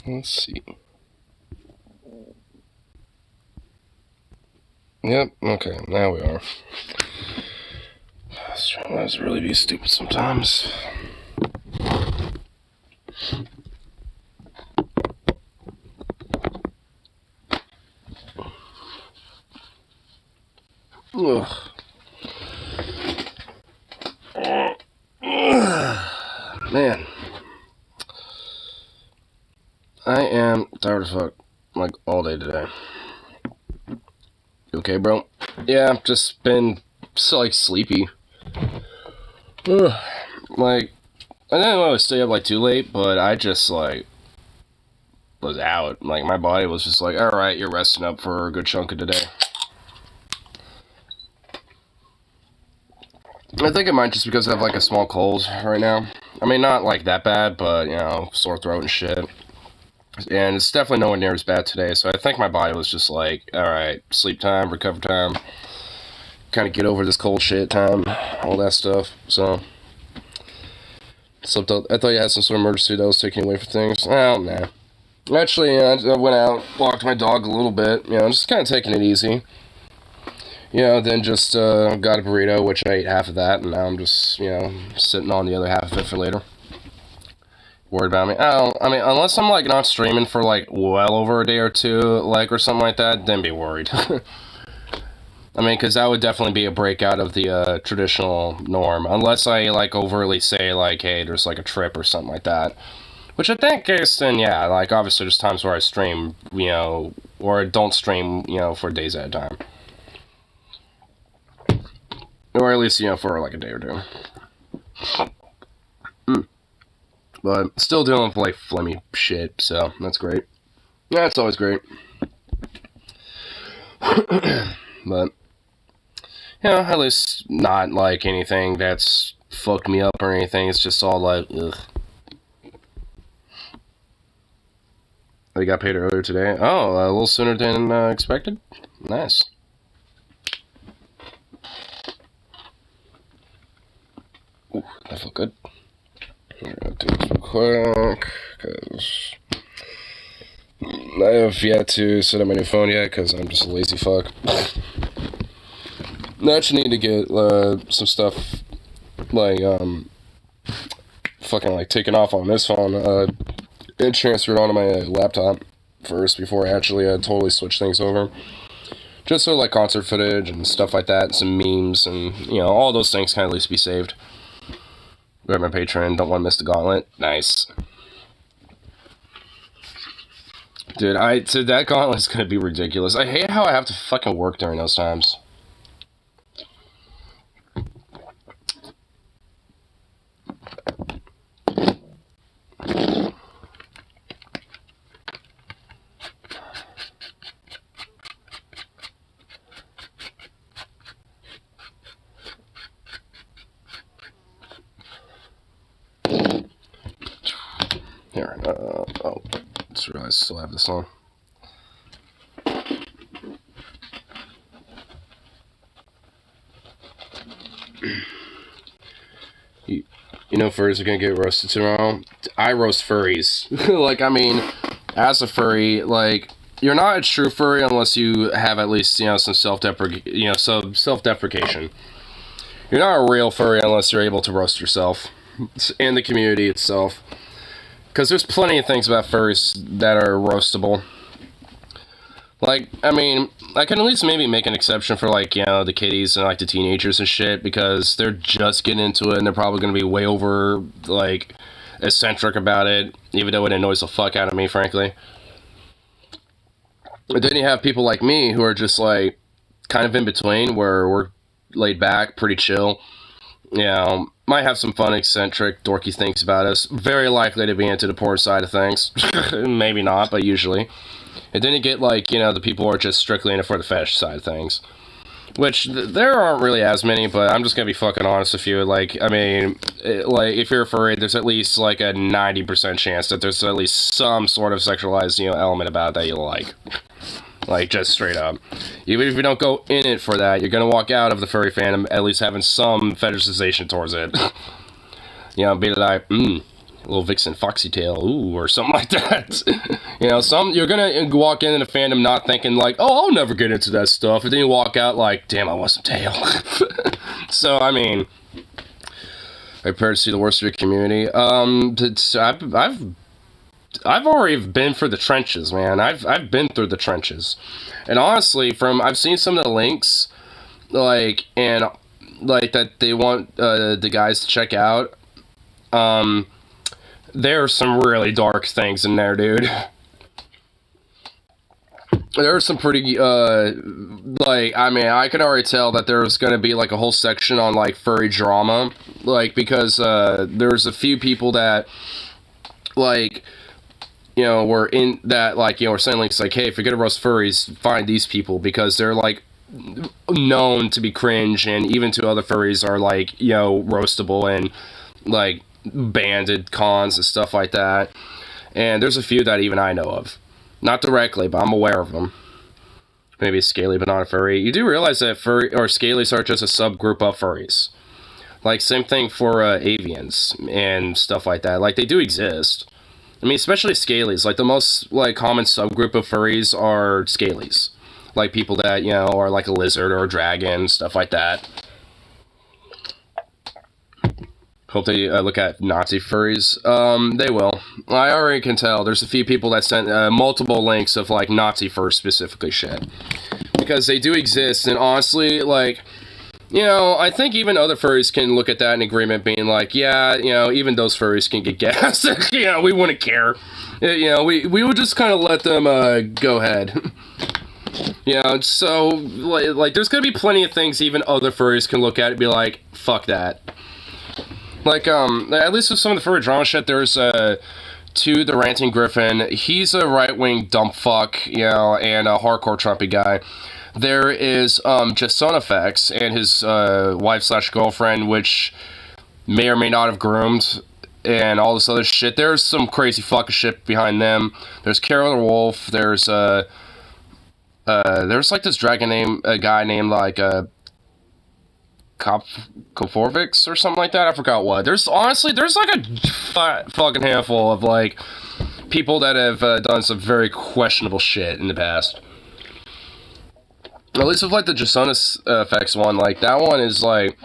Let's see. Yep, okay, now we are. Let's really be stupid sometimes. Ugh. Man. I am tired as fuck. Like, all day today. You okay, bro? Yeah, I've just been so, like, sleepy. Ugh. Like, I didn't want to stay up, like, too late, but I just, like, was out. Like, my body was just like, alright, you're resting up for a good chunk of today. I think it might just because I have, like, a small cold right now. I mean, not, like, that bad, but, you know, sore throat and shit. And it's definitely nowhere near as bad today, so I think my body was just like, alright, sleep time, recover time, kind of get over this cold shit time, all that stuff, so... Slept out. I thought you had some sort of emergency that was taking away from things. Oh, nah. Actually, I went out, walked my dog a little bit, you know, just kind of taking it easy. You know, then just got a burrito, which I ate half of that, and now I'm just, you know, sitting on the other half of it for later. Worried about me? I mean, unless I'm, like, not streaming for, like, well over a day or two, like, or something like that, then be worried. I mean, because that would definitely be a breakout of the traditional norm. Unless I, like, overtly say, like, hey, there's, like, a trip or something like that. Which I think is, then, yeah, like, obviously there's times where I stream, you know, or don't stream, you know, for days at a time. Or at least, you know, for, like, a day or two. But still dealing with, like, phlegmy shit, so that's great. Yeah, it's always great. But... you know, at least not, like, anything that's fucked me up or anything. It's just all, like, ugh. I got paid earlier today. Oh, a little sooner than expected? Nice. Ooh, that felt good. I'm gonna do this real quick, because I have yet to set up my new phone yet, because I'm just a lazy fuck. I actually need to get some stuff, like, fucking, like, taken off on this phone, and transferred onto my laptop first before I actually totally switch things over. Just so, like, concert footage and stuff like that, and some memes, and, you know, all those things can at least be saved. Grab my Patreon, don't want to miss the gauntlet. Nice. Dude, that gauntlet's gonna be ridiculous. I hate how I have to fucking work during those times. Here, oh, just realized I still have this on. You know furries are gonna get roasted tomorrow? I roast furries. Like, I mean, as a furry, like, you're not a true furry unless you have at least, you know, some self-deprecation. You're not a real furry unless you're able to roast yourself and the community itself. Because there's plenty of things about furries that are roastable. Like, I mean, I can at least maybe make an exception for, like, you know, the kiddies and, like, the teenagers and shit, because they're just getting into it, and they're probably going to be way over, like, eccentric about it, even though it annoys the fuck out of me, frankly. But then you have people like me who are just, like, kind of in between, where we're laid back, pretty chill, you know, might have some fun, eccentric, dorky things about us, very likely to be into the porn side of things. Maybe not, but usually. And then you get, like, you know, the people who are just strictly in it for the fetish side of things. Which, there aren't really as many, but I'm just gonna be fucking honest with you. Like, I mean, like, if you're a furry, there's at least, like, a 90% chance that there's at least some sort of sexualized, you know, element about it that you like. Like, just straight up. Even if you don't go in it for that, you're gonna walk out of the furry fandom at least having some fetishization towards it. You know, be like, A little Vixen Foxy Tail, ooh, or something like that. You know, you're gonna walk into the fandom not thinking like, oh, I'll never get into that stuff, and then you walk out like, damn, I want some tail. So, I mean, I prepared to see the worst of your community. I've already been for the trenches, man. I've been through the trenches, and honestly, I've seen some of the links, like, and like that they want the guys to check out. There are some really dark things in there, dude. There are some pretty, like, I mean, I can already tell that there's gonna be, like, a whole section on, like, furry drama, like, because, there's a few people that, like, you know, were in that, like, you know, were saying links like, hey, if you're gonna roast furries, find these people, because they're, like, known to be cringe, and even to other furries are, like, you know, roastable, and, like, banned at cons and stuff like that. And there's a few that even I know of. Not directly, but I'm aware of them. Maybe scaly but not a furry. You do realize that furry or scalies are just a subgroup of furries. Like, same thing for avians and stuff like that. Like, they do exist. I mean, especially scalies. Like, the most, like, common subgroup of furries are scalies. Like, people that, you know, are like a lizard or a dragon, stuff like that. Hope they look at Nazi furries. They will. I already can tell. There's a few people that sent multiple links of, like, Nazi fur specifically shit. Because they do exist, and honestly, like, you know, I think even other furries can look at that in agreement, being like, yeah, you know, even those furries can get gassed. You know, we wouldn't care. You know, we would just kind of let them go ahead. You know, so, like, there's gonna be plenty of things even other furries can look at and be like, fuck that. Like, at least with some of the furry drama shit, there's, the Ranting Griffin. He's a right-wing dumb fuck, you know, and a hardcore Trumpy guy. There is, Jason Effects and his, wife/girlfriend, which may or may not have groomed, and all this other shit. There's some crazy fucking shit behind them. There's Carol the Wolf. There's, there's, like, this dragon name, a guy named, like, Koforvix or something like that. I forgot what. There's honestly, there's like a fucking handful of, like, people that have done some very questionable shit in the past. At least with, like, the Jasonus Effects one, like, that one is, like,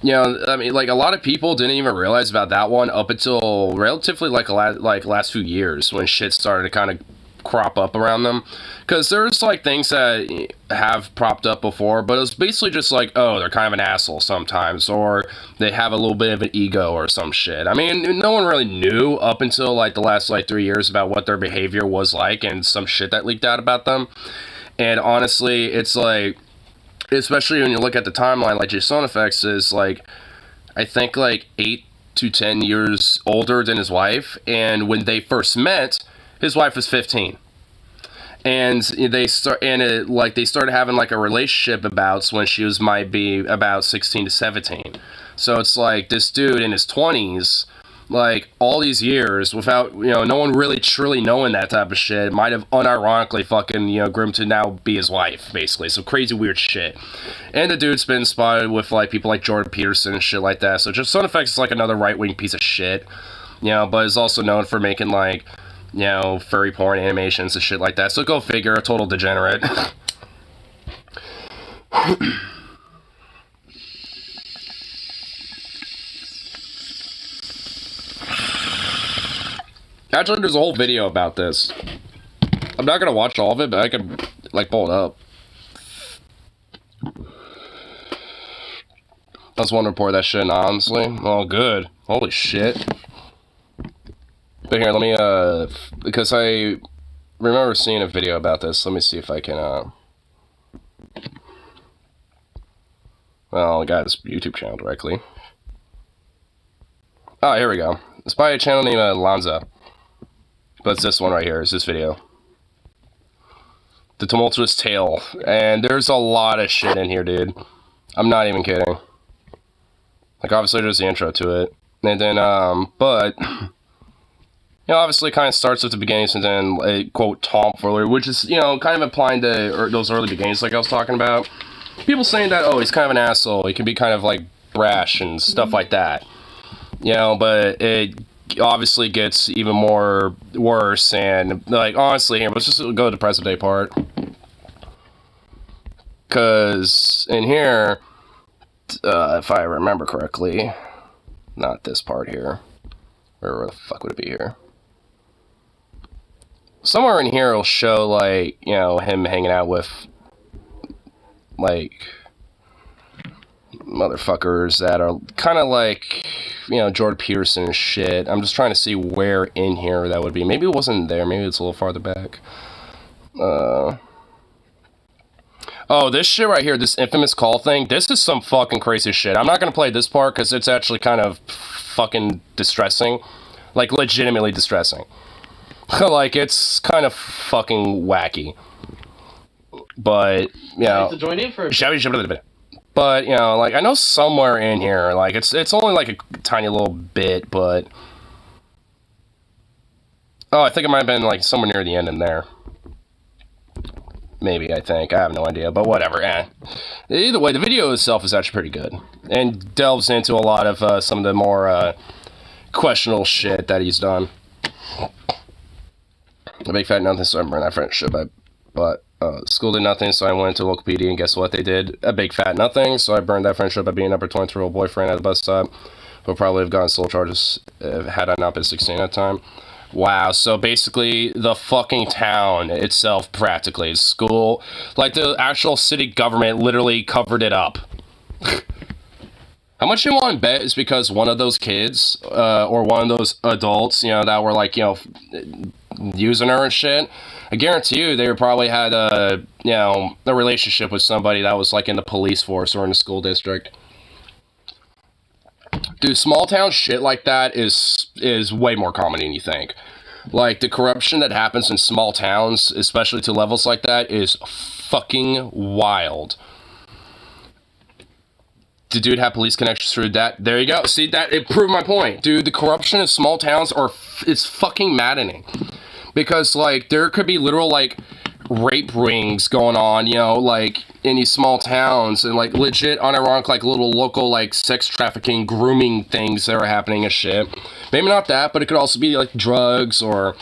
you know, I mean, like, a lot of people didn't even realize about that one up until relatively, like, last few years when shit started to kind of crop up around them, because there's, like, things that have propped up before, but it was basically just like, oh, they're kind of an asshole sometimes, or they have a little bit of an ego or some shit. I mean, no one really knew up until, like, the last, like, 3 years about what their behavior was like, and some shit that leaked out about them. And honestly, it's like, especially when you look at the timeline, like, Jason Effects is, like, I think, like, 8 to 10 years older than his wife, and when they first met, his wife was 15, and they started having, like, a relationship about when she might be about 16 to 17. So it's like this dude in his 20s, like, all these years without, you know, no one really truly knowing that type of shit, might have unironically fucking, you know, groomed to now be his wife, basically. So crazy weird shit. And the dude's been spotted with, like, people like Jordan Peterson and shit like that. So just Jason Effects is like another right-wing piece of shit, you know, but is also known for making, like, you know, furry porn animations and shit like that. So go figure, a total degenerate. Actually, there's a whole video about this. I'm not gonna watch all of it, but I can, like, pull it up. I just want to report that shit, honestly. Oh, good. Holy shit. But here, let me, because I remember seeing a video about this. Let me see if I can, well, I got this YouTube channel directly. Oh, here we go. It's by a channel named, Lanza. But it's this one right here. It's this video. The Tumultuous Tale. And there's a lot of shit in here, dude. I'm not even kidding. Like, obviously, there's the intro to it. And then, but... You know, obviously it kind of starts at the beginnings and then a, quote, tomfoolery, which is, you know, kind of applying to those early beginnings like I was talking about. People saying that, oh, he's kind of an asshole, he can be kind of, like, brash and stuff like that. You know, but it obviously gets even more worse, and, like, honestly, here, let's just go to the present day part. Because in here, if I remember correctly, not this part here. Where the fuck would it be here? Somewhere in here it'll show, like, you know, him hanging out with, like, motherfuckers that are kind of like, you know, Jordan Peterson and shit. I'm just trying to see where in here that would be. Maybe it wasn't there. Maybe it's a little farther back. Oh, this shit right here, this infamous call thing, this is some fucking crazy shit. I'm not gonna play this part because it's actually kind of fucking distressing. Like, legitimately distressing. Like, it's kind of fucking wacky. But, you know... to join in for But, you know, like, I know somewhere in here, like, it's only like a tiny little bit, but... Oh, I think it might have been, like, somewhere near the end in there. Maybe, I think. I have no idea, but whatever, Either way, the video itself is actually pretty good. And delves into a lot of some of the more questionable shit that he's done. A big fat nothing, so I burned that friendship. But school did nothing, so I went to local PD, and guess what they did? A big fat nothing, so I burned that friendship by being up a 23-year-old boyfriend at the bus stop. Would probably have gotten assault charges had I not been 16 at the time. Wow, so basically the fucking town itself, practically, school, like the actual city government literally covered it up. How much you want to bet is because one of those kids, or one of those adults, you know, that were like, you know, using her and shit, I guarantee you they probably had a, you know, a relationship with somebody that was like in the police force or in the school district. Dude, small town shit like that is way more common than you think. Like, the corruption that happens in small towns, especially to levels like that, is fucking wild. The dude had police connections through that. There you go. See, that, it proved my point. Dude, the corruption in small towns it's fucking maddening. Because, like, there could be literal, like, rape rings going on, you know, like, in these small towns, and, like, legit, unironic, like, little local, like, sex trafficking, grooming things that are happening and shit. Maybe not that, but it could also be, like, drugs or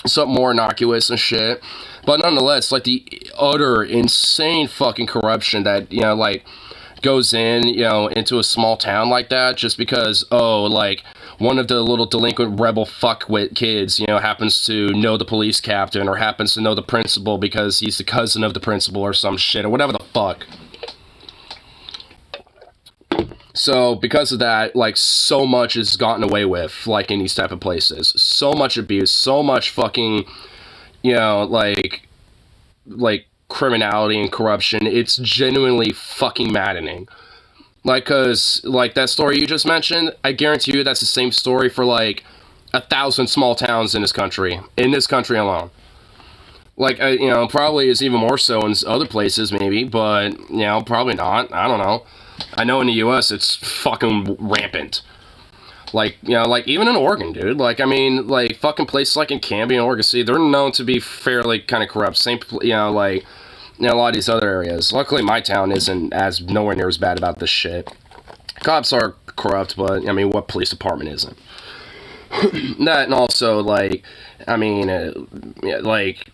something more innocuous and shit. But nonetheless, like, the utter insane fucking corruption that, you know, like, goes in, you know, into a small town like that just because, oh, like, one of the little delinquent rebel fuckwit kids, you know, happens to know the police captain or happens to know the principal because he's the cousin of the principal or some shit or whatever the fuck. So, because of that, like, so much is gotten away with, like, in these type of places. So much abuse, so much fucking, you know, like, criminality and corruption. It's genuinely fucking maddening. Like, cause, like, that story you just mentioned, I guarantee you that's the same story for, like, 1,000 small towns in this country. In this country alone. Like, you know, probably is even more so in other places, maybe, but, you know, probably not. I don't know. I know in the U.S. it's fucking rampant. Like, you know, like, even in Oregon, dude. Like, I mean, like, fucking places like in Canby and Oregon City, they're known to be fairly kind of corrupt. Same, you know, like, you know, a lot of these other areas. Luckily, my town isn't nowhere near as bad about this shit. Cops are corrupt, but, I mean, what police department isn't? That, and also, like, I mean, like,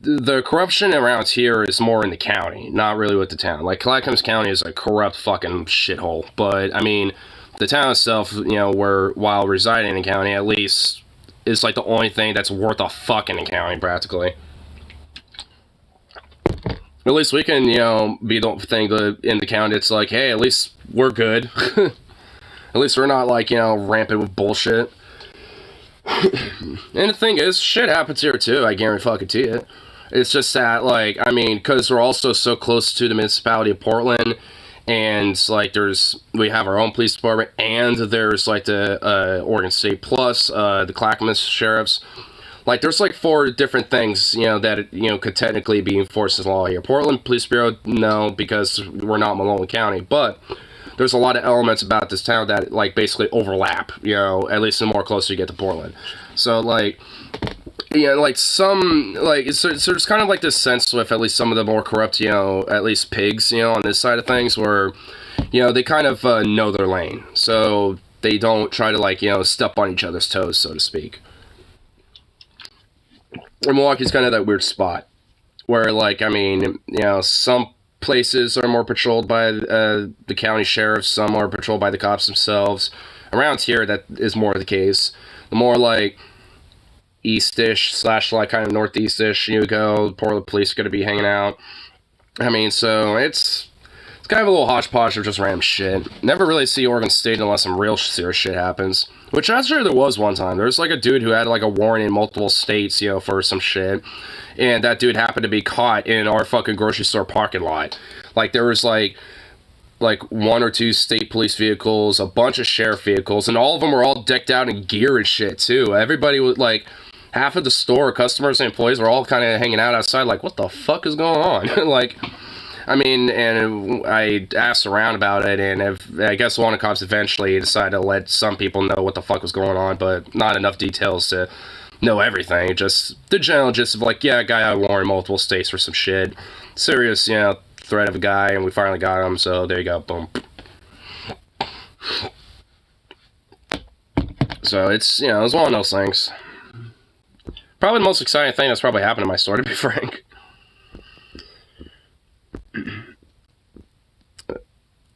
the corruption around here is more in the county, not really with the town. Like, Clackamas County is a corrupt fucking shithole, but, I mean, the town itself, you know, while residing in the county, at least, is, like, the only thing that's worth a fuck in the county, practically. At least we can, you know, be the thing in the county. It's like, hey, at least we're good. At least we're not, like, you know, rampant with bullshit. And the thing is, shit happens here, too. I guarantee it. It's just that, like, I mean, because we're also so close to the municipality of Portland, and, like, we have our own police department, and there's, like, the Oregon State plus the Clackamas sheriffs. Like, there's, like, 4 different things, you know, that, you know, could technically be enforced as law here. Portland Police Bureau, no, because we're not Malone County, but there's a lot of elements about this town that, like, basically overlap, you know, at least the more closer you get to Portland. So, like, you know, like, so there's kind of, like, this sense with at least some of the more corrupt, you know, at least pigs, you know, on this side of things, where, you know, they kind of know their lane. So they don't try to, like, step on each other's toes, so to speak. And Milwaukee's kind of that weird spot where, like, I mean, some places are more patrolled by the county sheriffs, some are patrolled by the cops themselves. Around here, that is more the case. The more, like, east-ish / like kind of northeast-ish you go, the more the police are going to be hanging out. I mean, so it's kind of a little hodgepodge of just random shit. Never really see Oregon State unless some real serious shit happens. Which I'm sure there was one time. There was like a dude who had like a warrant in multiple states, for some shit. And that dude happened to be caught in our fucking grocery store parking lot. Like, there was like 1 or 2 state police vehicles, a bunch of sheriff vehicles, and all of them were all decked out in gear and shit, too. Everybody was, like, half of the store, customers and employees were all kind of hanging out outside, like, what the fuck is going on? Like, I mean, and I asked around about it, and I guess one of the cops eventually decided to let some people know what the fuck was going on, but not enough details to know everything. Just the general gist of, like, yeah, a guy had a warrant in multiple states for some shit. Serious, threat of a guy, and we finally got him, so there you go, boom. So it's, it's one of those things. Probably the most exciting thing that's probably happened in my story, to be frank.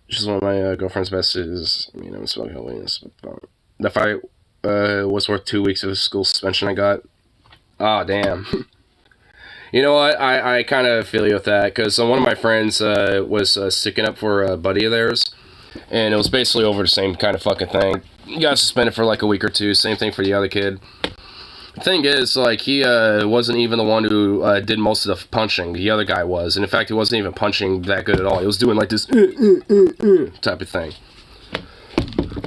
She's one of my girlfriend's best is, I'm smoking holiness. The fight was worth 2 weeks of school suspension I got. Oh, damn. You know what? I kind of feel you with that, because one of my friends was sticking up for a buddy of theirs, and it was basically over the same kind of fucking thing. He got suspended for like a week or two, same thing for the other kid. The thing is, like, he wasn't even the one who did most of the punching. The other guy was, and in fact, he wasn't even punching that good at all. He was doing like this type of thing.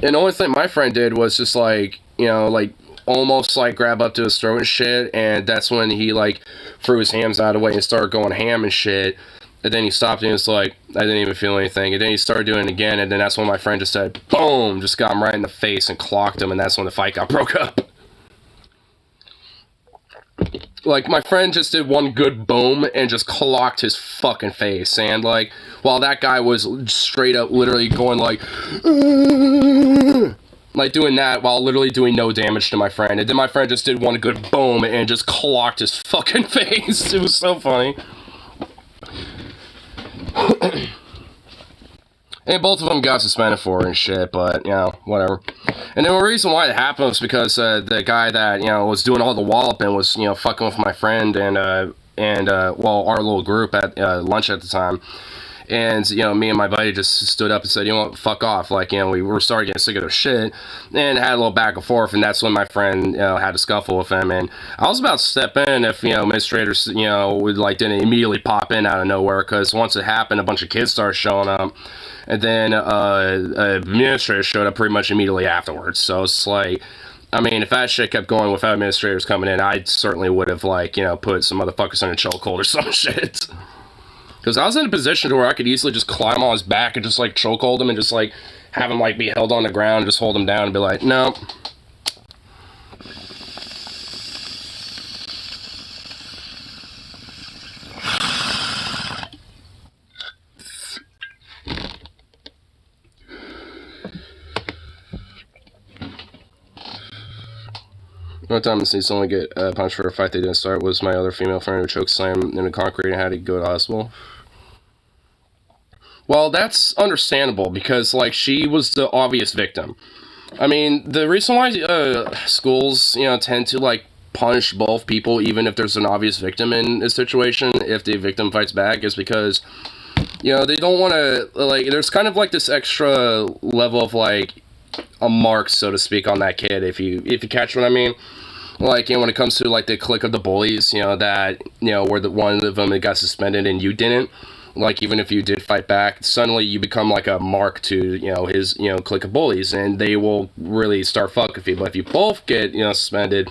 And the only thing my friend did was just like, like, almost like grab up to his throat and shit, and that's when he like threw his hands out of the way and started going ham and shit. And then he stopped and was like, I didn't even feel anything. And then he started doing it again, and then that's when my friend just said, boom, just got him right in the face and clocked him, and that's when the fight got broke up. Like, my friend just did one good boom and just clocked his fucking face. And, like, while that guy was straight up literally going, like doing that while literally doing no damage to my friend. And then my friend just did one good boom and just clocked his fucking face. It was so funny. And both of them got suspended for it and shit, but, whatever. And then the reason why it happened was because the guy that, was doing all the walloping was, fucking with my friend and our little group at lunch at the time. And, me and my buddy just stood up and said, fuck off. Like, we were starting to get sick of their shit and had a little back and forth. And that's when my friend, had a scuffle with him. And I was about to step in if, administrators, would, like, didn't immediately pop in out of nowhere. Because once it happened, a bunch of kids started showing up. And then, administrators showed up pretty much immediately afterwards. So it's like, I mean, if that shit kept going without administrators coming in, I certainly would have, like, put some motherfuckers in a chokehold or some shit. Because I was in a position to where I could easily just climb on his back and just, like, chokehold him and just, like, have him, like, be held on the ground and just hold him down and be like, no. One time to see someone get punched for a fight they didn't start was my other female friend who chokeslammed in the concrete and had to go to the hospital. Well, that's understandable because, like, she was the obvious victim. I mean, the reason why schools, tend to, like, punish both people even if there's an obvious victim in a situation, if the victim fights back, is because, they don't want to, like, there's kind of, like, this extra level of, like, a mark, so to speak, on that kid, if you catch what I mean. Like, when it comes to, like, the clique of the bullies, that, where the one of them that got suspended and you didn't, like, even if you did fight back, suddenly you become, like, a mark to, his, clique of bullies, and they will really start fucking with you. But if you both get, suspended,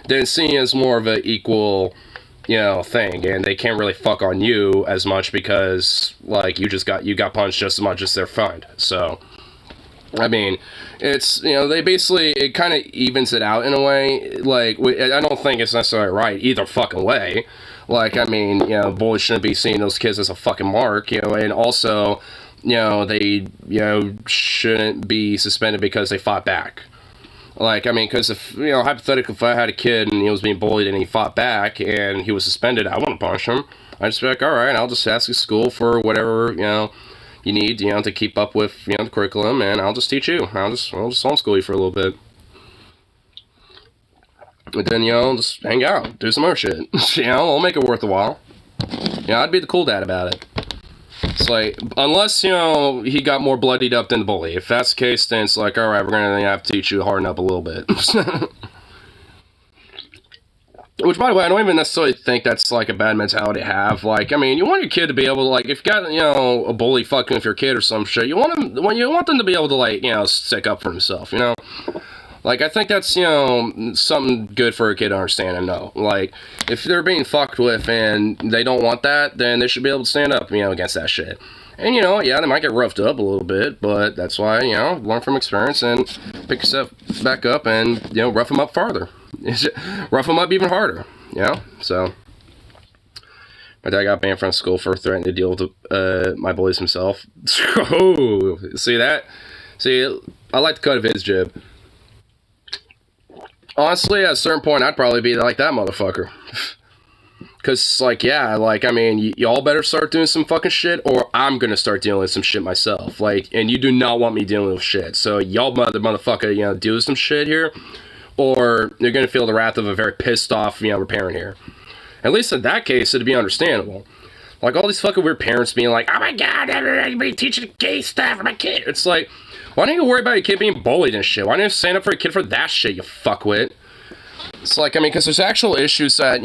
then it's seen as more of an equal, thing, and they can't really fuck on you as much because, like, you got punched just as much as they're fined. So, I mean, it's, they basically, it kind of evens it out in a way. Like, I don't think it's necessarily right either fucking way. Like, I mean, bullies shouldn't be seeing those kids as a fucking mark, and also, they, shouldn't be suspended because they fought back. Like, I mean, because if, hypothetically, if I had a kid and he was being bullied and he fought back and he was suspended, I wouldn't punish him. I'd just be like, all right, I'll just ask the school for whatever, you need, to keep up with, the curriculum, and I'll just teach you. I'll just homeschool you for a little bit. And then, just hang out, do some more shit. We'll make it worth the while. I'd be the cool dad about it. It's like, unless, he got more bloodied up than the bully. If that's the case, then it's like, alright, we're gonna have to teach you to harden up a little bit. Which, by the way, I don't even necessarily think that's, like, a bad mentality to have. Like, I mean, you want your kid to be able to, like, if you got, a bully fucking with your kid or some shit, you want them to be able to, like, stick up for himself, Like, I think that's, something good for a kid to understand and know. Like, if they're being fucked with and they don't want that, then they should be able to stand up, against that shit. And, they might get roughed up a little bit, but that's why, learn from experience and pick yourself back up and, rough them up farther. Rough them up even harder, So, my dad got banned from school for threatening to deal with my bullies himself. Oh, see that? See, I like the cut of his jib. Honestly, at a certain point, I'd probably be like that motherfucker. Because, like, I mean, y'all better start doing some fucking shit, or I'm gonna start dealing with some shit myself. Like, and you do not want me dealing with shit. So, y'all motherfucker, deal with some shit here, or you're gonna feel the wrath of a very pissed off, parent here. At least in that case, it'd be understandable. Like, all these fucking weird parents being like, oh my god, everybody teaching gay stuff for my kid. It's like, why don't you worry about your kid being bullied and shit? Why don't you stand up for your kid for that shit, you fuckwit? It's like, I mean, because there's actual issues that,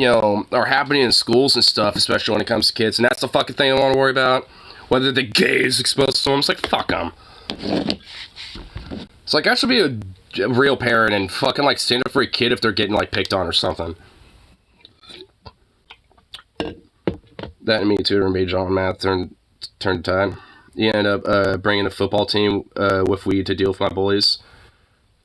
are happening in schools and stuff, especially when it comes to kids, and that's the fucking thing I want to worry about. Whether the gay is exposed to them, it's like, fuck them. It's like, I should be a real parent and fucking, like, stand up for your kid if they're getting, like, picked on or something. That and me too, and Major on math turned tide. He ended up bringing the football team with weed to deal with my bullies.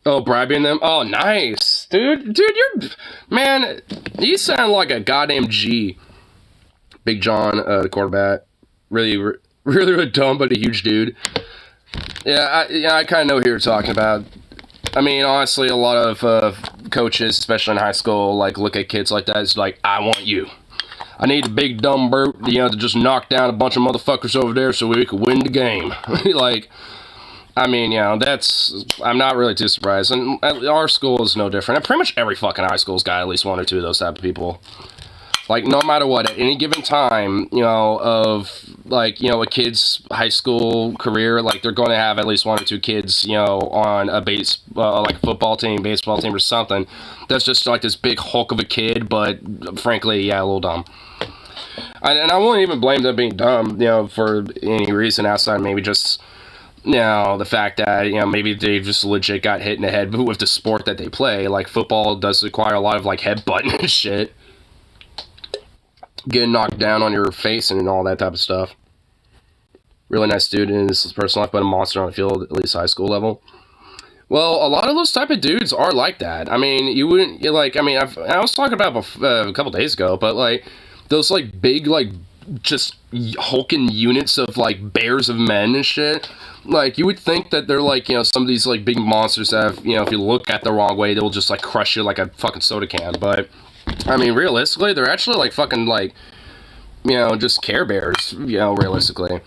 Oh, bribing them? Oh, nice. Dude, man, you sound like a goddamn G. Big John, the quarterback. Really dumb, but a huge dude. I kind of know who you're talking about. I mean, honestly, a lot of coaches, especially in high school, like, look at kids like that. It's like, I want you. I need a big dumb brute, to just knock down a bunch of motherfuckers over there so we could win the game. Like, I mean, I'm not really too surprised. And our school is no different. And pretty much every fucking high school's got at least one or two of those type of people. Like, no matter what, at any given time, of, like, a kid's high school career, like, they're going to have at least one or two kids, on a like, football team, baseball team, or something. That's just, like, this big hulk of a kid, but, frankly, a little dumb. And I won't even blame them being dumb, for any reason outside maybe just, the fact that, maybe they just legit got hit in the head with the sport that they play. Like, football does require a lot of, like, headbutting and shit. Getting knocked down on your face and all that type of stuff. Really nice dude in his personal life, but a monster on the field, at least high school level. Well, a lot of those type of dudes are like that. I mean, I was talking about a couple days ago, but, like, those, like, big, like, just hulking units of, like, bears of men and shit. Like, you would think that they're, like, some of these, like, big monsters that have, if you look at the wrong way, they'll just, like, crush you like a fucking soda can, but I mean, realistically, they're actually, like, fucking, like, just Care Bears, realistically.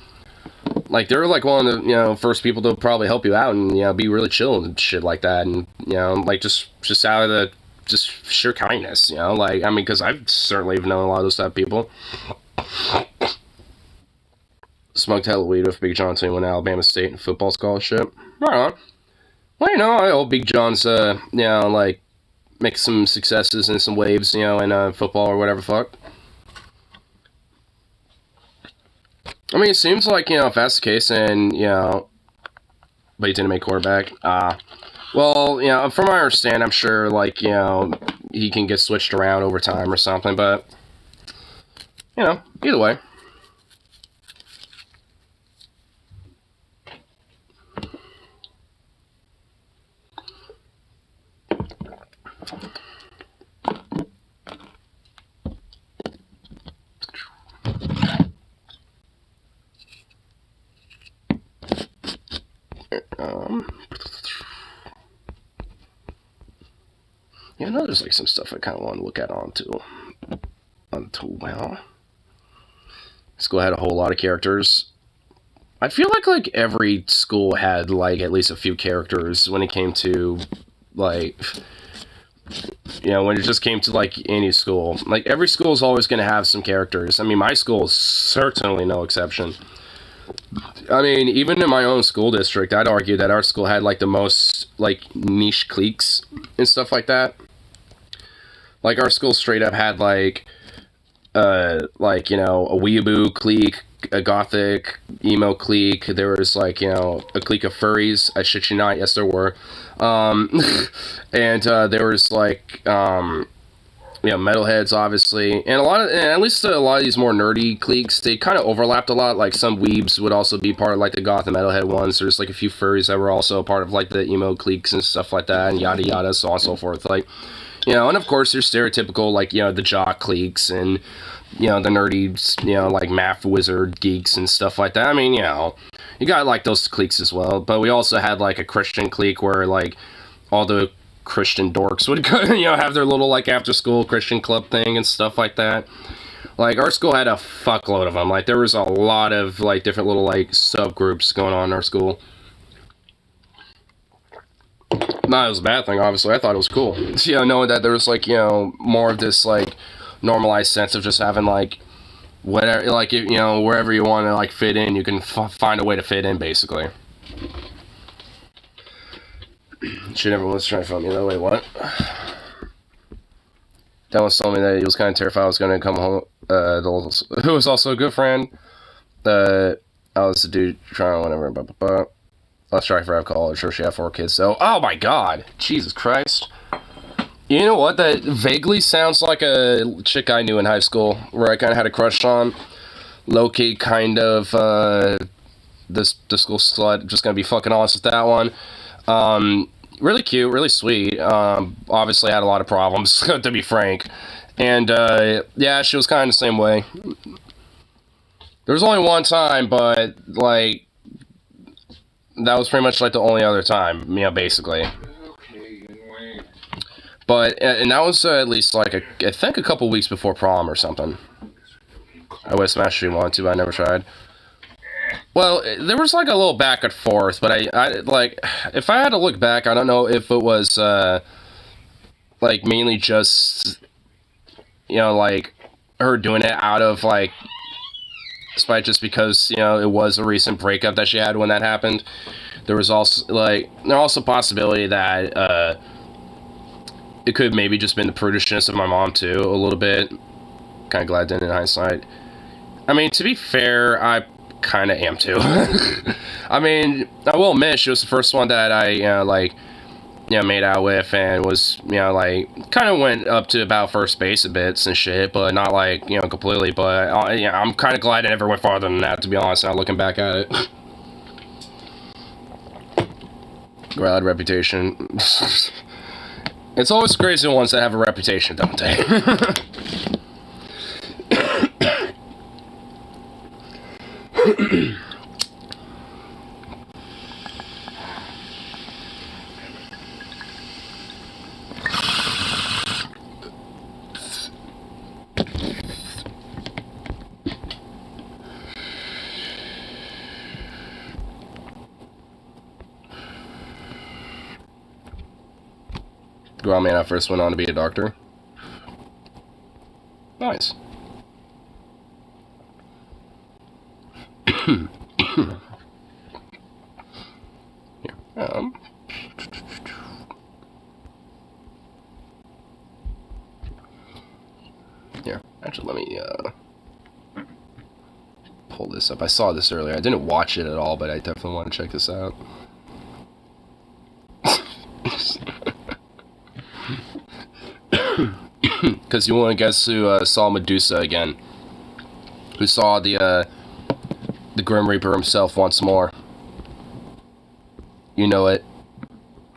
Like, they're, like, one of the, first people to probably help you out and, be really chill and shit like that. And, like, just out of the, just sheer kindness, Like, I mean, because I've certainly known a lot of those type of people. Smoked hella weed with Big John too, went to Alabama State and football scholarship. Right on. Well, I hope Big John's, like, make some successes and some waves, in football or whatever fuck. I mean, it seems like, if that's the case, and, but he didn't make quarterback. Well, from what I understand, I'm sure, like, he can get switched around over time or something, but, either way. Yeah, I know there's like some stuff I kind of want to look at onto well. School had a whole lot of characters. I feel like every school had like at least a few characters when it came to like, you know, when it just came to like any school. Like every school is always going to have some characters. I mean, my school is certainly no exception. I mean, even in my own school district, I'd argue that our school had like the most like niche cliques and stuff like that. Like our school straight up had like you know, a weeaboo clique, a gothic emo clique. There was like, you know, a clique of furries. I shit you not, yes there were. And there was like you know, metalheads obviously, and at least a lot of these more nerdy cliques, they kind of overlapped a lot. Like some weebs would also be part of like the goth and metalhead ones. There's like a few furries that were also part of like the emo cliques and stuff like that, and yada yada, so on and so forth. Like, you know, and of course there's stereotypical like, you know, the jock cliques and, you know, the nerdy, you know, like math wizard geeks and stuff like that. I mean, you know, you got like those cliques as well, but we also had like a Christian clique where like all the Christian dorks would go, you know, have their little like after school Christian club thing and stuff like that. Like our school had a fuckload of them. Like there was a lot of like different little like subgroups going on in our school. Not as a bad thing, obviously. I thought it was cool. You know, knowing that there was like, you know, more of this like normalized sense of just having like whatever, like, you know, wherever you want to like fit in, you can find a way to fit in, basically. Shit, everyone's trying to find me that way. What? Dallas told me that he was kind of terrified I was going to come home. Who was also a good friend. I was the dude trying whatever. Blah, blah, blah. Let's try for alcohol. Sure, she had 4 kids. So, oh my god, Jesus Christ. You know what? That vaguely sounds like a chick I knew in high school, where I kind of had a crush on. Low-key, kind of. This school slut. Just gonna be fucking honest with that one. Really cute, really sweet. Obviously had a lot of problems, to be frank. And yeah, she was kind of the same way. There was only one time, but like that was pretty much like the only other time, you know, basically. But and that was at least like I think a couple weeks before prom or something. I would smash she wanted to, but I never tried. Well, there was like a little back and forth, but I like, if I had to look back, I don't know if it was like mainly just, you know, like her doing it out of like spite, just because, you know, it was a recent breakup that she had when that happened. There was also like a possibility that it could maybe just been the prudishness of my mom too, a little bit. Kind of glad I didn't in hindsight. I mean, to be fair, I kind of am too. I mean, I will admit she was the first one that I, you know, like, you know, made out with, and was, you know, like, kind of went up to about first base a bit and shit, but not like, you know, completely. But yeah, I'm kind of glad I never went farther than that, to be honest, now looking back at it. Grad reputation. It's always crazy the ones that have a reputation, don't they? Well, man, I first went on to be a doctor. Nice. Here, here, actually, let me, pull this up. I saw this earlier. I didn't watch it at all, but I definitely want to check this out. Because you want to guess who saw Medusa again? Who saw the Grim Reaper himself once more? You know it.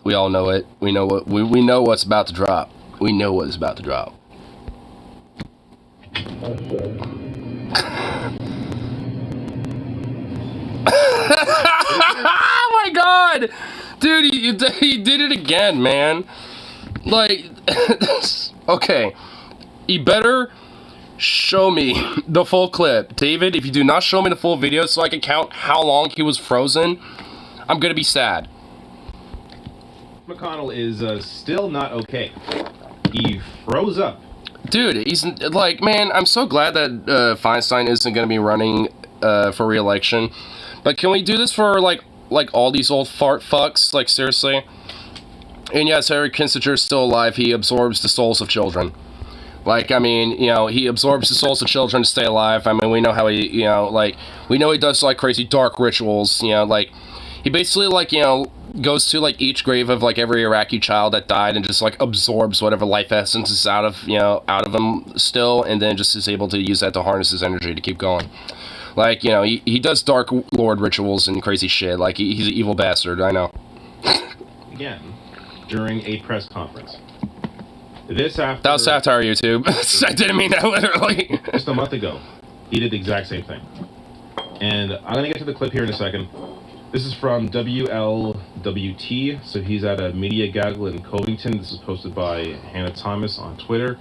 We all know it. We know what we know what's about to drop. We know what is about to drop. Oh my god! Dude, he did it again, man. Like, okay, you better show me the full clip. David, if you do not show me the full video so I can count how long he was frozen, I'm gonna be sad. McConnell is still not okay. He froze up. Dude, he's like, man, I'm so glad that Feinstein isn't gonna be running for re-election. But can we do this for like all these old fart fucks? Like, seriously? And yes, Eric Kinsinger is still alive. He absorbs the souls of children. Like, I mean, you know, he absorbs the souls of children to stay alive. I mean, we know how he, you know, like, we know he does, like, crazy dark rituals, you know, like, he basically, like, you know, goes to, like, each grave of, like, every Iraqi child that died and just, like, absorbs whatever life essence is out of, you know, out of him still, and then just is able to use that to harness his energy to keep going. Like, you know, he does dark lord rituals and crazy shit. Like, he's an evil bastard, I know. Again, during a press conference. That was satire, YouTube. I didn't mean that literally. Just a month ago, he did the exact same thing. And I'm going to get to the clip here in a second. This is from WLWT, so he's at a media gaggle in Covington. This is posted by Hannah Thomas on Twitter.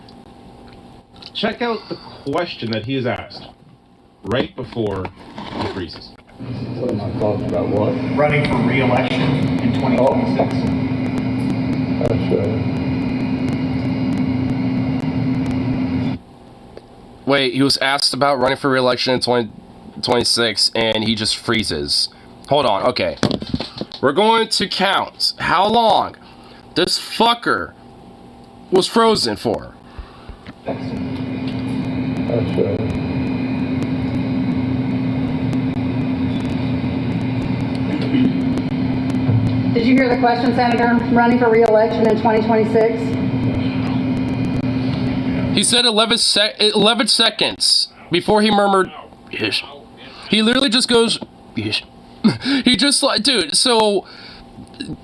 Check out the question that he is asked right before he freezes. What am I talking about? What? Running for re-election in 2026. That's right. Wait, he was asked about running for re-election in 2026, and he just freezes. Hold on, okay. We're going to count how long this fucker was frozen for. That's right. Did you hear the question, Senator? Running for re-election in 2026? He said 11 seconds before he murmured, yes. He literally just goes, yes. He just like, dude, so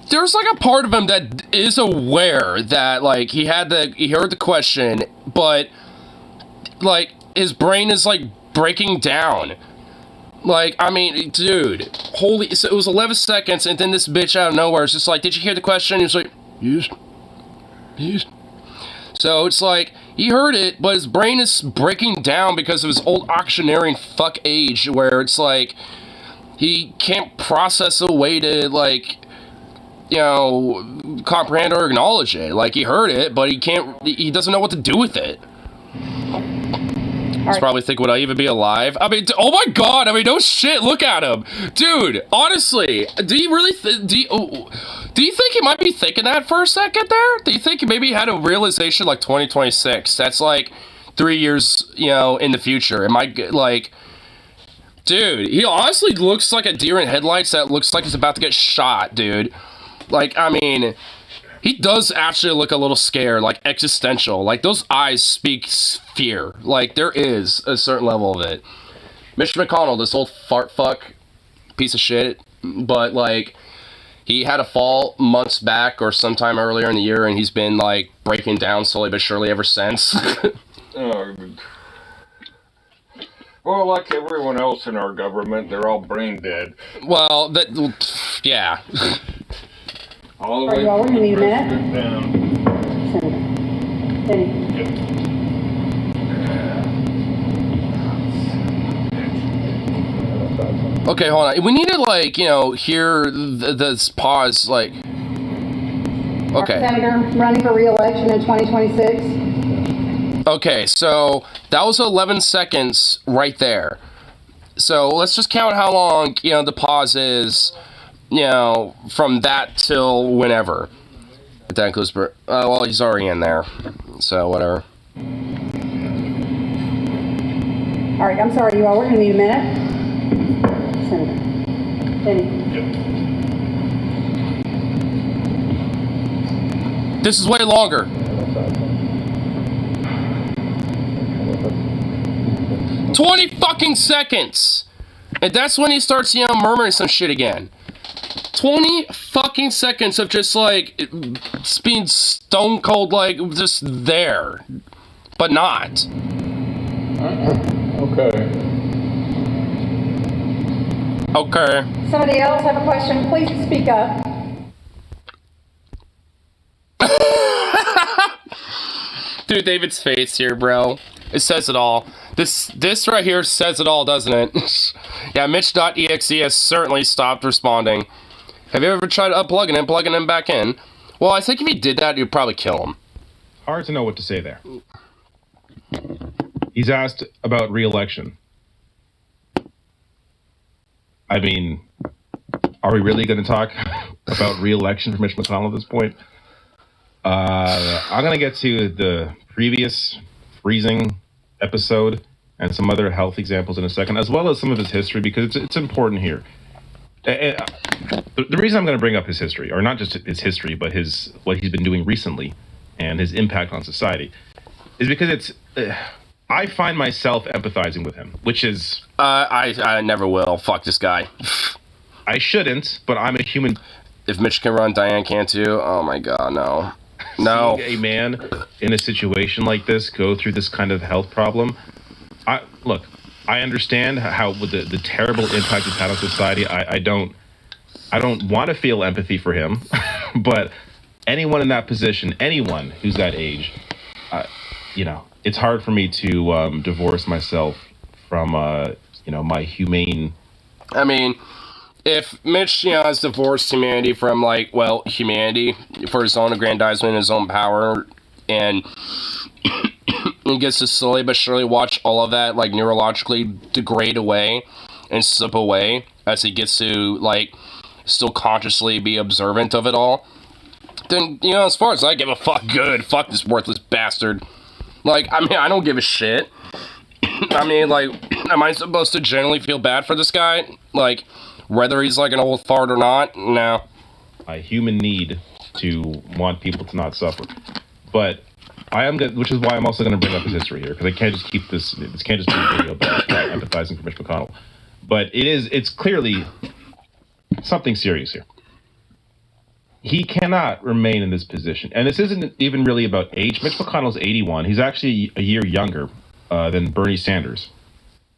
there's like a part of him that is aware that like he heard the question, but like his brain is like breaking down. Like, I mean, dude, holy, so it was 11 seconds, and then this bitch out of nowhere is just like, did you hear the question? He was like, yes, yes. So it's like, he heard it, but his brain is breaking down because of his old auctioneering fuck age, where it's like, he can't process a way to, like, you know, comprehend or acknowledge it. Like, he heard it, but he doesn't know what to do with it. He's probably thinking, would I even be alive? I mean, oh my god, I mean, no shit, look at him. Dude, honestly, do you really, do you think he might be thinking that for a second there? Do you think maybe he had a realization like 2026? That's like 3 years, you know, in the future. It might, like, dude, he honestly looks like a deer in headlights that looks like he's about to get shot, dude. Like, I mean, he does actually look a little scared, like existential. Like, those eyes speak fear. Like, there is a certain level of it. Mitch McConnell, this old fart fuck, piece of shit, but like, he had a fall months back or sometime earlier in the year, and he's been like breaking down slowly but surely ever since. Well, like everyone else in our government, they're all brain dead. Well, yeah. All the way from the president down. Okay, hold on. We need to, like, you know, hear this pause, like... Okay. Senator, running for re-election in 2026. Okay, so that was 11 seconds right there. So let's just count how long, you know, the pause is, you know, from that till whenever. That includes... well, he's already in there, so whatever. All right, I'm sorry, you all. We're going to need a minute. Senator. This is way longer. 20 fucking seconds! And that's when he starts, you know, murmuring some shit again. 20 fucking seconds of just, like, being stone cold, like, just there. But not. Okay. Okay. Somebody else have a question? Please speak up. Dude, David's face here, bro. It says it all. This right here says it all, doesn't it? Yeah, Mitch.exe has certainly stopped responding. Have you ever tried unplugging him, plugging him back in? Well, I think if he did that, you'd probably kill him. Hard to know what to say there. He's asked about re-election. I mean, are we really going to talk about re-election for Mitch McConnell at this point? I'm going to get to the previous freezing episode and some other health examples in a second, as well as some of his history, because it's important here. The reason I'm going to bring up his history, or not just his history, but what he's been doing recently and his impact on society, is because I find myself empathizing with him, which is... I never will. Fuck this guy. I shouldn't, but I'm a human. If Mitch can run, Diane can too. Oh my god, no. No. Seeing a man in a situation like this go through this kind of health problem, I understand how the terrible impact it's had on society. I don't want to feel empathy for him, but anyone in that position, anyone who's that age, it's hard for me to divorce myself from my humane. I mean, if Mitch, has divorced humanity from, humanity for his own aggrandizement, his own power, and he gets to slowly but surely watch all of that, neurologically degrade away and slip away as he gets to, still consciously be observant of it all, then, as far as I give a fuck, good. Fuck this worthless bastard. I don't give a shit. Am I supposed to generally feel bad for this guy? Whether he's an old fart or not? No. A human need to want people to not suffer. But which is why I'm also going to bring up his history here, because I can't just keep this can't just be a video about empathizing for Mitch McConnell. But it's clearly something serious here. He cannot remain in this position. And this isn't even really about age. Mitch McConnell's 81. He's actually a year younger than Bernie Sanders.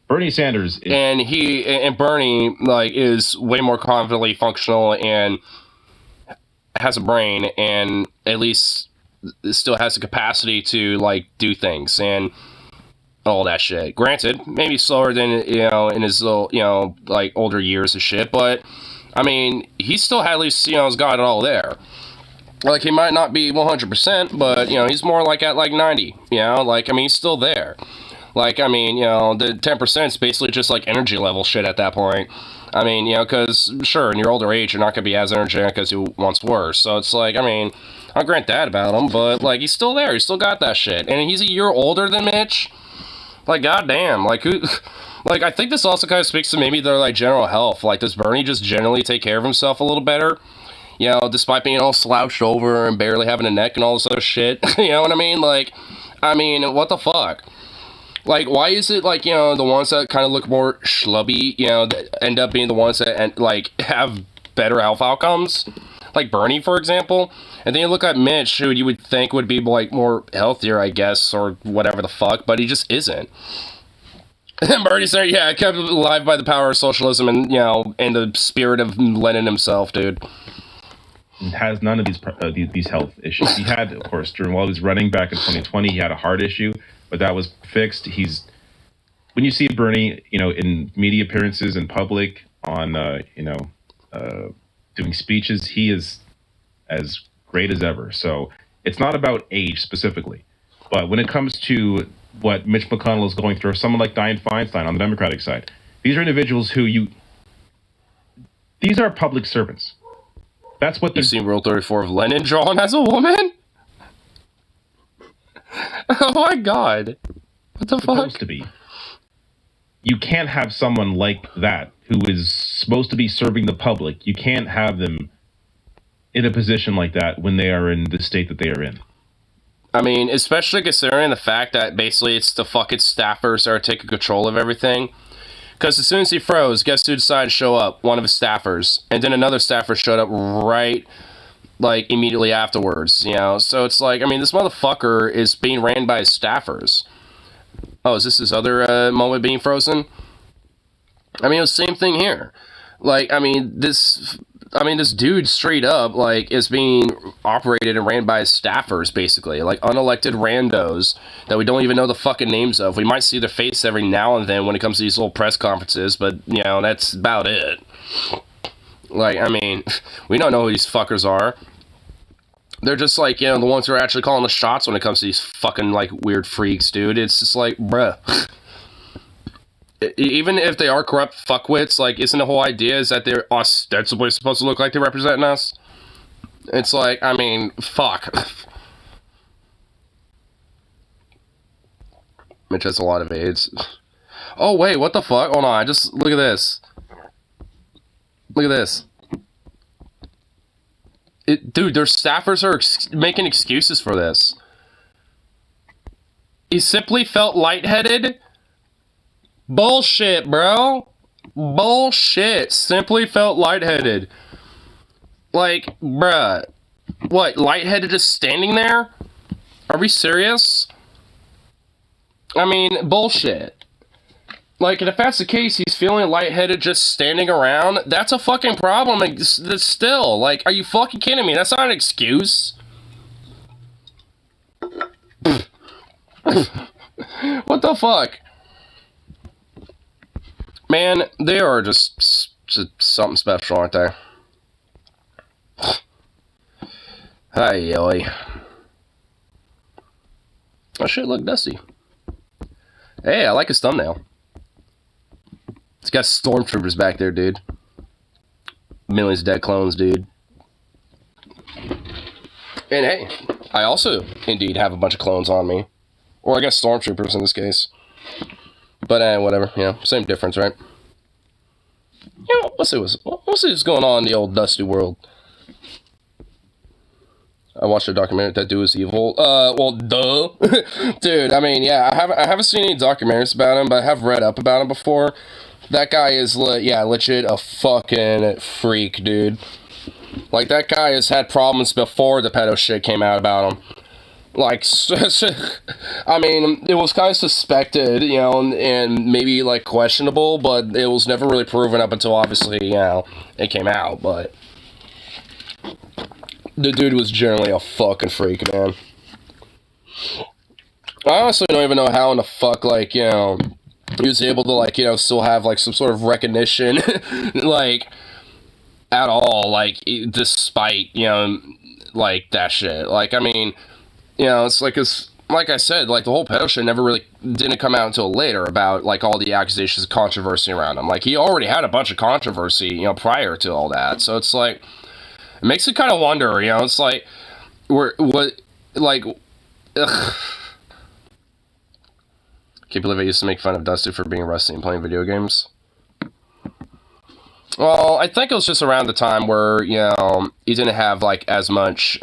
Bernie Sanders is... And Bernie, is way more confidently functional and has a brain and at least still has the capacity to, do things and all that shit. Granted, maybe slower than, in his little, older years and shit, but, he still at least, has got it all there. He might not be 100%, but, he's more at 90, he's still there. The 10% is basically just energy level shit at that point. Because sure, in your older age, you're not going to be as energetic as you once were. So it's I'll grant that about him, but he's still there. He's still got that shit. And he's a year older than Mitch. Goddamn. Who. I think this also kind of speaks to maybe their general health. Does Bernie just generally take care of himself a little better? Despite being all slouched over and barely having a neck and all this other shit. You know what I mean? What the fuck? Why is it, the ones that kind of look more schlubby, that end up being the ones that, have better health outcomes? Bernie, for example. And then you look at Mitch, who you would think would be, more healthier, I guess, or whatever the fuck, but he just isn't. And Bernie said, yeah, kept alive by the power of socialism and, in the spirit of Lenin himself, dude. Has none of these health issues. He had, of course, while he was running back in 2020, he had a heart issue, but that was fixed. When you see Bernie, in media appearances in public, on, doing speeches, he is as great as ever. So it's not about age specifically. But when it comes to what Mitch McConnell is going through, or someone like Dianne Feinstein on the Democratic side, these are individuals these are public servants. That's what You've seen Rule 34 of Lenin drawn as a woman? Oh my god. What the fuck? Supposed to be. You can't have someone like that who is supposed to be serving the public. You can't have them in a position like that when they are in the state that they are in. Especially considering the fact that basically it's the fucking staffers that are taking control of everything. Because as soon as he froze, guess who decided to show up? One of his staffers. And then another staffer showed up right, immediately afterwards, So it's this motherfucker is being ran by his staffers. Oh, is this his other moment being frozen? It was the same thing here. This I mean, this dude straight up, like, is being operated and ran by his staffers, basically. Like, unelected randos that we don't even know the fucking names of. We might see their face every now and then when it comes to these little press conferences, but, you know, that's about it. Like, I mean, we don't know who these fuckers are. They're just, like, you know, the ones who are actually calling the shots when it comes to these fucking, like, weird freaks, dude. It's just like, bruh. Even if they are corrupt fuckwits, like, isn't the whole idea is that they're ostensibly supposed to look like they're representing us? It's like, I mean, fuck. Mitch has a lot of AIDS. Oh, wait, what the fuck? Hold on, look at this. Look at this. Dude, their staffers are making excuses for this. He simply felt lightheaded. Bullshit, bro. Bullshit. Simply felt lightheaded. Like, bruh. What, lightheaded just standing there? Are we serious? I mean, bullshit. Like, if that's the case, he's feeling lightheaded just standing around, that's a fucking problem. It's still, like, are you fucking kidding me? That's not an excuse. What the fuck? Man, they are just something special, aren't they? Hi, oi. Oh shit, look, Dusty. Hey, I like his thumbnail. It's got stormtroopers back there, dude. Millions of dead clones, dude. And hey, I also, indeed, have a bunch of clones on me. Or I guess stormtroopers in this case. But whatever, you know, same difference, right? You know, let's see what's going on in the old Dusty world. I watched a documentary that dude was evil. Well, duh. Dude, I mean, yeah, I haven't seen any documentaries about him, but I have read up about him before. That guy is, legit a fucking freak, dude. Like, that guy has had problems before the pedo shit came out about him. Like, I mean, it was kind of suspected, you know, and maybe, like, questionable, but it was never really proven up until, obviously, you know, it came out, but the dude was generally a fucking freak, man. I honestly don't even know how in the fuck, like, you know, he was able to, like, you know, still have, like, some sort of recognition, like, at all, like, despite, you know, like, that shit. Like, I mean, you know, it's like I said, like, the whole pedo shit never really didn't come out until later about, like, all the accusations of controversy around him. Like, he already had a bunch of controversy, you know, prior to all that. So it's like, it makes you kind of wonder, you know, it's like, ugh. Can't believe I used to make fun of Dusty for being rusty and playing video games. Well, I think it was just around the time where, you know, he didn't have, like, as much,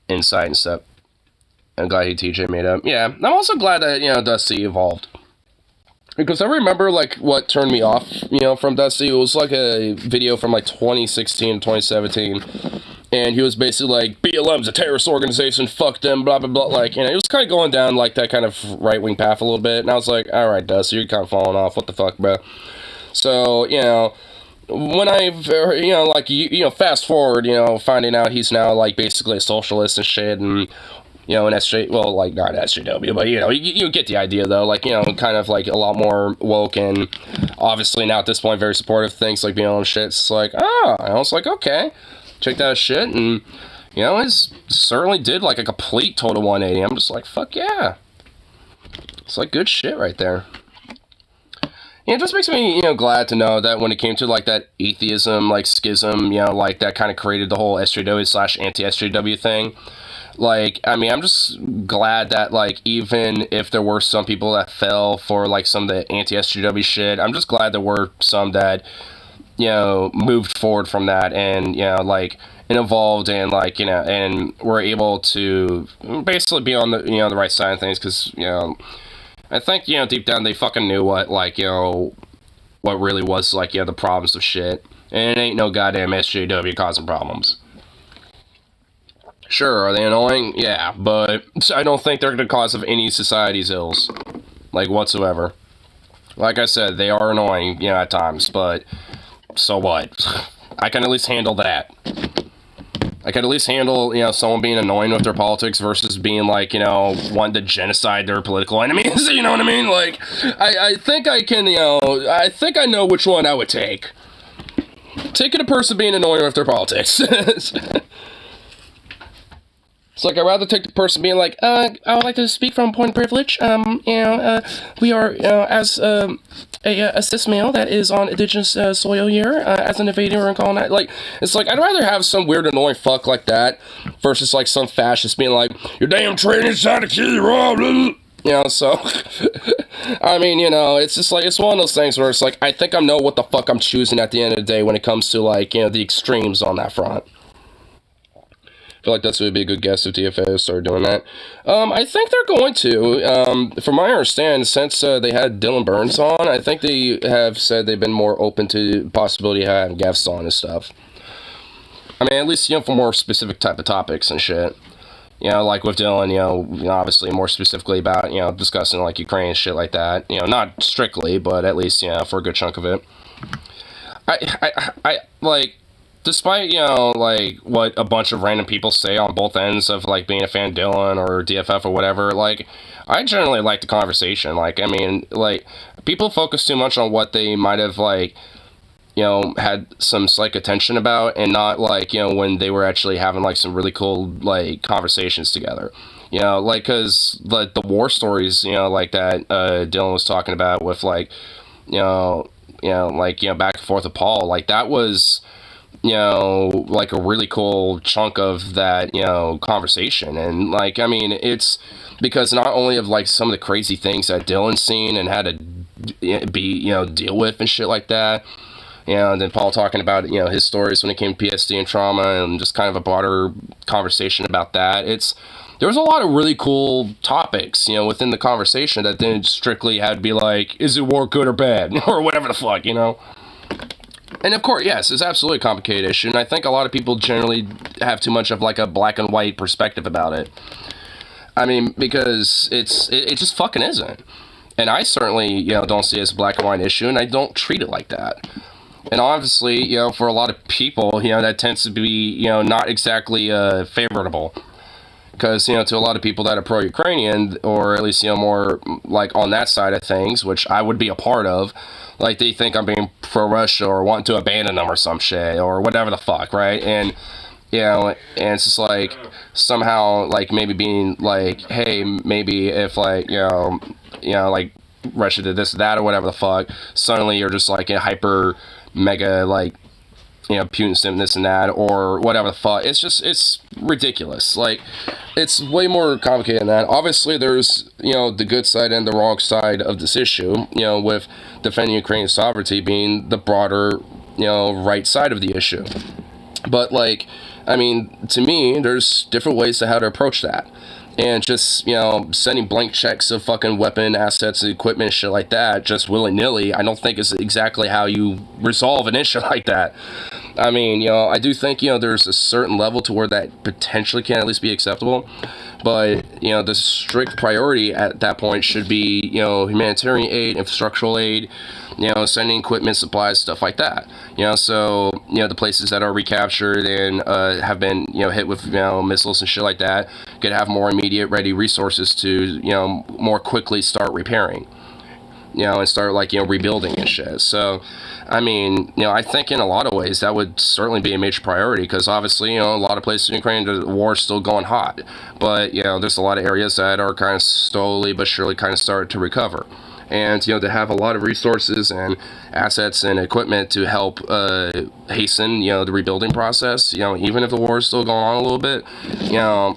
insight and stuff. I'm glad TJ made up. Yeah, I'm also glad that, you know, Dusty evolved. Because I remember, like, what turned me off, you know, from Dusty. It was, like, a video from, like, 2016, 2017. And he was basically like, BLM's a terrorist organization, fuck them, blah, blah, blah. Like, you know, it was kind of going down, like, that kind of right-wing path a little bit. And I was like, alright, Dusty, you're kind of falling off. What the fuck, bro? So, you know, when I've, you know, like, you know, fast forward, you know, finding out he's now, like, basically a socialist and shit, and, you know, an SJ, well, like, not SJW, but, you know, you get the idea, though, like, you know, kind of, like, a lot more woke, and obviously now at this point very supportive of things, like, BLM and shit. It's like, oh, I was like, okay, check that shit, and, you know, it certainly did, like, a complete total 180. I'm just like, fuck yeah. It's, like, good shit right there. Yeah, it just makes me, you know, glad to know that when it came to, like, that atheism, like, schism, you know, like, that kind of created the whole SJW/anti-SJW thing. Like, I mean, I'm just glad that, like, even if there were some people that fell for, like, some of the anti-SJW shit, I'm just glad there were some that, you know, moved forward from that and, you know, like, and evolved and, like, you know, and were able to basically be on the, you know, the right side of things, because, you know, I think, you know, deep down they fucking knew what, like, you know, what really was, like, you know, the problems of shit. And it ain't no goddamn SJW causing problems. Sure, are they annoying? Yeah, but I don't think they're the cause of any society's ills. Like, whatsoever. Like I said, they are annoying, you know, at times, but so what? I can at least handle that. I can at least handle, someone being annoying with their politics versus being like, wanting to genocide their political enemies. You know what I mean? Like, I think I can, I think I know which one I would take. Taking a person being annoying with their politics. It's like, I'd rather take the person being like, I would like to speak from point of privilege. We are, as a cis male that is on indigenous soil here, as an invader and colonizer. Like, it's like, I'd rather have some weird annoying fuck like that versus like some fascist being like, your damn train inside the key, Rob. So, I mean, it's just like, it's one of those things where it's like, I think I know what the fuck I'm choosing at the end of the day when it comes to like, the extremes on that front. I feel like that's would be a good guess if DFA started doing that. I think they're going to. From my understanding, since they had Dylan Burns on, I think they have said they've been more open to the possibility of having guests on and stuff. I mean, at least, for more specific type of topics and shit. Like with Dylan, obviously more specifically about, discussing like Ukraine and shit like that. Not strictly, but at least, for a good chunk of it. I like... Despite, like, what a bunch of random people say on both ends of, like, being a fan of Dylan or DFF or whatever, like, I generally like the conversation. Like, I mean, like, people focus too much on what they might have, like, had some slight attention about, and not, like, when they were actually having, like, some really cool, like, conversations together. Like, because, like, the war stories, like that Dylan was talking about with, like, back and forth with Paul, like, that was... like a really cool chunk of that, conversation. And, like, I mean, it's because not only of, like, some of the crazy things that Dylan's seen and had to be, deal with and shit like that. And then Paul talking about, his stories when it came to PSD and trauma and just kind of a broader conversation about that. There was a lot of really cool topics, within the conversation that didn't strictly have to be like, is it war good or bad? Or whatever the fuck, And of course, yes, it's absolutely a complicated issue, and I think a lot of people generally have too much of like a black and white perspective about it. I mean, because it just fucking isn't. And I certainly, don't see it as a black and white issue, and I don't treat it like that. And obviously, for a lot of people, that tends to be, not exactly favorable. Because, to a lot of people that are pro-Ukrainian, or at least, more like on that side of things, which I would be a part of, like, they think I'm being pro-Russia or wanting to abandon them or some shit or whatever the fuck, right? And, and it's just like, somehow, like, maybe being like, hey, maybe if, like, like, Russia did this, that, or whatever the fuck, suddenly you're just, like, a hyper, mega, like, Putin this and that, or whatever the fuck. It's ridiculous. Like, it's way more complicated than that. Obviously, there's, the good side and the wrong side of this issue, with defending Ukraine's sovereignty being the broader, right side of the issue. But, like, I mean, to me, there's different ways to how to approach that. And just, sending blank checks of fucking weapon assets and equipment and shit like that, just willy-nilly, I don't think is exactly how you resolve an issue like that. I mean, I do think, there's a certain level to where that potentially can at least be acceptable. But, the strict priority at that point should be, humanitarian aid, infrastructural aid, sending equipment, supplies, stuff like that. So, the places that are recaptured and have been, hit with, missiles and shit like that could have more immediate ready resources to, more quickly start repairing. And start, like, rebuilding and shit. So, I mean, I think in a lot of ways that would certainly be a major priority, because obviously, a lot of places in Ukraine, the war is still going hot. But, there's a lot of areas that are kind of slowly but surely kind of starting to recover. And, to have a lot of resources and assets and equipment to help hasten, the rebuilding process, even if the war is still going on a little bit,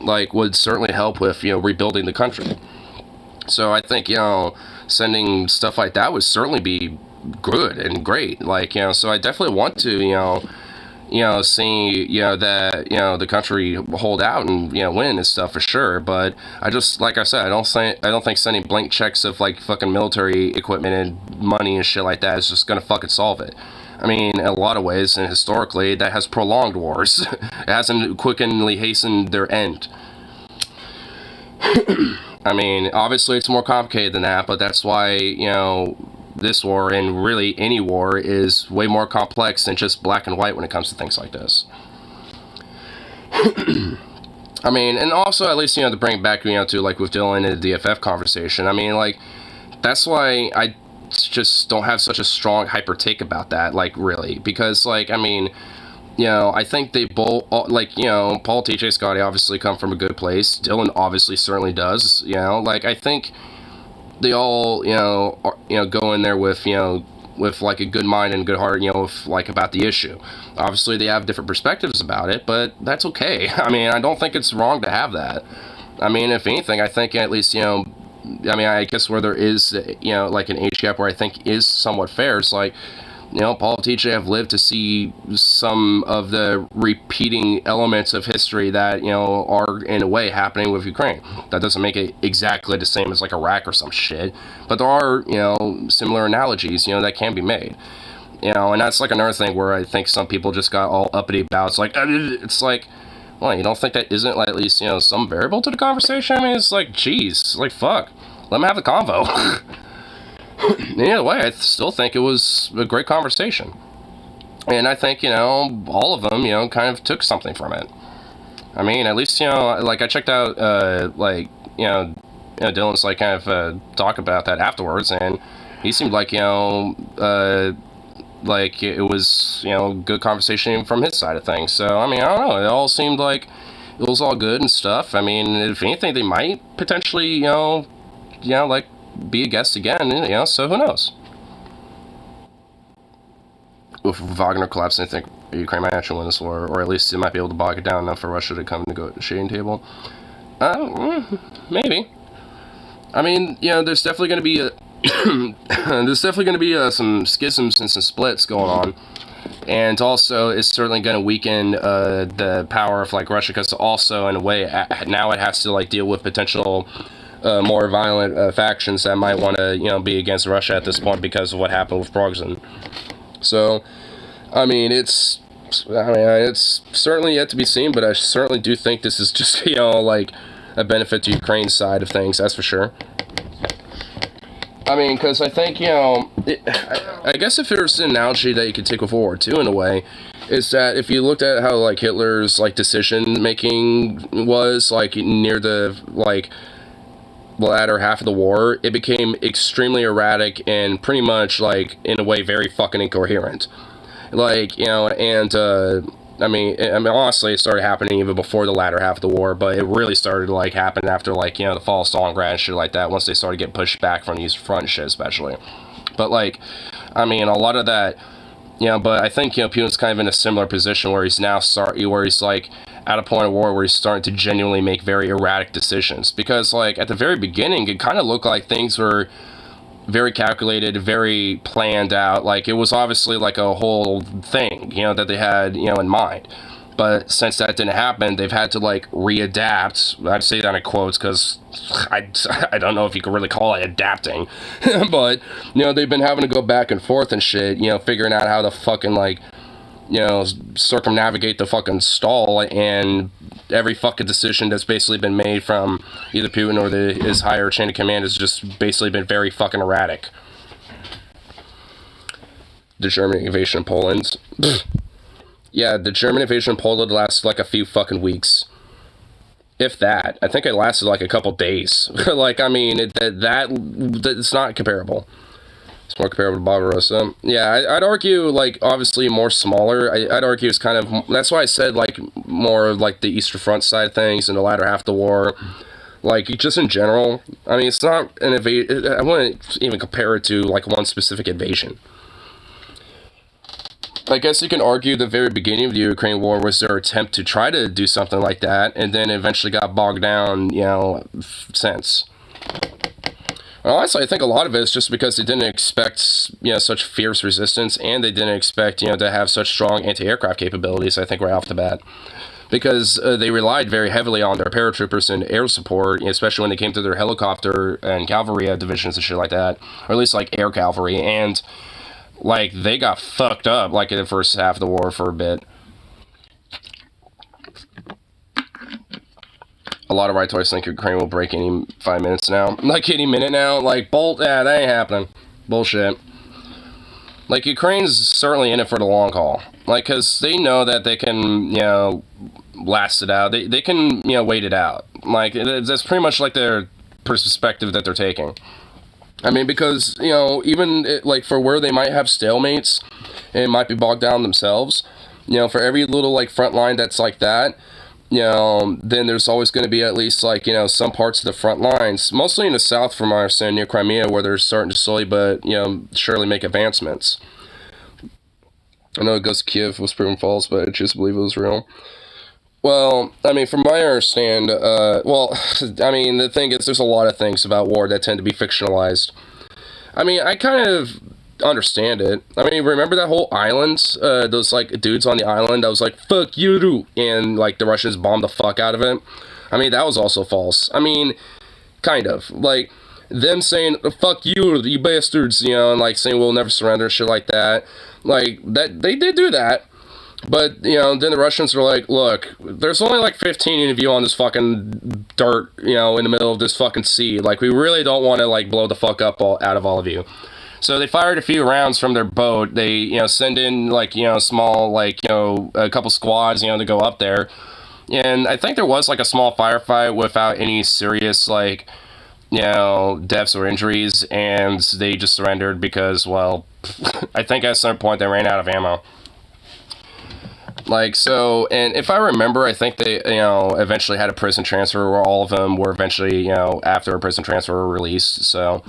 like, would certainly help with, rebuilding the country. So I think, sending stuff like that would certainly be good and great. Like, so I definitely want to, see, that, the country hold out and, win and stuff for sure. But I just, like I said, I don't think sending blank checks of, like, fucking military equipment and money and shit like that is just gonna fucking solve it. I mean, in a lot of ways, and historically, that has prolonged wars. It hasn't quickly hastened their end. I mean, obviously it's more complicated than that, but that's why, this war, and really any war, is way more complex than just black and white when it comes to things like this. I mean, and also, at least, to bring it back, to, like, with Dylan and the DFF conversation, I mean, like, that's why I just don't have such a strong hyper take about that, like, really, because, like, I mean, I think they both, like, Paul, TJ, Scotty obviously come from a good place. Dylan obviously certainly does, like, I think they all, go in there with, with, like, a good mind and a good heart, with, like, about the issue. Obviously, they have different perspectives about it, but that's okay. I mean, I don't think it's wrong to have that. I mean, if anything, I think at least, I mean, I guess where there is, like, an age gap where I think is somewhat fair, it's like, Paul and TJ have lived to see some of the repeating elements of history that, are in a way happening with Ukraine. That doesn't make it exactly the same as like Iraq or some shit, but there are, similar analogies, that can be made. And that's like another thing where I think some people just got all uppity about. It's like, well, you don't think that isn't like, at least, some variable to the conversation? I mean, it's like, geez, like, fuck, let them have the convo. Either way, I still think it was a great conversation. And I think, all of them, kind of took something from it. I mean, at least, like, I checked out, like, Dylan's, like, kind of talk about that afterwards, and he seemed like, like, it was, good conversation from his side of things. So, I mean, I don't know, it all seemed like it was all good and stuff. I mean, if anything, they might potentially, like, be a guest again, so who knows? With Wagner collapsing, I think Ukraine might actually win this war, or at least it might be able to bog it down enough for Russia to come to negotiating table. Maybe. I mean, there's definitely going to be some schisms and some splits going on, and also it's certainly going to weaken the power of, like, Russia, because also in a way now it has to, like, deal with potential more violent factions that might want to, be against Russia at this point because of what happened with Prigozhin. So, I mean, it's certainly yet to be seen, but I certainly do think this is just, like, a benefit to Ukraine's side of things, that's for sure. I mean, because I think, I guess if there's an analogy that you could take with World War II in a way, is that if you looked at how, like, Hitler's, like, decision-making was, like, near the, like, latter half of the war, it became extremely erratic and pretty much, like, in a way, very fucking incoherent. Like, and, I mean, honestly, it started happening even before the latter half of the war, but it really started to, like, happen after, like, the fall of Stalingrad and shit like that, once they started getting pushed back from the Eastern Front and shit, especially. But, like, I mean, a lot of that, but I think, Putin's kind of in a similar position where he's now where he's, like, at a point of war where he's starting to genuinely make very erratic decisions. Because, like, at the very beginning, it kind of looked like things were very calculated, very planned out. Like, it was obviously, like, a whole thing, that they had, in mind. But since that didn't happen, they've had to, like, readapt. I'd say that in quotes because I don't know if you could really call it adapting. But, they've been having to go back and forth and shit, figuring out how to fucking, like, circumnavigate the fucking stall, and every fucking decision that's basically been made from either Putin or his higher chain of command has just basically been very fucking erratic. The German invasion of Poland. Yeah, the German invasion of Poland lasted like a few fucking weeks. If that. I think it lasted like a couple days. Like, I mean, it's not comparable. It's more comparable to Barbarossa. Yeah, I'd argue, like, obviously more smaller. I'd argue it's kind of, that's why I said, like, more of, like, the Eastern Front side of things and the latter half of the war. Like, just in general, I mean, it's not an invasion. I wouldn't even compare it to, like, one specific invasion. I guess you can argue the very beginning of the Ukraine war was their attempt to try to do something like that, and then eventually got bogged down, since. Honestly, I think a lot of it is just because they didn't expect, such fierce resistance, and they didn't expect, to have such strong anti-aircraft capabilities, I think, right off the bat. Because they relied very heavily on their paratroopers and air support, especially when they came to their helicopter and cavalry divisions and shit like that, or at least, like, air cavalry, and, like, they got fucked up, like, in the first half of the war for a bit. A lot of right-toys think Ukraine will break any 5 minutes now. Like, any minute now. Like, Bolt, yeah, that ain't happening. bullshit. Like, Ukraine's certainly in it for the long haul. Like, because they know that they can, you know, last it out. They can, you know, wait it out. Like, that's pretty much like their perspective that they're taking. I mean, because, you know, even, like, for where they might have stalemates, and might be bogged down themselves, you know, for every little, like, front line that's like that, you know, then there's always going to be at least, like, you know, some parts of the front lines, mostly in the south, from what I understand, near Crimea, where they're starting to slowly but, you know, surely make advancements. I know it goes to Kiev was proven false, but I just believe it was real. Well, I mean, from my understand, well, I mean, the thing is, there's a lot of things about war that tend to be fictionalized. I mean, I kind of understand it. I mean, remember that whole island? Those, like, dudes on the island that was like, fuck you, and, like, the Russians bombed the fuck out of it? I mean, that was also false. I mean, kind of. Like, them saying, fuck you, you bastards, you know, and, like, saying we'll never surrender, shit like that. Like, that, they did do that. But, you know, then the Russians were like, look, there's only like 15 of you on this fucking dirt, you know, in the middle of this fucking sea. Like, we really don't want to, like, blow the fuck up out of all of you. So they fired a few rounds from their boat. They, you know, send in, like, you know, small, like, you know, a couple squads, you know, to go up there. And I think there was, like, a small firefight without any serious, like, you know, deaths or injuries. And they just surrendered because, well, I think at some point they ran out of ammo. Like, so, and if I remember, I think they, you know, eventually had a prison transfer where all of them were eventually, you know, after a prison transfer were released. So,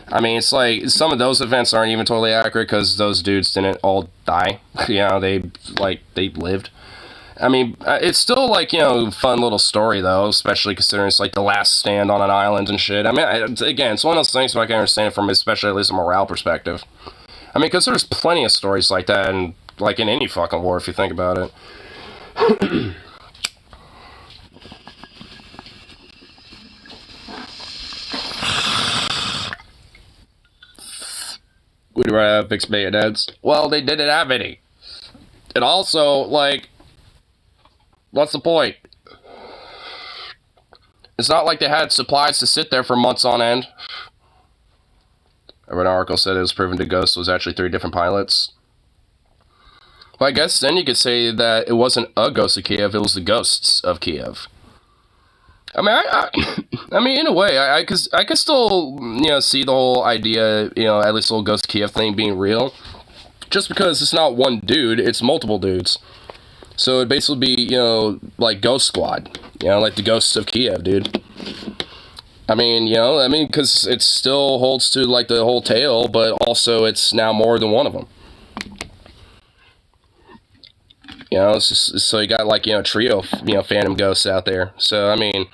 I mean, it's like, some of those events aren't even totally accurate because those dudes didn't all die. You know, they lived. I mean, it's still, like, you know, fun little story, though, especially considering it's, like, the last stand on an island and shit. I mean, again, it's one of those things where I can understand it from, especially at least a morale perspective. I mean, because there's plenty of stories like that, and like in any fucking war, if you think about it. Would you rather have fixed bayonets? Well, they didn't have any. And also, like, what's the point? It's not like they had supplies to sit there for months on end. I read an article said it was proven to Ghost was actually 3 different pilots. Well, I guess then you could say that it wasn't a ghost of Kiev, it was the ghosts of Kiev. I mean, I mean, in a way, I could still, you know, see the whole idea, you know, at least the whole ghost of Kiev thing being real. Just because it's not one dude, it's multiple dudes. So it'd basically be, you know, like Ghost Squad. You know, like the ghosts of Kiev, dude. I mean, you know, because it still holds to, like, the whole tale, but also it's now more than one of them. You know, it's just, so you got, like, you know, trio, you know, Phantom Ghosts out there. So, I mean,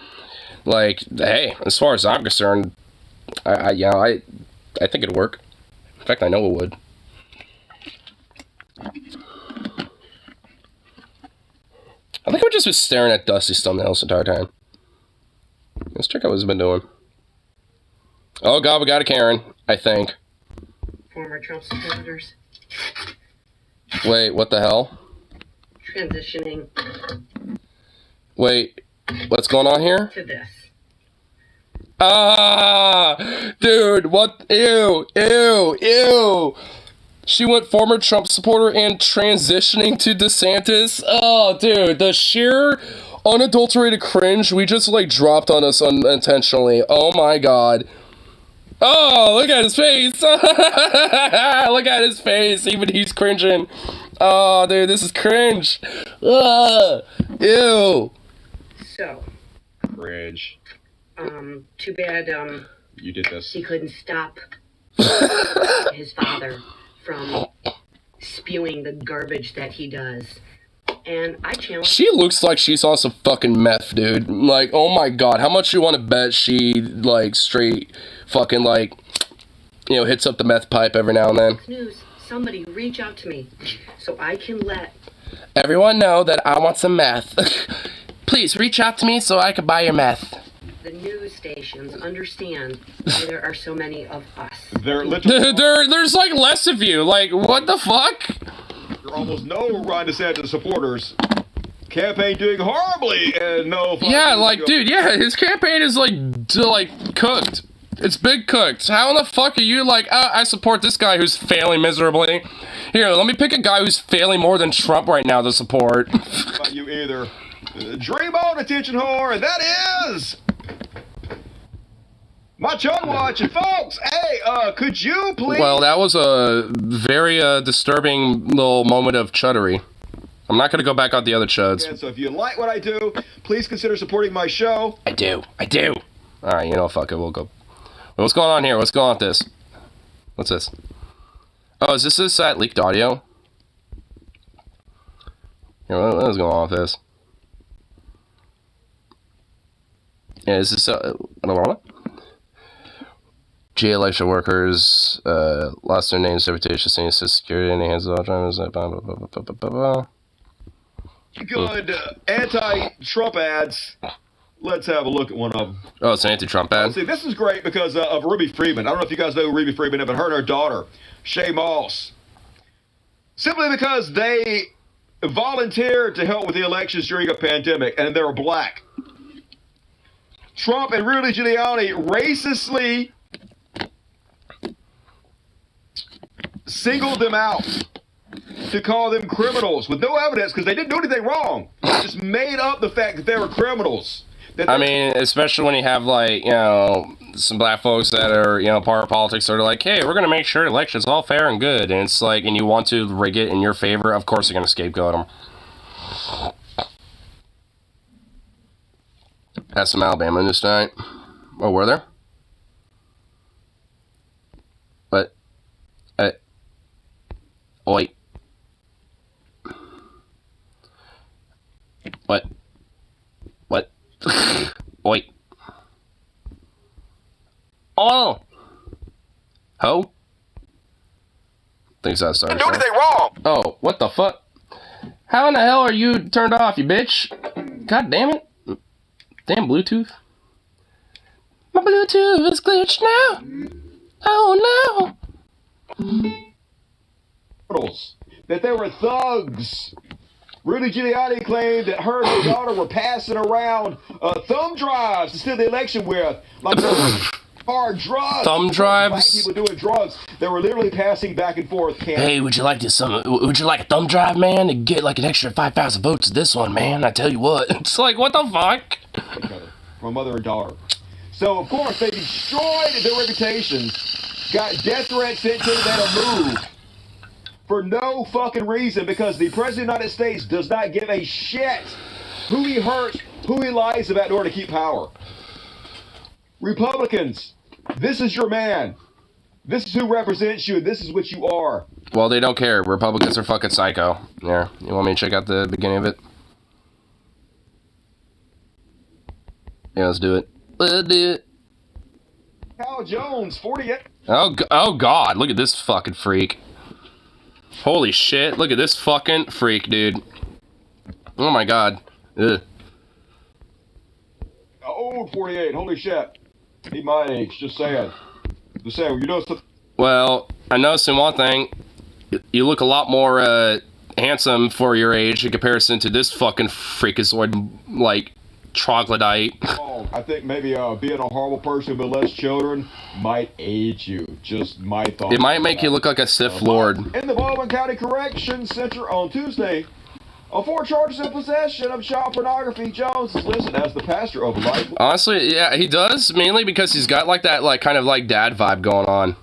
like, hey, as far as I'm concerned, I think it'd work. In fact, I know it would. I think I've just been staring at Dusty's thumbnails the entire time. Let's check out what he's been doing. Oh, God, we got a Karen, I think. Former Trump supporters. Wait, what the hell? Transitioning Wait, what's going on here? to this. Ah! Dude, what? Ew, ew, ew! She went former Trump supporter and transitioning to DeSantis? Oh, dude, the sheer unadulterated cringe we just, like, dropped on us unintentionally. Oh my god. Oh, look at his face! Look at his face, even he's cringing. Oh, dude, this is cringe. Ugh. Ew. So, Cringe. too bad, You did this. he couldn't stop his father from spewing the garbage that he does. And I challenge... She looks like she's on some fucking meth, dude. Like, oh my god, how much you want to bet she, like, straight fucking, like, you know, hits up the meth pipe every now and then? News. Somebody reach out to me so I can let Everyone know that I want some meth. Please, reach out to me so I can buy your meth. the news stations understand why there are so many of us. They're literally. There's, like, less of you. Like, what the fuck? There are almost no Ron DeSantis supporters. Campaign doing horribly, and no. Yeah, like, dude, yeah, his campaign is, like, cooked. It's big cooked. How in the fuck are you like, I support this guy who's failing miserably. Here, let me pick a guy who's failing more than Trump right now to support. About you either. Dream on, attention whore, and that is... my chun watching, folks. Hey, could you please... Well, that was a very disturbing little moment of chuddery. I'm not gonna go back on the other chuds. And so if you like what I do, please consider supporting my show. I do. Alright, you know, fuck it, we'll go. What's going on here? What's going on with this? What's this? Oh, is this that leaked audio? Here, what is going on with this? Yeah, is this G election workers lost their names, reputation, social security, in the hands of all drivers. Good anti-Trump ads. Let's have a look at one of them. Oh, it's an anti-Trump ad. See, this is great because of Ruby Freeman. I don't know if you guys know who Ruby Freeman is, but her and her daughter, Shay Moss. Simply because they volunteered to help with the elections during a pandemic, and they were black. Trump and Rudy Giuliani racistly singled them out to call them criminals with no evidence because they didn't do anything wrong. They just made up the fact that they were criminals. I mean, especially when you have, like, you know, some black folks that are, you know, part of politics that are like, hey, we're going to make sure elections all fair and good. And it's like, and you want to rig it in your favor, of course you're going to scapegoat them. Had some Alabama news tonight. Oh, were there? What? Wait. What? Wait. Oh! Ho? Thinks I started. Didn't do anything wrong. Oh, what the fuck? How in the hell are you turned off, you bitch? God damn it. Damn Bluetooth. My Bluetooth is glitched now. Oh no. That they were thugs. Rudy Giuliani claimed that her and her daughter were passing around thumb drives to steal the election with, like hard drugs. Thumb drives. Black people doing drugs. They were literally passing back and forth. Hey, would you like a thumb drive, man, to get like an extra 5,000 votes to this one, man? I tell you what, it's like, what the fuck? From mother and daughter. So of course they destroyed their reputations, got death threats sent to them that'll move. For no fucking reason, because the President of the United States does not give a shit who he hurts, who he lies about in order to keep power. Republicans, this is your man. This is who represents you, and this is what you are. Well, they don't care. Republicans are fucking psycho. There, you want me to check out the beginning of it? Yeah, let's do it. Let's do it. Cal Jones, 48. Oh God, look at this fucking freak. Holy shit, look at this fucking freak, dude. Oh my God. Ugh. Old 48, holy shit. He my age, just saying. Just saying, you know something. Well, I noticed in one thing, you look a lot more handsome for your age in comparison to this fucking freakazoid, like, troglodyte. Oh, I think maybe being a horrible person with less children might age you. Just my thought. It might make you look like a Sith Lord. In the Baldwin County Corrections Center on Tuesday, on 4 charges of possession of child pornography, Jones is listed as the pastor of Life. Honestly, yeah, he does, mainly because he's got like that, like, kind of like dad vibe going on.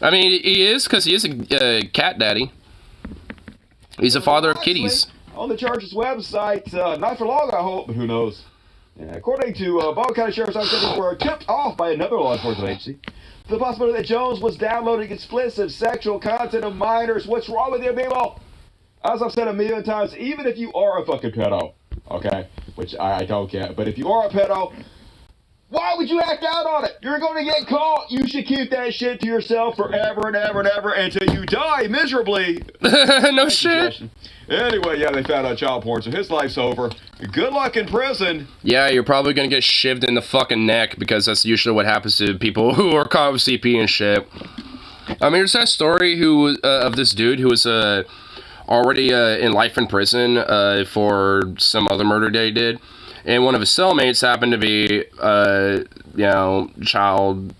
I mean, he is, because he is a cat daddy. He's a father of kitties. On the church's website, not for long, I hope, but who knows. According to Baldwin County Sheriff's Office, were tipped off by another law enforcement agency the possibility that Jones was downloading explicit sexual content of minors. What's wrong with you people? As I've said a million times, even if you are a fucking pedo, okay, which I don't get, but if you are a pedo, why would you act out on it? You're going to get caught. You should keep that shit to yourself forever and ever and ever until you die miserably. No shit. Anyway, yeah, they found out child porn, so his life's over. Good luck in prison. Yeah, you're probably gonna get shivved in the fucking neck, because that's usually what happens to people who are caught with CP and shit. I mean, there's that story of this dude who was already in life in prison for some other murder that he did. and one of his cellmates happened to be, child,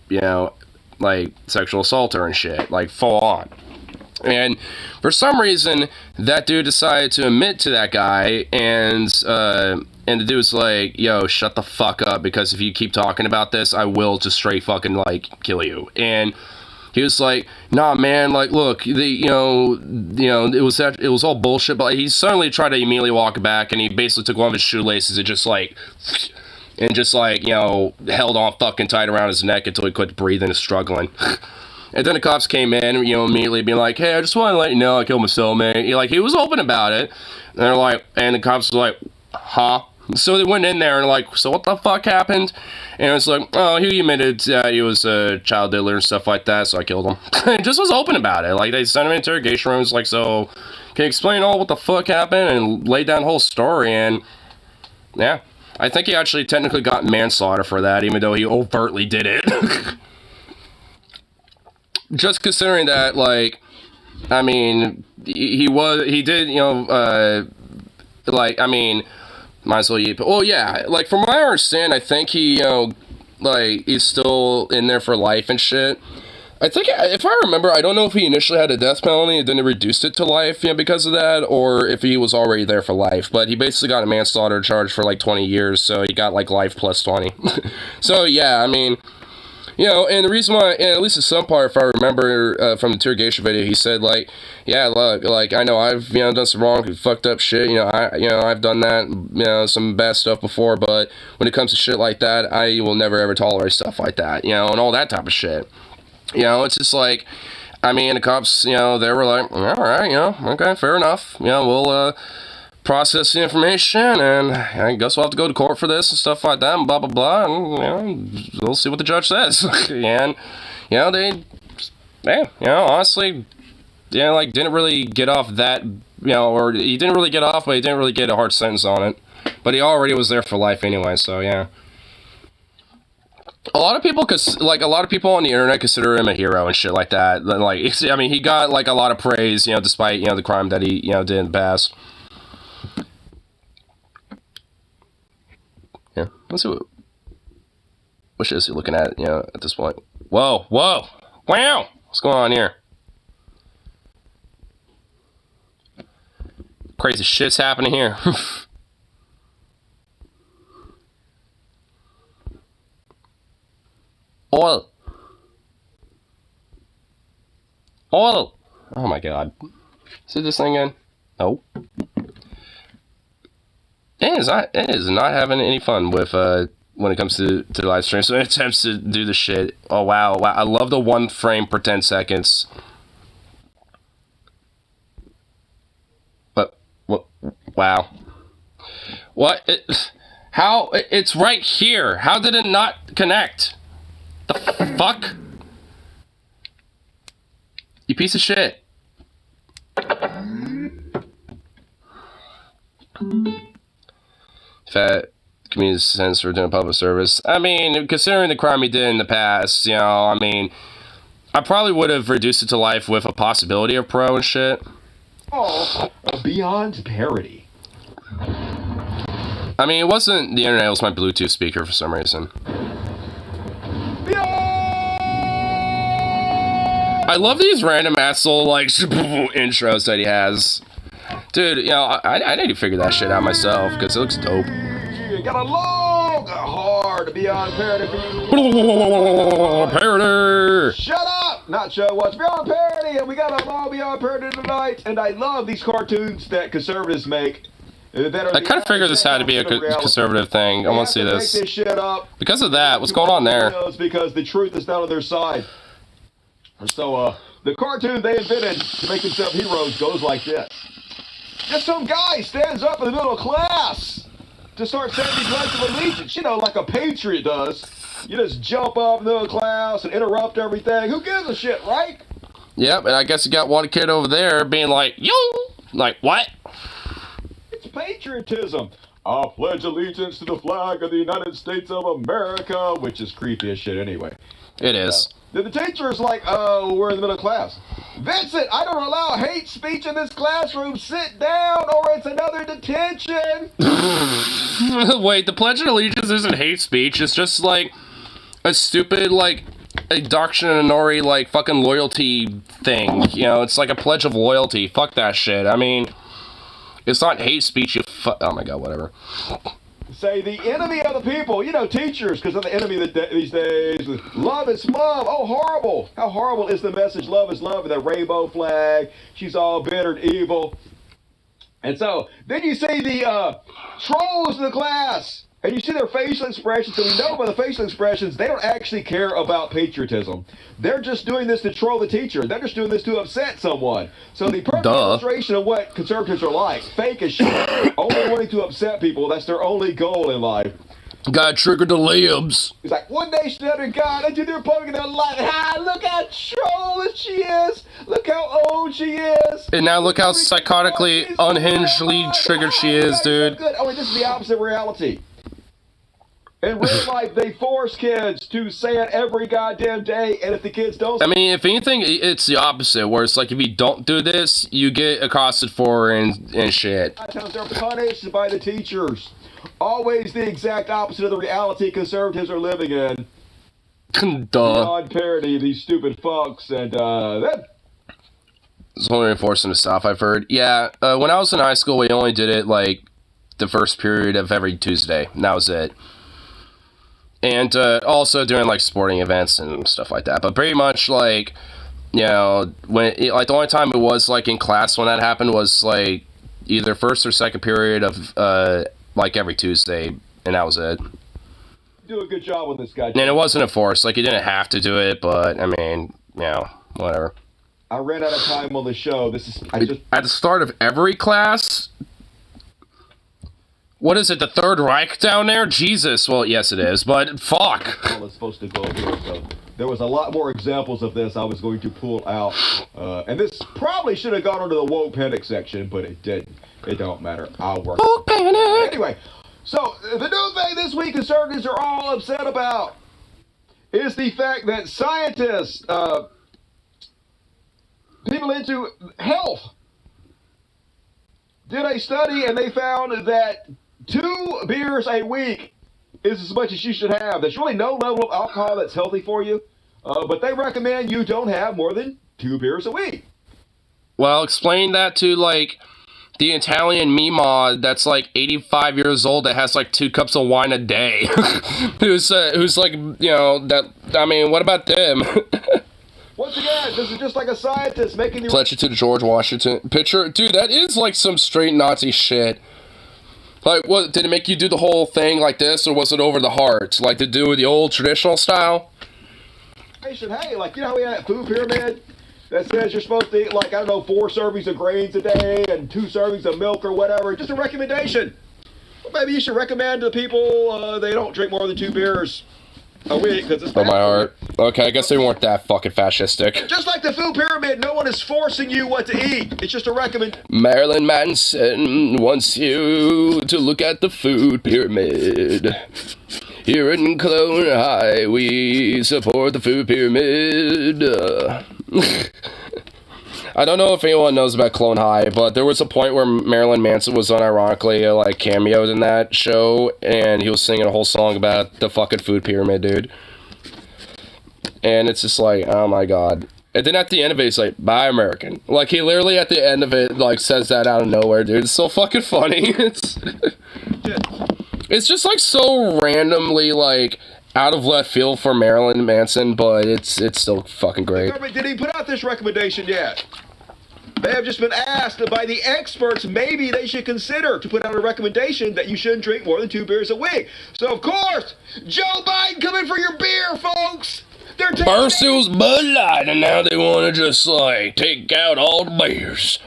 like, sexual assaulter and shit, like, full on. And for some reason, that dude decided to admit to that guy, and the dude's like, yo, shut the fuck up, because if you keep talking about this, I will just straight fucking, like, kill you. And he was like, nah, man, like, look, it was all bullshit, but he suddenly tried to immediately walk back, and he basically took one of his shoelaces and just, held on fucking tight around his neck until he couldn't breathe and is struggling. And then the cops came in, immediately being like, hey, I just want to let you know I killed my cellmate. He was open about it. And they're like, and the cops were like, huh? So they went in there and like, so what the fuck happened? And it's like, oh, he admitted he was a child diddler and stuff like that, so I killed him. And just was open about it. Like, they sent him in interrogation rooms, like, so can you explain all what the fuck happened? And laid down the whole story, and yeah. I think he actually technically got manslaughter for that, even though he overtly did it. Just considering that, like, I mean, he did, might as well eat. Oh, yeah, like, from what I understand, I think he, he's still in there for life and shit. I think, if I remember, I don't know if he initially had a death penalty and then they reduced it to life, because of that, or if he was already there for life. But he basically got a manslaughter charge for, like, 20 years, so he got, like, life plus 20. So, yeah, I mean... and the reason why, and at least in some part, if I remember from the interrogation video, he said, like, yeah, look, like, I know I've, done some wrong, fucked up shit, I've done that, some bad stuff before, but when it comes to shit like that, I will never ever tolerate stuff like that, and all that type of shit. It's just like, I mean, the cops, they were like, all right, okay, fair enough, we'll, process the information, and I guess we'll have to go to court for this and stuff like that, and blah, blah, blah, and, we'll see what the judge says. And, honestly, didn't really get off that, or he didn't really get off, but he didn't really get a hard sentence on it. But he already was there for life anyway, so, yeah. A lot of people on the internet consider him a hero and shit like that. Like, I mean, he got, like, a lot of praise, despite, the crime that he, did in the past. Yeah, let's see what shit is he looking at, at this point. Whoa, wow, what's going on here? Crazy shit's happening here. Oil. Oh my god. Is it this thing again? No. It is not having any fun with when it comes to the live stream. So it attempts to do the shit. Oh wow. I love the 1 frame per 10 seconds. But what? Wow. What? How? It's right here. How did it not connect? The fuck? You piece of shit. Fat community sense for doing public service. I mean, considering the crime he did in the past, I mean, I probably would have reduced it to life with a possibility of parole and shit. Oh, beyond parody. I mean, it wasn't the internet, it was my Bluetooth speaker for some reason. I love these random ass little, like, intros that he has. Dude, I need to figure that shit out myself, because it looks dope. You got a long, hard Beyond Parody for you. Parody! Shut up! Not show what's Beyond Parody, and we got a long Beyond Parody tonight. And I love these cartoons that conservatives make. I kind of figured this had to be a conservative thing. I want to see this. Make this shit up. Because of that, what's going on there? Because the truth is not on their side. So, the cartoon they invented to make themselves heroes goes like this. Just some guy stands up in the middle of class to start saying the Pledge of Allegiance, like a patriot does. You just jump up in the middle of class and interrupt everything. Who gives a shit, right? Yep, and I guess you got one kid over there being like, yo! Like, what? It's patriotism. I pledge allegiance to the flag of the United States of America, which is creepy as shit anyway. It is. Then the teacher's like, oh, we're in the middle of class. Vincent, I don't allow hate speech in this classroom. Sit down or it's another detention. Wait, the Pledge of Allegiance isn't hate speech. It's just like a stupid, like, indoctrinatory, like, fucking loyalty thing. You know, it's like a pledge of loyalty. Fuck that shit. I mean, it's not hate speech, oh my god, whatever. Say the enemy of the people, you know, teachers, because they're the enemy these days. Love is love. Oh, horrible. How horrible is the message, love is love, and that rainbow flag. She's all bitter and evil. And so, then you see the trolls in the class. And you see their facial expressions, and we know by the facial expressions, they don't actually care about patriotism. They're just doing this to troll the teacher. They're just doing this to upset someone. So the perfect illustration of what conservatives are like, fake as shit, only wanting to upset people, that's their only goal in life. Gotta trigger the libs. He's like, one nation under God, unto the Republic of life. Ah, look how trollish she is. Look how old she is. And now look how psychotically, unhingedly triggered she is, dude. Good. Oh, this is the opposite of reality. In real life, they force kids to say it every goddamn day, and if the kids don't... I mean, if anything, it's the opposite, where it's like, if you don't do this, you get accosted for and shit. They're punished by the teachers. Always the exact opposite of the reality conservatives are living in. Beyond parody, these stupid fucks, and that... It's only enforcing the stuff I've heard. Yeah, when I was in high school, we only did it, like, the first period of every Tuesday, and that was it. And also doing like sporting events and stuff like that. But pretty much like, you know, like the only time it was like in class when that happened was like either first or second period of like every Tuesday, and that was it. Do a good job with this guy. And it wasn't enforced. Like you didn't have to do it, but I mean, you know, whatever. I ran out of time on the show. At the start of every class. What is it, the Third Reich down there? Jesus. Well, yes it is, but fuck. Well, it's supposed to go here, so there was a lot more examples of this I was going to pull out. And this probably should have gone into the woke panic section, but it didn't. It don't matter. I'll work. Woke panic! Anyway, so the new thing this week conservatives are all upset about is the fact that scientists, people into health, did a study and they found that 2 beers a week is as much as you should have. There's really no level of alcohol that's healthy for you, but they recommend you don't have more than 2 beers a week. Well, explain that to, like, the Italian Mima that's, like, 85 years old that has, like, 2 cups of wine a day. who's, like, you know, that, I mean, what about them? Once again, this is just like a scientist making the... Pledge it to the George Washington picture. Dude, that is, like, some straight Nazi shit. Like, what, did it make you do the whole thing like this, or was it over the heart? Like, to do the old traditional style? Hey, like, you know how we had that food pyramid that says you're supposed to eat, like, I don't know, 4 servings of grains a day and 2 servings of milk or whatever? Just a recommendation. Well, maybe you should recommend to people they don't drink more than 2 beers a week, because it's bad. Oh, my heart. Okay, I guess they weren't that fucking fascistic. Just like the food pyramid, no one is forcing you what to eat. It's just a recommendation. Marilyn Manson wants you to look at the food pyramid. Here in Clone High, we support the food pyramid. I don't know if anyone knows about Clone High, but there was a point where Marilyn Manson was unironically, like, cameoed in that show, and he was singing a whole song about the fucking food pyramid, dude. And it's just like, oh my god. And then at the end of it, he's like, bye, American. Like, he literally at the end of it, like, says that out of nowhere, dude. It's so fucking funny. It's just, like, so randomly, like, out of left field for Marilyn Manson, but it's still fucking great. The government didn't even put out this recommendation yet. They have just been asked by the experts, maybe they should consider to put out a recommendation that you shouldn't drink more than 2 beers a week. So, of course, Joe Biden coming for your beer, folks. First it was Bud Light, and now they want to just, like, take out all the beers.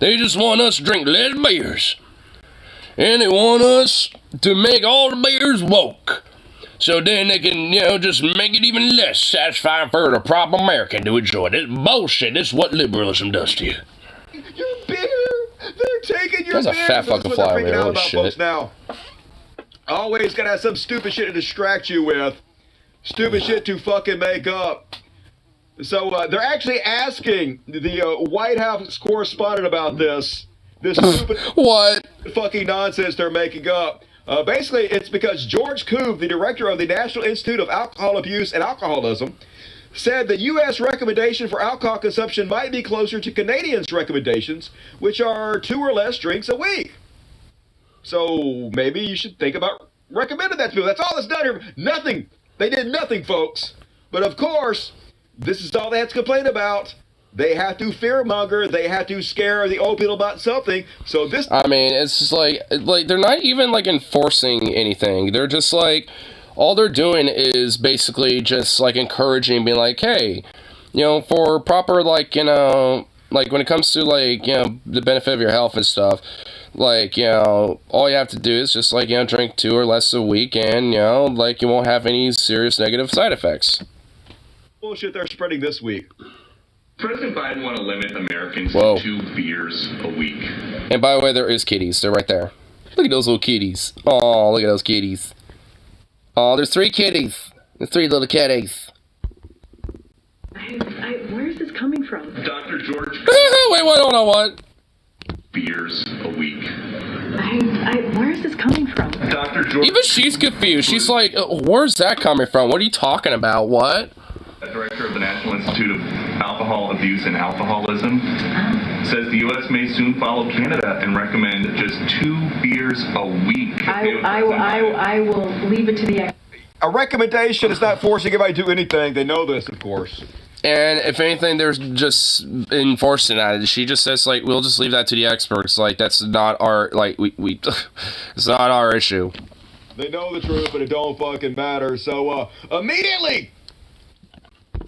They just want us to drink less beers. And they want us to make all the beers woke. So then they can, you know, just make it even less satisfying for the proper American to enjoy. This bullshit. This is what liberalism does to you. Your beer. They're taking your beer. That's a fat fucking fly over there. Holy shit. Now. Always gotta have some stupid shit to distract you with. Stupid shit to fucking make up. So they're actually asking the White House correspondent about this stupid What? fucking nonsense they're making up. Basically, it's because George Koob, the director of the National Institute of Alcohol Abuse and Alcoholism, said the U.S. recommendation for alcohol consumption might be closer to Canadians' recommendations, which are 2 or less drinks a week. So maybe you should think about recommending that to people. That's all that's done here. Nothing. They did nothing, folks. But of course, this is all they have to complain about. They have to fearmonger. They have to scare the old people about something. So this... I mean, it's just like they're not even, like, enforcing anything. They're just, like, all they're doing is basically just, like, encouraging, being like, hey, you know, for proper, like, you know, like, when it comes to, like, you know, the benefit of your health and stuff, like, you know, all you have to do is just, like, you know, drink 2 or less a week, and, you know, like, you won't have any serious negative side effects. Bullshit they're spreading this week. President Biden want to limit Americans Whoa. to 2 beers a week. And by the way, there is kitties. They're right there. Look at those little kitties. Oh, look at those kitties. Oh, there's 3 kitties. There's 3 little kitties. Where is this coming from? Dr. George Wait, hold on, what? beers a week. Where is this coming from? Dr. George... Even she's confused. She's like, where's that coming from? What are you talking about? What? Director of the National Institute of Alcohol Abuse and Alcoholism, says the U.S. may soon follow Canada and recommend just 2 beers a week. I will leave it to the... A recommendation is not forcing anybody to do anything. They know this, of course. And if anything, there's just enforcing that. She just says, like, we'll just leave that to the experts. Like, that's not our, like, we it's not our issue. They know the truth, but it don't fucking matter. So, immediately...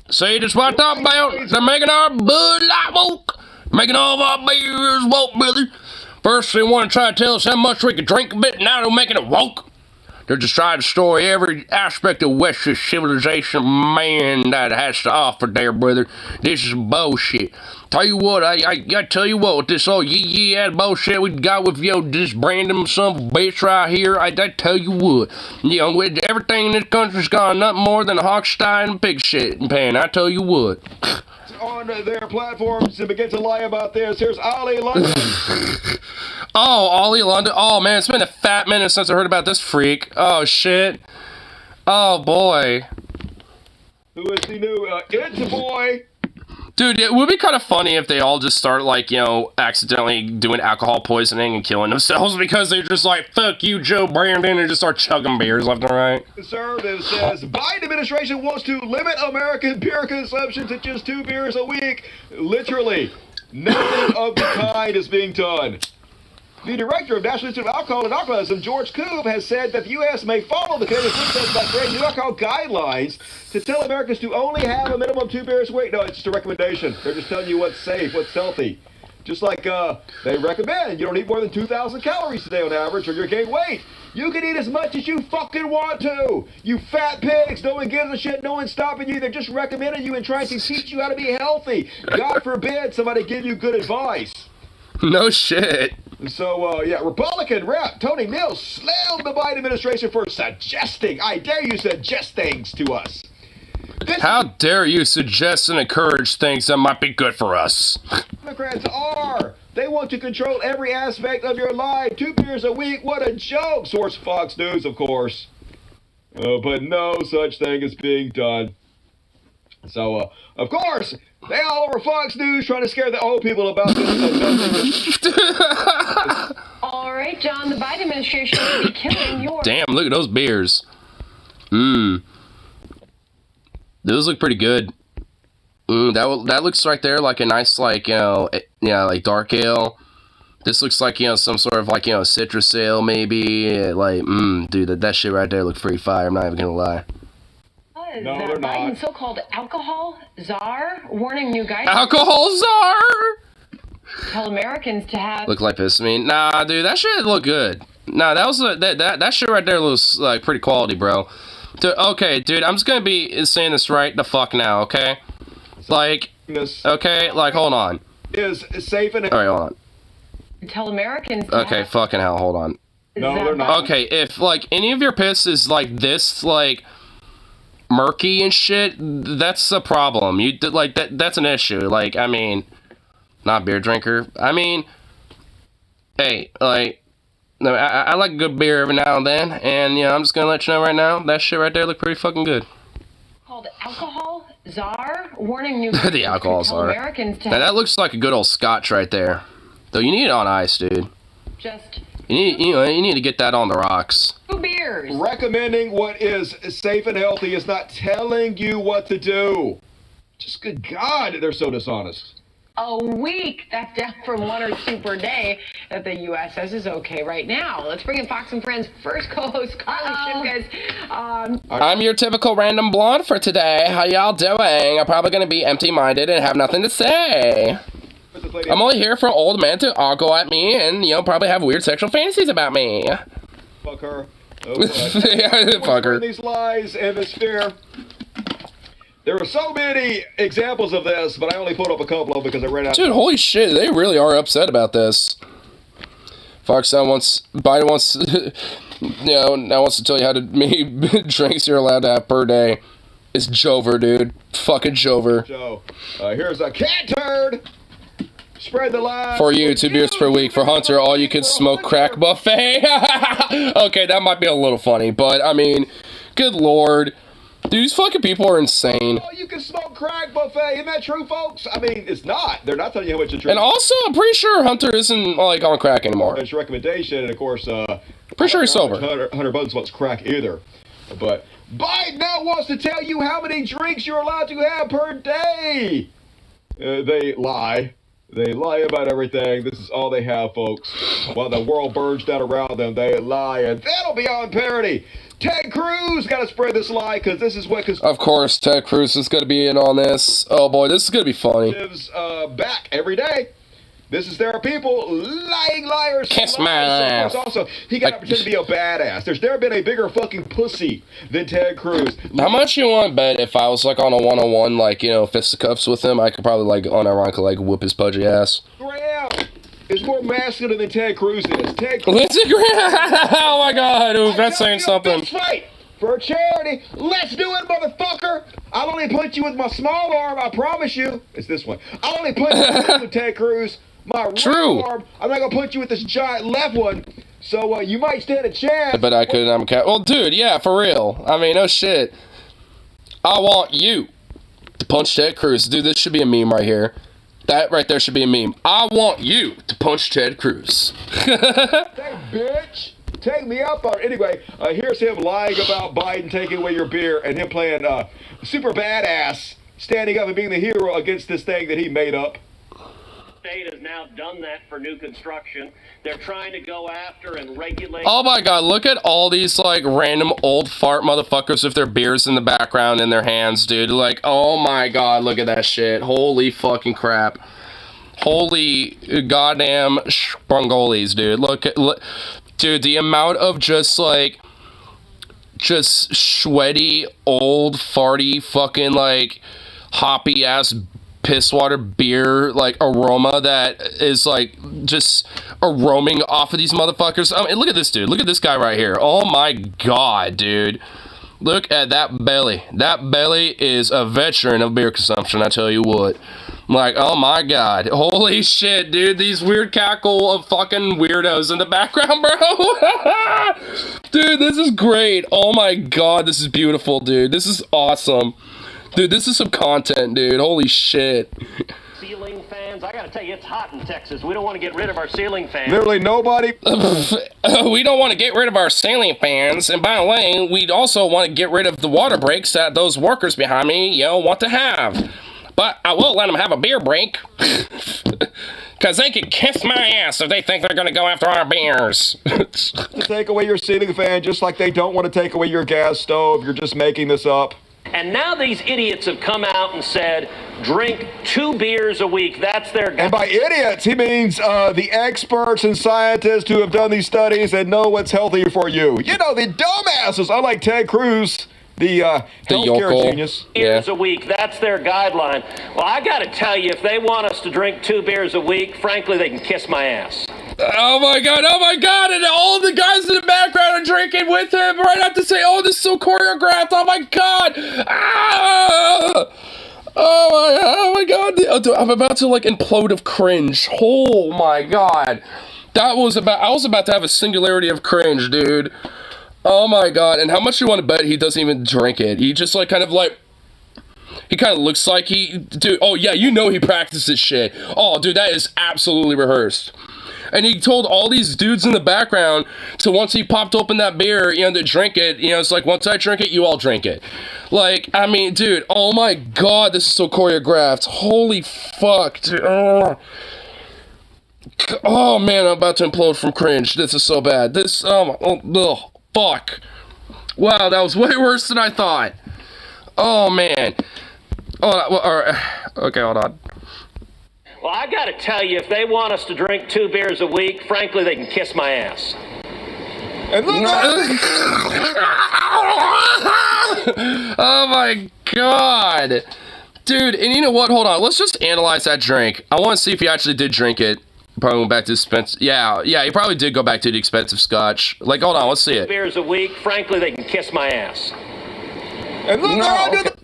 See, that's what I talk about. They're making our Bud Light woke. Making all of our beers woke, brother. First, they want to try to tell us how much we can drink a bit. Now they're making it woke. They're just trying to destroy every aspect of Western civilization man that has to offer there, brother. This is bullshit. Tell you what, I tell you what, with this old yee-yee-ass bullshit we got with, you know, this Brandon son of a bitch right here, I tell you what, you know, with everything in this country's gone nothing more than a Hochstein and pig shit pan, I tell you what. On their platforms to begin to lie about this, here's Ollie London. Oh, Ollie London. Oh, man, it's been a fat minute since I heard about this freak. Oh, shit. Oh, boy. Who is the new It's a Boy? Dude, it would be kind of funny if they all just start, like, you know, accidentally doing alcohol poisoning and killing themselves because they're just like, fuck you, Joe Brandon, and just start chugging beers left and right. Conservative says Biden administration wants to limit American beer consumption to just 2 beers a week. Literally, nothing of the kind is being done. The director of National Institute of Alcohol and Alcoholism, George Koob, has said that the U.S. may follow the Canadian footsteps by creating new alcohol guidelines to tell Americans to only have a minimum of 2 beers a week. No, it's just a recommendation. They're just telling you what's safe, what's healthy. Just like they recommend you don't eat more than 2,000 calories a day on average or you'll gain weight. You can eat as much as you fucking want to. You fat pigs. No one gives a shit. No one's stopping you. They're just recommending you and trying to teach you how to be healthy. God forbid somebody give you good advice. No shit. So, yeah, Republican Rep. Tony Mills slammed the Biden administration for suggesting, I dare you suggest things to us. How dare you suggest and encourage things that might be good for us? Democrats are. They want to control every aspect of your life. 2 beers a week, what a joke. Source Fox News, of course. But no such thing is being done. So, of course, they all over Fox News trying to scare the old people about this. All right, John, the Biden administration will be killing your... Damn, look at those beers. Those look pretty good. That looks right there like a nice, like, you know, like dark ale. This looks like, you know, some sort of, like, you know, citrus ale maybe. Like, dude, that shit right there looks pretty fire. I'm not even gonna lie. No, they're not. Biden's so-called alcohol czar warning new guys. Alcohol czar? Tell Americans to have... Look like this. I mean, nah, dude, that shit look good. Nah, that was that shit right there looks like pretty quality, bro. Dude, okay, dude, I'm just gonna be saying this right the fuck now, okay? Like, okay, like, hold on. Is safe and... All right, hold on. Tell Americans to Okay, have... fucking hell, hold on. No, they're not. Okay, if, like, any of your piss is like this, like, murky and shit, that's a problem. You like that's an issue. Like, I mean, not beer drinker. I mean, hey, like, no, I like a good beer every now and then, and you know, I'm just gonna let you know right now, that shit right there look pretty fucking good. Called alcohol czar, warning new The alcohol czar. Americans to Now that looks like a good old scotch right there. Though you need it on ice, dude. just You need to get that on the rocks. 2 beers. Recommending what is safe and healthy is not telling you what to do. Just good God, they're so dishonest. A week. That's down from 1 or 2 per day that the U.S. says is okay right now. Let's bring in Fox and Friends first co-host Carly Shipkas. I'm your typical random blonde for today. How y'all doing? I'm probably gonna be empty-minded and have nothing to say. I'm only here for an old man to ogle at me and, you know, probably have weird sexual fantasies about me. Fuck her. Oh, Yeah, fuck her. These lies and this fear. There are so many examples of this, but I only put up a couple of them because I ran out. Dude, holy shit, they really are upset about this. Biden wants, you know, now wants to tell you how many drinks you're allowed to have per day. It's Jover, dude. Fucking Jover. So, here's a cat turd. Spread the lies. For you, 2 beers per week. For Hunter, all you can smoke crack buffet. Okay, that might be a little funny, but I mean, good lord. These fucking people are insane. Oh, you can smoke crack buffet. Isn't that true, folks? I mean, it's not. They're not telling you how much to drink. And also, I'm pretty sure Hunter isn't, like, on crack anymore. It's a recommendation, and of course, pretty sure he's sober. Hunter Biden smokes crack either. But Biden now wants to tell you how many drinks you're allowed to have per day. They lie. They lie about everything. This is all they have, folks. While the world burns down around them, they lie, and that'll be on parody. Ted Cruz got to spread this lie, because this is what... Of course, Ted Cruz is going to be in on this. Oh boy, this is going to be funny. Back every day. This is their people, lying liars. Kiss my ass. Also, he got to pretend to be a badass. There's never been a bigger fucking pussy than Ted Cruz. How much you want to bet if I was, like, on a one-on-one, like, you know, fisticuffs with him, I could probably, like, unironically, like, whoop his pudgy ass. Graham is more masculine than Ted Cruz is. Ted Cruz. Lindsey Graham! Oh my god, ooh, that's saying something. Let's fight for charity. Let's do it, motherfucker. I'll only punch you with my small arm, I promise you. It's this one. I'll only punch you with Ted Cruz. My right arm. I'm not gonna punch you with this giant left one. So you might stand a chance. But I couldn't. I'm a cat. Well, dude, yeah, for real. I mean, no shit. I want you to punch Ted Cruz. Dude, this should be a meme right here. That right there should be a meme. I want you to punch Ted Cruz. Hey, bitch. Take me up on it. Anyway, here's him lying about Biden taking away your beer and him playing super badass, standing up and being the hero against this thing that he made up. State has now done that for new construction. They're trying to go after and regulate. Oh my god, look at all these, like, random old fart motherfuckers with their beers in the background in their hands, dude. Like, oh my god, look at that shit. Holy fucking crap. Holy goddamn sprungolis, dude. Look, dude, the amount of just, like, just sweaty, old, farty, fucking, like, hoppy-ass pisswater beer, like, aroma that is, like, just aroming off of these motherfuckers. I mean, look at this dude. Look at this guy right here. Oh my god, dude. Look at that belly. That belly is a veteran of beer consumption, I tell you what. Like, oh my god. Holy shit, dude. These weird cackle of fucking weirdos in the background, bro. Dude, this is great. Oh my god, this is beautiful, dude. This is awesome. Dude, this is some content, dude. Holy shit. Ceiling fans, I gotta tell you, it's hot in Texas. We don't want to get rid of our ceiling fans. Literally nobody. We don't want to get rid of our ceiling fans. And by the way, we'd also want to get rid of the water breaks that those workers behind me, you know, want to have. But I will let them have a beer break. Because they can kiss my ass if they think they're going to go after our beers. Take away your ceiling fan just like they don't want to take away your gas stove. You're just making this up. And now these idiots have come out and said, drink 2 beers a week. That's their... And by idiots, he means the experts and scientists who have done these studies and know what's healthy for you. You know, the dumbasses, unlike Ted Cruz, the healthcare genius. Beers a week. That's their guideline. Well, I got to tell you, if they want us to drink 2 beers a week, frankly, they can kiss my ass. Oh my god, and all the guys in the background are drinking with him right after say, oh, this is so choreographed, oh my god! Ah! Oh my god, I'm about to like implode of cringe. Oh my god. I was about to have a singularity of cringe, dude. Oh my god, and how much you want to bet he doesn't even drink it? He just like kind of looks like dude, oh yeah, you know he practices shit. Oh dude, that is absolutely rehearsed. And he told all these dudes in the background to once he popped open that beer, you know, to drink it, you know, it's like, once I drink it, you all drink it. Like, I mean, dude, oh my god, this is so choreographed. Holy fuck, dude. Oh man, I'm about to implode from cringe. This is so bad. Fuck. Wow, that was way worse than I thought. Oh man. Okay, hold on. Well, I gotta tell you, if they want us to drink 2 beers a week, frankly, they can kiss my ass. Oh my god. Dude, and you know what? Hold on. Let's just analyze that drink. I want to see if he actually did drink it. Probably went back to expensive. Yeah, he probably did go back to the expensive scotch. Like, hold on, let's see it. Beers a week, frankly, they can kiss my ass.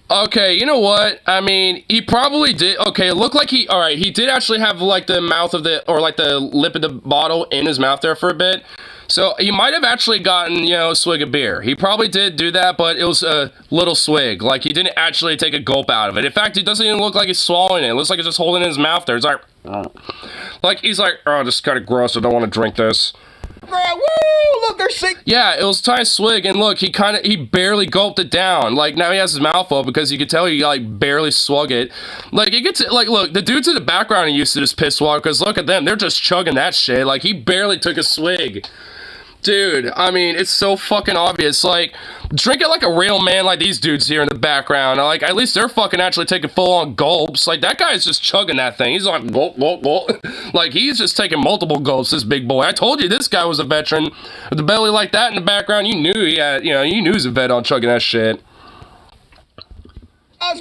Okay, you know what? I mean, he probably did. Okay, it looked like he did actually have like the mouth of the, or like the lip of the bottle in his mouth there for a bit. So he might have actually gotten, you know, a swig of beer. He probably did do that, but it was a little swig. Like, he didn't actually take a gulp out of it. In fact, it doesn't even look like he's swallowing it. It looks like he's just holding it in his mouth there. It's like, he's like, oh, this is kind of gross. I don't want to drink this. Woo! Look, they're sick. Yeah, it was a tiny swig, and look, he barely gulped it down. Like, now he has his mouth full because you could tell he, like, barely swug it. Like, it gets, like, look, the dudes in the background are used to this piss water, because look at them, they're just chugging that shit. Like, he barely took a swig. Dude, I mean, it's so fucking obvious. Like, drink it like a real man, like these dudes here in the background. Like, at least they're fucking actually taking full-on gulps. Like, that guy's just chugging that thing. He's like, gulp, gulp, gulp. Like, he's just taking multiple gulps, this big boy. I told you this guy was a veteran. With the belly like that in the background, you knew he had, you know, you knew he was a vet on chugging that shit.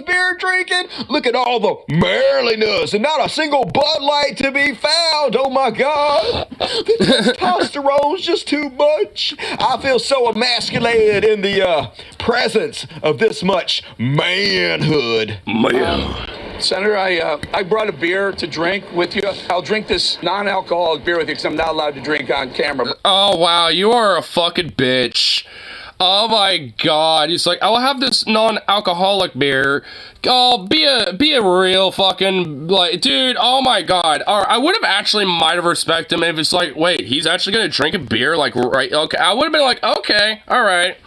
Beer drinking, look at all the manliness and not a single Bud Light to be found. Oh my god, the testosterone's just too much. I feel so emasculated in the presence of this much manhood. Senator, I brought a beer to drink with you. I'll drink this non-alcoholic beer with you because I'm not allowed to drink on camera. Oh wow, you are a fucking bitch. Oh my god, he's like, I'll have this non-alcoholic beer. Oh, be a real fucking, like, dude, oh my god. Alright, I would have actually might have respected him if it's like, wait, he's actually gonna drink a beer, like, right, okay. I would have been like, okay, alright.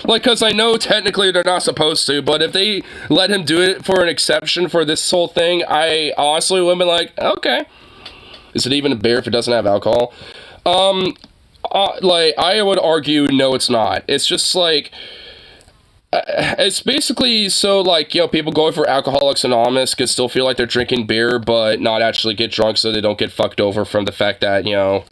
Like, because I know technically they're not supposed to, but if they let him do it for an exception for this whole thing, I honestly would have been like, okay. Is it even a beer if it doesn't have alcohol? Like, I would argue, no, it's not. It's just, like, it's basically so, like, you know, people going for Alcoholics Anonymous can still feel like they're drinking beer, but not actually get drunk so they don't get fucked over from the fact that, you know,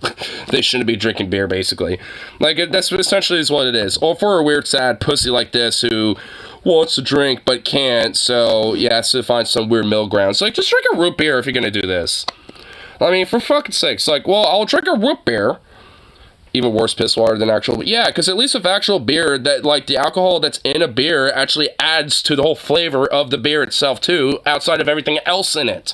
they shouldn't be drinking beer, basically. Like, that's what essentially is what it is. Or for a weird, sad pussy like this who wants to drink but can't, so, yeah, has to find some weird middle ground. So, like, just drink a root beer if you're gonna do this. I mean, for fucking sakes, like, well, I'll drink a root beer. Even worse piss water than actual, yeah, because at least with actual beer, that, like, the alcohol that's in a beer actually adds to the whole flavor of the beer itself, too, outside of everything else in it.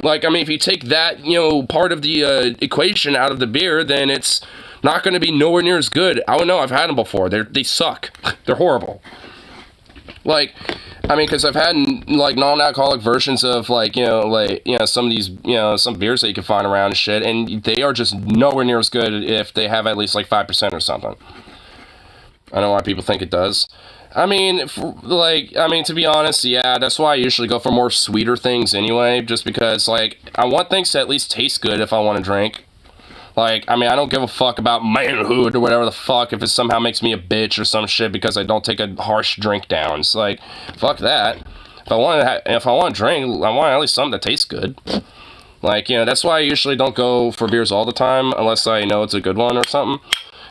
Like, I mean, if you take that, you know, part of the equation out of the beer, then it's not going to be nowhere near as good. I don't know, I've had them before. They suck. They're horrible. Like, I mean, because I've had, like, non-alcoholic versions of, like, some of these, you know, some beers that you can find around and shit, and they are just nowhere near as good if they have at least, like, 5% or something. I don't know why people think it does. I mean, to be honest, yeah, that's why I usually go for more sweeter things anyway, just because, like, I want things to at least taste good if I want to drink. Like, I mean, I don't give a fuck about manhood or whatever the fuck if it somehow makes me a bitch or some shit because I don't take a harsh drink down. It's like, fuck that. If I want to drink, I want at least something that tastes good. Like, you know, that's why I usually don't go for beers all the time unless I know it's a good one or something.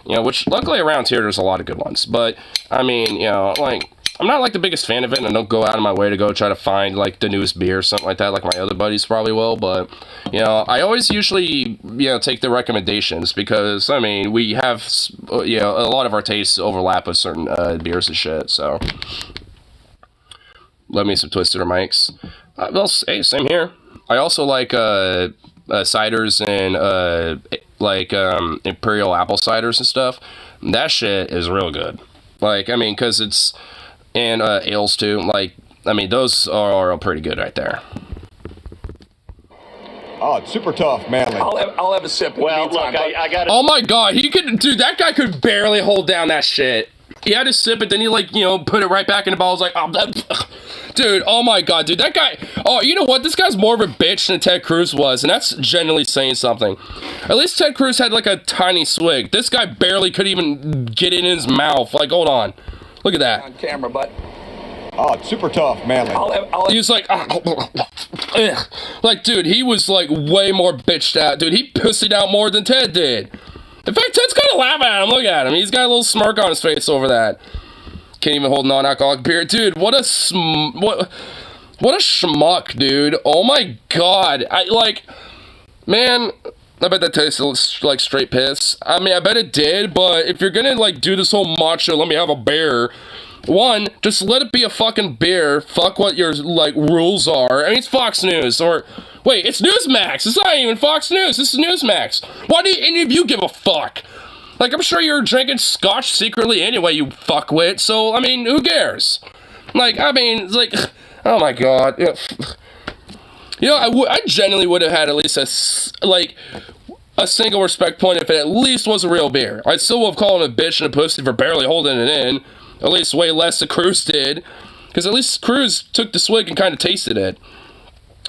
You know, which luckily around here there's a lot of good ones. But, I mean, you know, like, I'm not like the biggest fan of it, and I don't go out of my way to go try to find like the newest beer or something like that, like my other buddies probably will. But you know, I always usually take the recommendations because I mean we have a lot of our tastes overlap with certain beers and shit. So love me some Twisted or Mike's. Well, hey, same here. I also like ciders and Imperial apple ciders and stuff. That shit is real good. Like, I mean, because it's... And ales, too. Like, I mean, those are pretty good right there. Oh, it's super tough, manly. I'll have a sip. Well, look, I got Oh, my God. Dude, that guy could barely hold down that shit. He had to sip it, then he, like, put it right back in the bottle. I was like, dude, oh, my God, dude. That guy... Oh, you know what? This guy's more of a bitch than Ted Cruz was, and that's generally saying something. At least Ted Cruz had, like, a tiny swig. This guy barely could even get it in his mouth. Like, hold on. Look at that. On camera, but... Oh, it's super tough, manly. He was like... Like, dude, he was, like, way more bitched out. Dude, he pussied out more than Ted did. In fact, Ted's kind of laughing at him. Look at him. He's got a little smirk on his face over that. Can't even hold non-alcoholic beer. Dude, what a schmuck, dude. Oh, my God. Man, I bet that tastes like straight piss. I mean, I bet it did, but if you're gonna, like, do this whole macho, let me have a beer... One, just let it be a fucking beer. Fuck what your, like, rules are. I mean, it's Fox News, or... Wait, it's Newsmax! It's not even Fox News, this is Newsmax! Why do any of you give a fuck? Like, I'm sure you're drinking scotch secretly anyway, you fuckwit, so, I mean, who cares? Like, I mean, it's like... Oh my God. I genuinely would have had at least a single respect point if it at least was a real beer. I'd still have called him a bitch and a pussy for barely holding it in. At least way less than Cruz did. Because at least Cruz took the swig and kind of tasted it.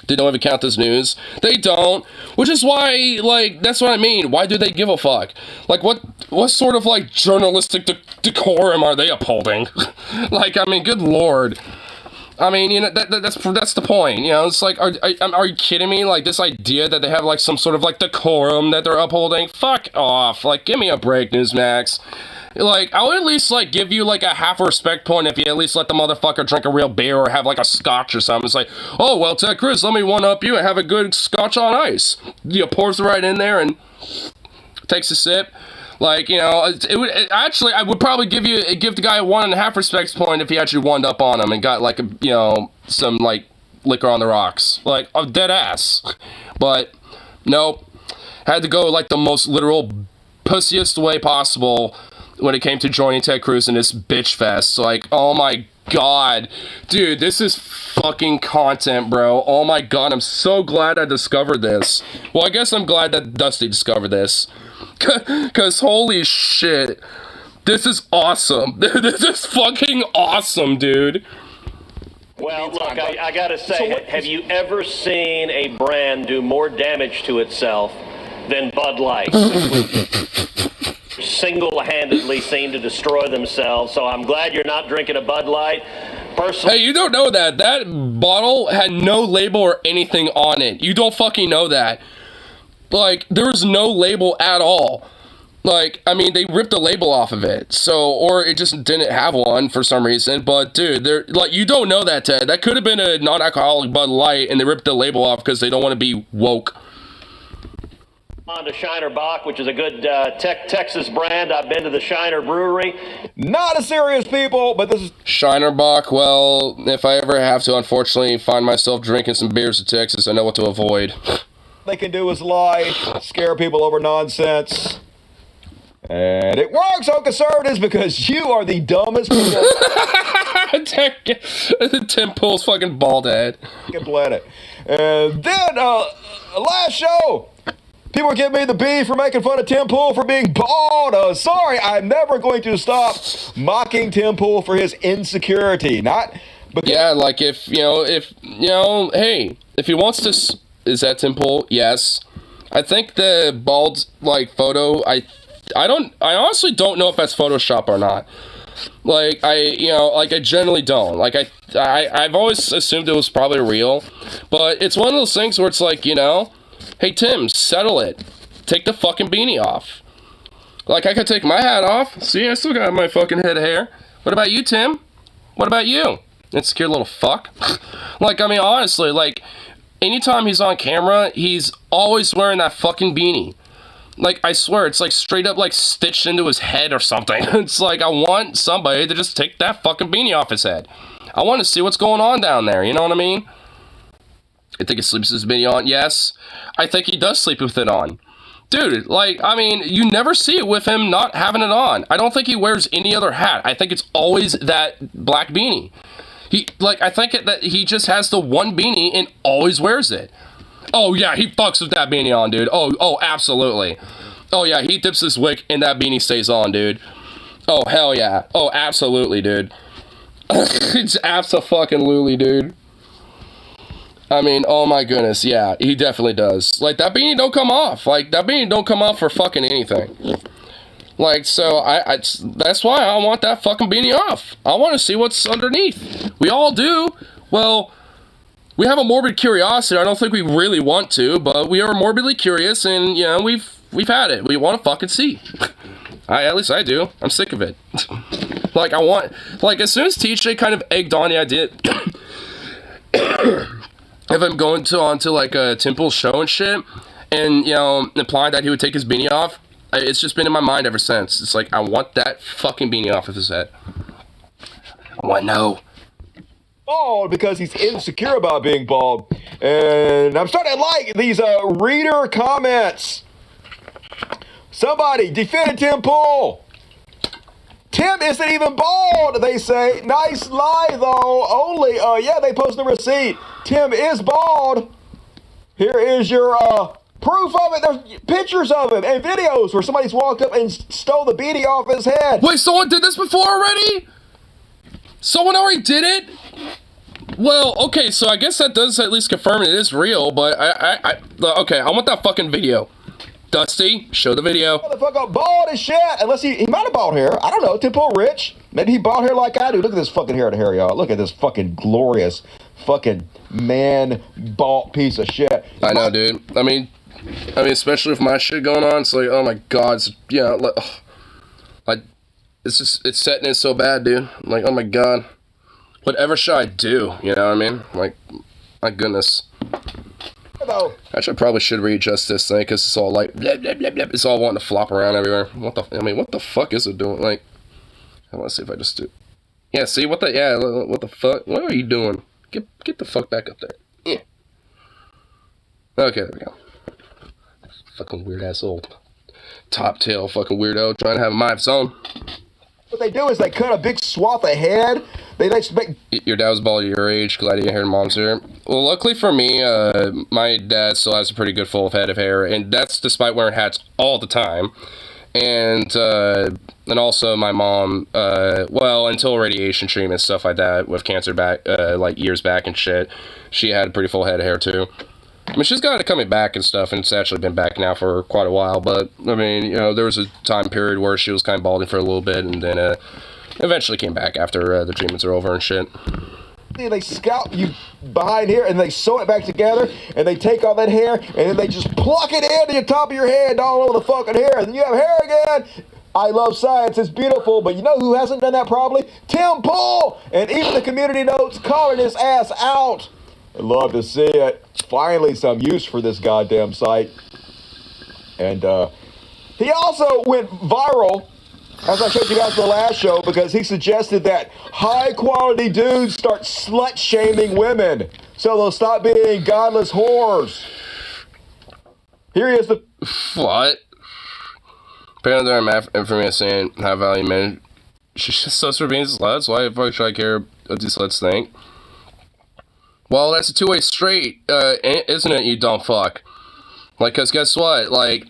They don't even count this news. They don't. Which is why, like, that's what I mean. Why do they give a fuck? Like, what sort of, like, journalistic decorum are they upholding? Like, I mean, good lord. I mean, that's the point. It's like, are you kidding me? Like, this idea that they have, like, some sort of, like, decorum that they're upholding? Fuck off. Like, give me a break, Newsmax. Like, I would at least, like, give you, like, a half a respect point if you at least let the motherfucker drink a real beer or have, like, a scotch or something. It's like, oh, well, Ted Cruz, let me one-up you and have a good scotch on ice. Pours it right in there and takes a sip. Like, I would probably give the guy a 1.5 respect point if he actually one-up on him and got, like, some, like, liquor on the rocks. Like, a dead ass. But, nope. Had to go, like, the most literal pussiest way possible when it came to joining Ted Cruz in this bitch fest. Like, oh my God. Dude, this is fucking content, bro. Oh my God, I'm so glad I discovered this. Well, I guess I'm glad that Dusty discovered this. Because holy shit. This is awesome. This is fucking awesome, dude. Well, look, I gotta say, have you ever seen a brand do more damage to itself than Bud Light? Single-handedly seem to destroy themselves, so I'm glad you're not drinking a Bud Light. Personally, hey, you don't know that. That bottle had no label or anything on it. You don't fucking know that. Like, there was no label at all. Like, I mean, they ripped the label off of it. So, or it just didn't have one for some reason. But, dude, you don't know that, Ted. That could have been a non-alcoholic Bud Light, and they ripped the label off because they don't want to be woke. On to Shiner Bock, which is a good Texas brand. I've been to the Shiner Brewery. Not as serious, people, but this is... Shiner Bock, well, if I ever have to, unfortunately, find myself drinking some beers in Texas, I know what to avoid. They can do is lie, scare people over nonsense. And it works on conservatives because you are the dumbest people. Tim pulls fucking bald head. Planet. And then, last show... People are giving me the B for making fun of Tim Pool for being bald. Sorry, I'm never going to stop mocking Tim Pool for his insecurity. Yeah, like hey, if he wants to, is that Tim Pool? Yes. I think the bald, like, photo, I honestly don't know if that's Photoshop or not. Like, I generally don't. Like, I've always assumed it was probably real. But it's one of those things where it's like, hey, Tim, settle it. Take the fucking beanie off. Like, I could take my hat off. See, I still got my fucking head of hair. What about you, Tim? What about you? Insecure little fuck. Like, I mean, honestly, like, anytime he's on camera, he's always wearing that fucking beanie. Like, I swear, it's like straight up like stitched into his head or something. It's like, I want somebody to just take that fucking beanie off his head. I want to see what's going on down there, you know what I mean? I think he sleeps with his beanie on. Yes, I think he does sleep with it on. Dude, like, I mean, you never see it with him not having it on. I don't think he wears any other hat. I think it's always that black beanie. I think that he just has the one beanie and always wears it. Oh, yeah, he fucks with that beanie on, dude. Oh, absolutely. Oh, yeah, he dips his wick and that beanie stays on, dude. Oh, hell yeah. Oh, absolutely, dude. It's abso-fucking-lutely, dude. I mean, oh my goodness, yeah, he definitely does. Like, that beanie don't come off. Like, that beanie don't come off for fucking anything. Like, so, that's why I want that fucking beanie off. I want to see what's underneath. We all do. Well, we have a morbid curiosity. I don't think we really want to, but we are morbidly curious, and, you know, we've had it. We want to fucking see. At least I do. I'm sick of it. Like, as soon as TJ kind of egged on the idea if I'm going onto like a Temple show and shit, and, you know, implying that he would take his beanie off, it's just been in my mind ever since. It's like, I want that fucking beanie off of his head. I want to know. Bald because he's insecure about being bald. And I'm starting to like these reader comments. Somebody defend Tim Pool. Tim isn't even bald, they say. Nice lie, though. Only, yeah, they post the receipt. Tim is bald. Here is your proof of it. There's pictures of him and videos where somebody's walked up and stole the beanie off his head. Wait, someone did this before already? Someone already did it? Well, okay, so I guess that does at least confirm it is real, but okay, I want that fucking video. Dusty, show the video. Motherfucker bald as shit. Unless he might have bald hair. I don't know. Tempo rich. Maybe he bald hair like I do. Look at this fucking hair to hair, y'all. Look at this fucking glorious fucking man bald piece of shit. I know, dude. I mean, especially with my shit going on, it's like, oh my god, it's setting in so bad, dude. I'm like, oh my god, whatever should I do? You know what I mean? Like, my goodness. Actually, I probably should readjust this thing because it's all like, bleh, bleh, bleh, bleh. It's all wanting to flop around everywhere. What the fuck is it doing? Like, I want to see if I just do. Yeah, see what the fuck? What are you doing? Get the fuck back up there. Yeah. Okay, there we go. Fucking weird asshole. Top tail fucking weirdo trying to have a mind of his own. What they do is they cut a big swath of head. They make. Your dad was bald at your age. Glad you heard mom's hair. Well, luckily for me, my dad still has a pretty good full head of hair, and that's despite wearing hats all the time. And also my mom, well, until radiation treatment, stuff like that, with cancer back, like years back and shit, she had a pretty full head of hair too. I mean, she's got it coming back and stuff, and it's actually been back now for quite a while, but, I mean, you know, there was a time period where she was kind of balding for a little bit, and then, eventually came back after, the treatments are over and shit. They scalp you behind here, and they sew it back together, and they take all that hair, and then they just pluck it into the top of your head, all over the fucking hair, and then you have hair again. I love science, it's beautiful, but you know who hasn't done that probably? Tim Pool! And even the community notes calling his ass out. I'd love to see it. Finally some use for this goddamn site. And he also went viral, as I showed you guys in the last show, because he suggested that high-quality dudes start slut-shaming women so they'll stop being godless whores. Here he is. What? Apparently there are information saying high-value men should just suss for being sluts. Why the fuck should I care what these sluts think? Well, that's a two-way street, isn't it, you dumb fuck? Like, because guess what? Like,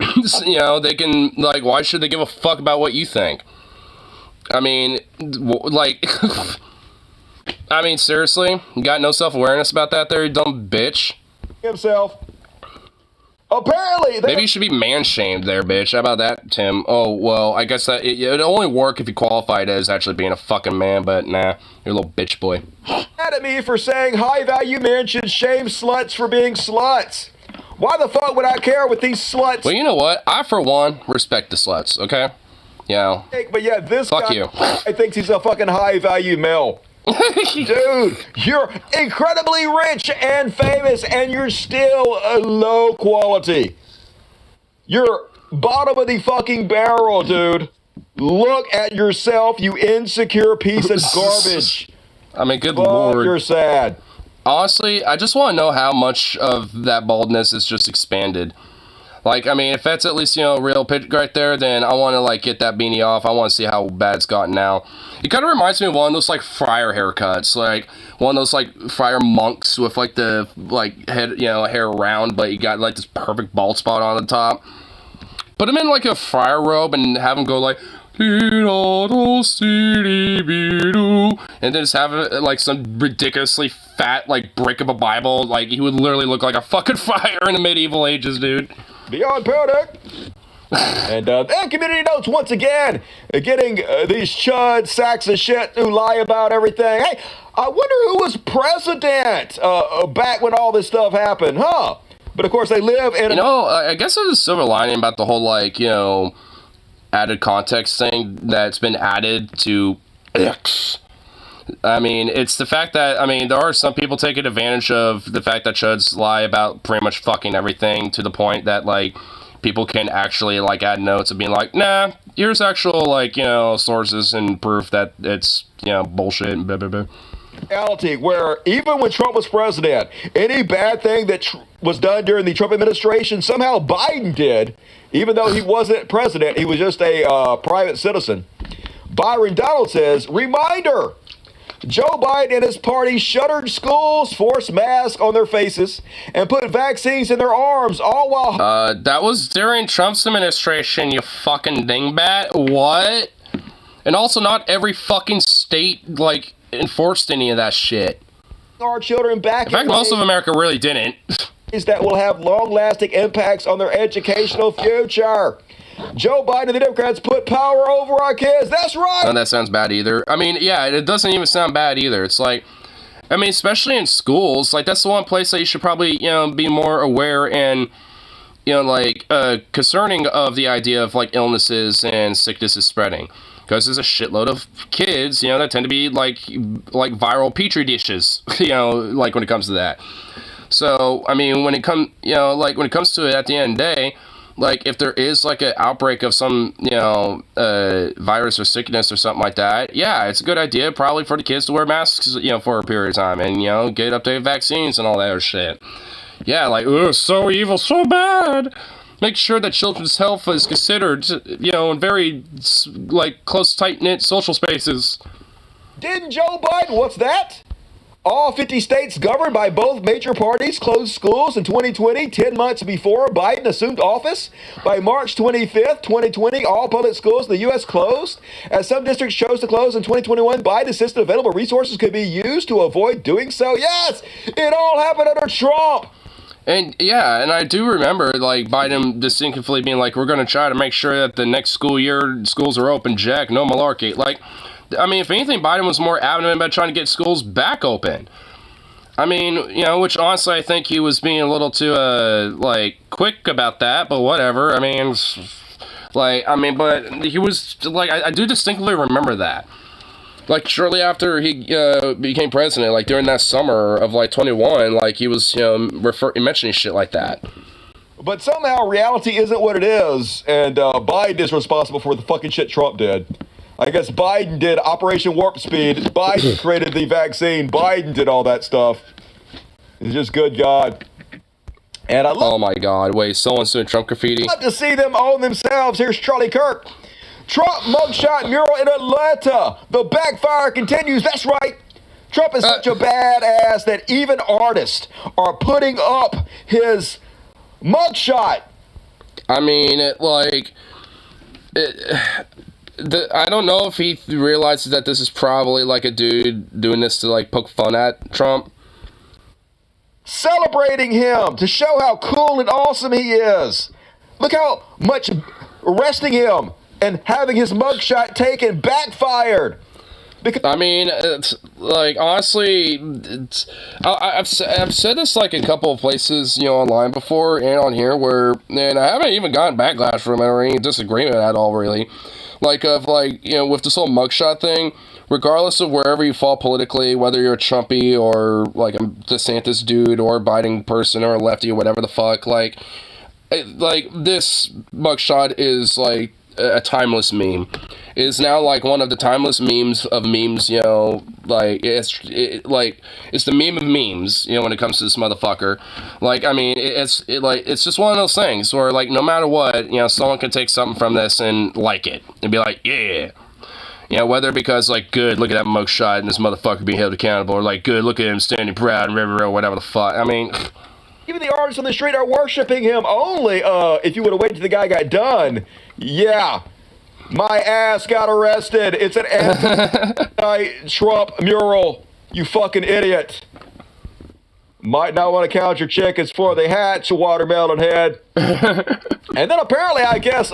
you know, they can, like, why should they give a fuck about what you think? I mean, like, I mean, seriously? You got no self-awareness about that there, you dumb bitch? Himself. Apparently, maybe you should be man-shamed there, bitch. How about that, Tim? Oh, well, I guess that it'd only work if you qualified as actually being a fucking man, but nah, you're a little bitch boy. Mad at me for saying high-value men should shame sluts for being sluts. Why the fuck would I care with these sluts? Well, you know what? I, for one, respect the sluts, okay? You know. But yeah, this fuck guy, you. I think he's a fucking high-value male. Dude, you're incredibly rich and famous, and you're still low quality. You're bottom of the fucking barrel, dude. Look at yourself, you insecure piece of garbage. I mean, good lord. You're sad. Honestly, I just want to know how much of that baldness is just expanded. Like, I mean, if that's at least, a real pitch right there, then I want to, like, get that beanie off. I want to see how bad it's gotten now. It kind of reminds me of one of those, like, friar haircuts. Like, one of those, like, friar monks with, like, the, like, head, hair around, but you got, like, this perfect bald spot on the top. Put him in, like, a friar robe and have him go, like, and then just have it, like, some ridiculously fat, like, brick of a Bible. Like, he would literally look like a fucking friar in the medieval ages, dude. Beyond product. And community notes once again, getting these chud sacks of shit who lie about everything. Hey, I wonder who was president back when all this stuff happened, huh? But of course they live in I guess there's a silver lining about the whole, like, added context thing that's been added to X. I mean, it's the fact that, I mean, there are some people taking advantage of the fact that chuds lie about pretty much fucking everything to the point that, like, people can actually, like, add notes and being like, nah, here's actual, like, sources and proof that it's, bullshit and blah, blah, blah. Reality where even when Trump was president, any bad thing that was done during the Trump administration, somehow Biden did, even though he wasn't president, he was just a private citizen. Byron Donald says, reminder, Joe Biden and his party shuttered schools, forced masks on their faces, and put vaccines in their arms, all while... that was during Trump's administration, you fucking dingbat. What? And also, not every fucking state, like, enforced any of that shit. Our children back in fact, most of America really didn't. That will have long-lasting impacts on their educational future. Joe Biden and the Democrats put power over our kids. That's right. None of that sounds bad either. I mean, yeah, it doesn't even sound bad either. It's like, I mean, especially in schools, like, that's the one place that you should probably, be more aware and, concerning of the idea of, like, illnesses and sicknesses spreading. Because there's a shitload of kids, that tend to be, like viral petri dishes, like, when it comes to that. So, I mean, when it comes to it at the end of the day, like, if there is, like, an outbreak of some, virus or sickness or something like that, yeah, it's a good idea probably for the kids to wear masks, for a period of time and, get updated vaccines and all that other shit. Yeah, like, so evil, so bad. Make sure that children's health is considered, in very, like, close, tight-knit social spaces. Didn't Joe Biden, what's that? All 50 states governed by both major parties closed schools in 2020, 10 months before Biden assumed office. By March 25th, 2020, all public schools in the U.S. closed. As some districts chose to close in 2021, Biden insisted available resources could be used to avoid doing so. Yes, it all happened under Trump. And, yeah, and I do remember, like, Biden distinctly being like, we're going to try to make sure that the next school year schools are open, Jack, no malarkey. Like, I mean, if anything, Biden was more adamant about trying to get schools back open. I mean, which honestly I think he was being a little too, like, quick about that, but whatever. I mean, but he was, like, I do distinctly remember that. Like, shortly after he became president, like, during that summer of, like, 21, like, he was, mentioning shit like that. But somehow reality isn't what it is, and Biden is responsible for the fucking shit Trump did. I guess Biden did Operation Warp Speed. Biden created the vaccine. Biden did all that stuff. It's just good God. And oh my God! Wait, someone's doing Trump graffiti. I'd love to see them own themselves. Here's Charlie Kirk. Trump mugshot mural in Atlanta. The backfire continues. That's right. Trump is such a badass that even artists are putting up his mugshot. I mean, I don't know if he realizes that this is probably, like, a dude doing this to, like, poke fun at Trump. Celebrating him to show how cool and awesome he is. Look how much arresting him and having his mugshot taken backfired. I mean, it's, like, honestly, I've said this, like, a couple of places, online before and on here and I haven't even gotten backlash from it or any disagreement at all, really. Like, with this whole mugshot thing, regardless of wherever you fall politically, whether you're a Trumpy or like a DeSantis dude or a Biden person or a lefty or whatever the fuck, like this mugshot is like a timeless meme. It is now like one of the timeless memes of memes, you know, like it's the meme of memes, you know, when it comes to this motherfucker. Like, I mean, it's just one of those things where like no matter what, you know, someone can take something from this and like it and be like, yeah. You know, whether because, like, good, look at that mugshot and this motherfucker being held accountable, or, like, good, look at him standing proud and or whatever the fuck. I mean... Even the artists on the street are worshiping him only. If you would have waited till the guy got done, yeah, my ass got arrested. It's an anti-Trump mural, you fucking idiot. Might not want to count your chickens for the hatch, watermelon head. And then apparently, I guess,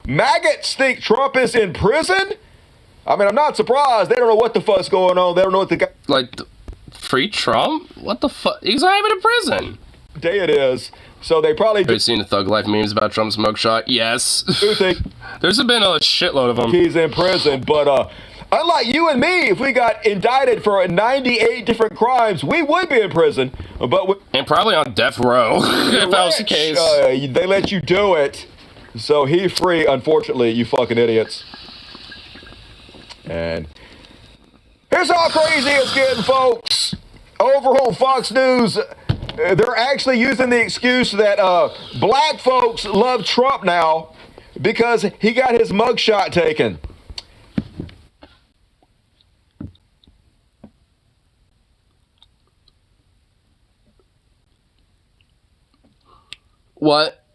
maggots think Trump is in prison? I mean, I'm not surprised. They don't know what the fuck's going on. They don't know what the guy... Like, free Trump? What the fuck? He's not even in prison. Day it is. So they probably... Have you seen the Thug Life memes about Trump's mugshot? Yes. There's been a shitload of them. He's in prison, but unlike you and me, if we got indicted for 98 different crimes, we would be in prison. But and probably on death row, if that was the case. They let you do it. So he's free, unfortunately, you fucking idiots. And here's how crazy it's getting, folks. Over on Fox News, they're actually using the excuse that black folks love Trump now because he got his mugshot taken. What?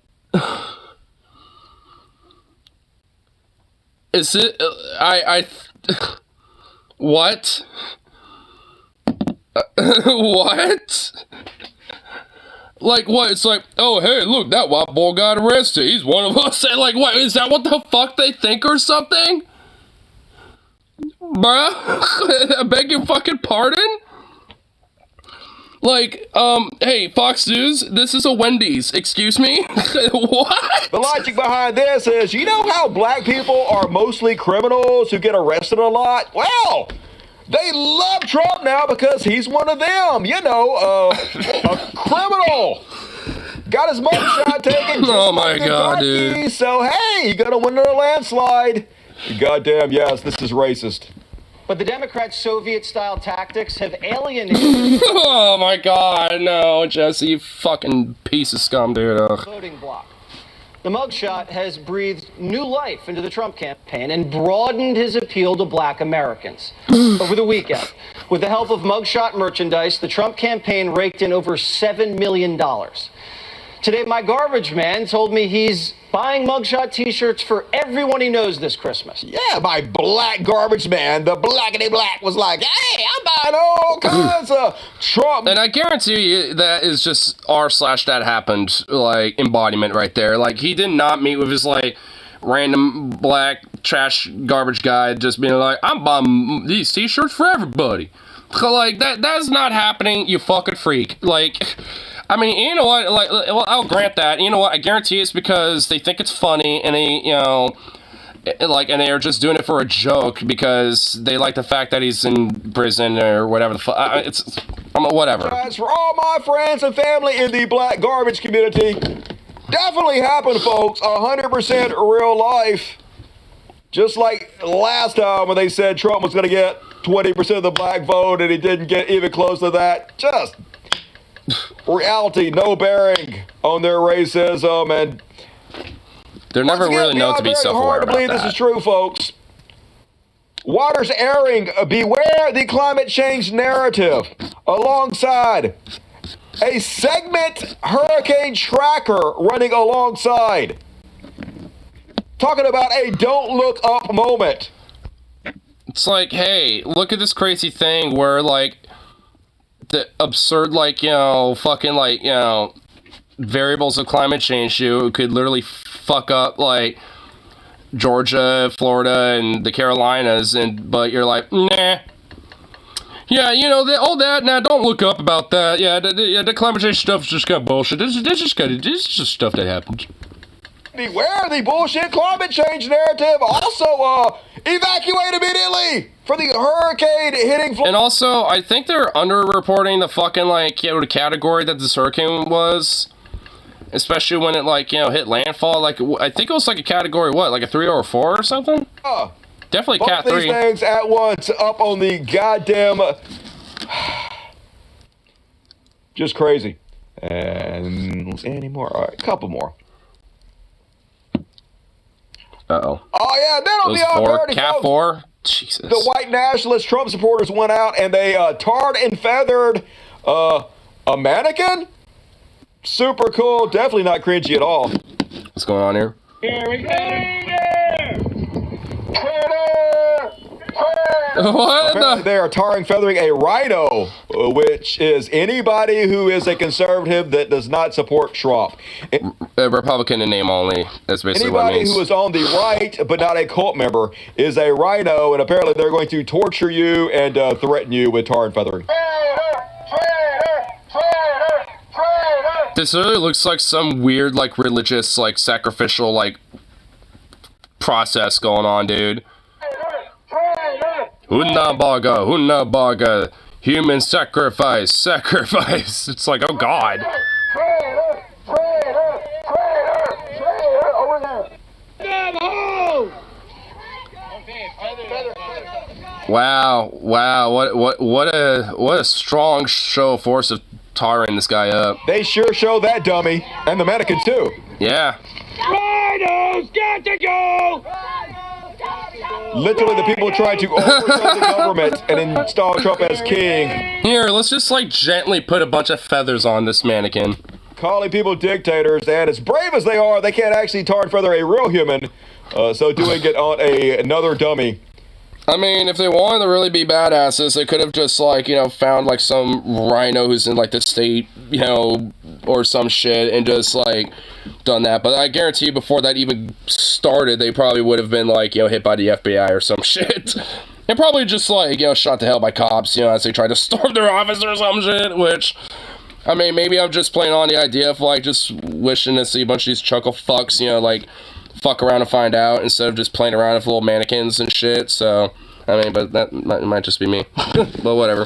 Is it? What? What? Like what? It's like, oh hey, look, that white boy got arrested. He's one of us. Like what? Is that what the fuck they think or something? Bruh? I beg your fucking pardon? Like, hey, Fox News, this is a Wendy's. Excuse me? What? The logic behind this is, you know how black people are mostly criminals who get arrested a lot? Well, they love Trump now because he's one of them. You know, a criminal. Got his mugshot taken. Oh my God, dude. So, hey, you gotta win in a landslide. Goddamn, yes, this is racist. But the Democrats' Soviet-style tactics have alienated... Oh my God, no, Jesse, you fucking piece of scum, dude. ...voting bloc. The mugshot has breathed new life into the Trump campaign and broadened his appeal to black Americans. Over the weekend, with the help of mugshot merchandise, the Trump campaign raked in over $7 million. Today, my garbage man told me he's buying mugshot t-shirts for everyone he knows this Christmas. Yeah, my black garbage man, the blackity black, was like, hey, I'm buying all kinds of Trump. And I guarantee you that is just r/that happened, like, embodiment right there. Like, he did not meet with his, like, random black trash garbage guy just being like, I'm buying these t-shirts for everybody. Like, that's not happening, you fucking freak. Like... I mean, you know what, like, well, I'll grant that. You know what, I guarantee it's because they think it's funny, and they, you know, like, and they are just doing it for a joke because they like the fact that he's in prison or whatever the fuck. It's whatever. Guys, for all my friends and family in the black garbage community, definitely happened, folks. 100% real life. Just like last time when they said Trump was going to get 20% of the black vote, and he didn't get even close to that. Just... reality, no bearing on their racism, and they're never really known to be self-aware about that. Hard to believe this is true, folks. Waters airing, beware the climate change narrative, alongside a segment hurricane tracker running alongside, talking about a don't look up moment. It's like, hey, look at this crazy thing where, like, the absurd, like, you know, fucking, like, you know, variables of climate change could literally fuck up, like, Georgia, Florida, and the Carolinas, but you're like, nah. Yeah, you know, all that, nah, don't look up about that. Yeah, the climate change stuff's just kind of bullshit. This is just stuff that happens. Beware the bullshit climate change narrative. Also, Evacuate immediately for the hurricane hitting Florida. And also, I think they're underreporting the fucking, like, the category that this hurricane was. Especially when it, like, hit landfall. Like, I think it was, like, a category, what, like a 3 or a 4 or something? Definitely Both Cat 3. these things at once up on the goddamn... Just crazy. And any more? All right, a couple more. Uh-oh. Oh, yeah, that'll be on parody, Cat folks. 4? Jesus. The white nationalist Trump supporters went out and they tarred and feathered a mannequin. Super cool. Definitely not cringy at all. What's going on here? Here we go. What? Apparently they are tarring, feathering a rhino, which is anybody who is a conservative that does not support Trump. A Republican in name only. That's basically what it Anybody means. who is on the right but not a cult member is a rhino, and apparently they're going to torture you and threaten you with tar and feathering. This really looks like some weird, like, religious, like, sacrificial, like, process going on, dude. Hunna baga, human sacrifice. It's like, oh god. Wow, what a strong show of force of tarring this guy up. They sure show that dummy, and the mannequins too. Yeah. Rhinos got to go! Literally, the people trying to overthrow the government and install Trump as king. Here, let's just, like, gently put a bunch of feathers on this mannequin. Calling people dictators, and as brave as they are, they can't actually tar and feather a real human, so doing it on another dummy. I mean, if they wanted to really be badasses, they could have just, like, found, like, some rhino who's in, like, the state, or some shit, and just, like, done that. But I guarantee you, before that even started, they probably would have been, like, hit by the FBI or some shit. And probably just, like, shot to hell by cops, as they tried to storm their office or some shit, which... I mean, maybe I'm just playing on the idea of, like, just wishing to see a bunch of these chuckle fucks, like... fuck around and find out instead of just playing around with little mannequins and shit. So, I mean, but that might just be me. But whatever.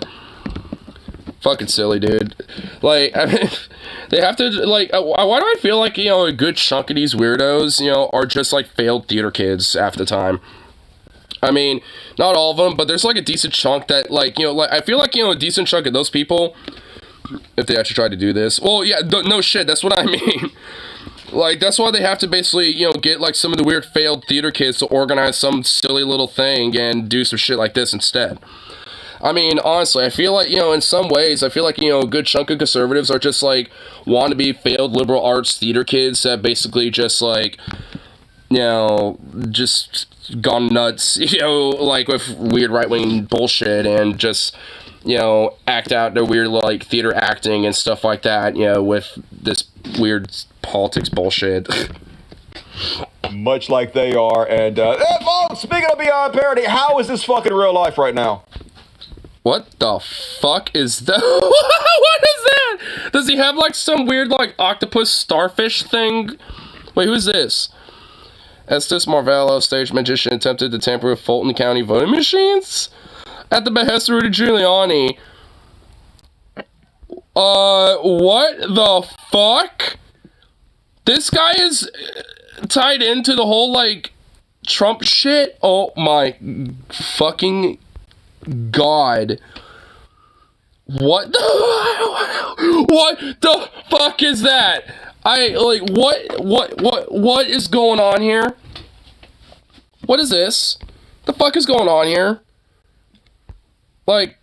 Fucking silly, dude. Like, I mean, they have to, like, why do I feel like, a good chunk of these weirdos, are just, like, failed theater kids half the time? I mean, not all of them, but there's, like, a decent chunk that, like, like, I feel like, a decent chunk of those people, if they actually try to do this. Well, yeah, no shit, that's what I mean. Like, that's why they have to basically, get, like, some of the weird failed theater kids to organize some silly little thing and do some shit like this instead. I mean, honestly, I feel like, in some ways, I feel like, a good chunk of conservatives are just, like, wannabe failed liberal arts theater kids that basically just, like, just gone nuts, like, with weird right-wing bullshit and just... act out their weird, like, theater acting and stuff like that, with this weird politics bullshit. Much like they are, and, folks, speaking of beyond parody, how is this fucking real life right now? What the fuck is that? What is that? Does he have, like, some weird, like, octopus starfish thing? Wait, who's this? Estes Marvello, stage magician, attempted to tamper with Fulton County voting machines? At the behest of Rudy Giuliani. What the fuck? This guy is tied into the whole, like, Trump shit? Oh my fucking god. What the fuck is that? What is going on here? What is this? The fuck is going on here? Like,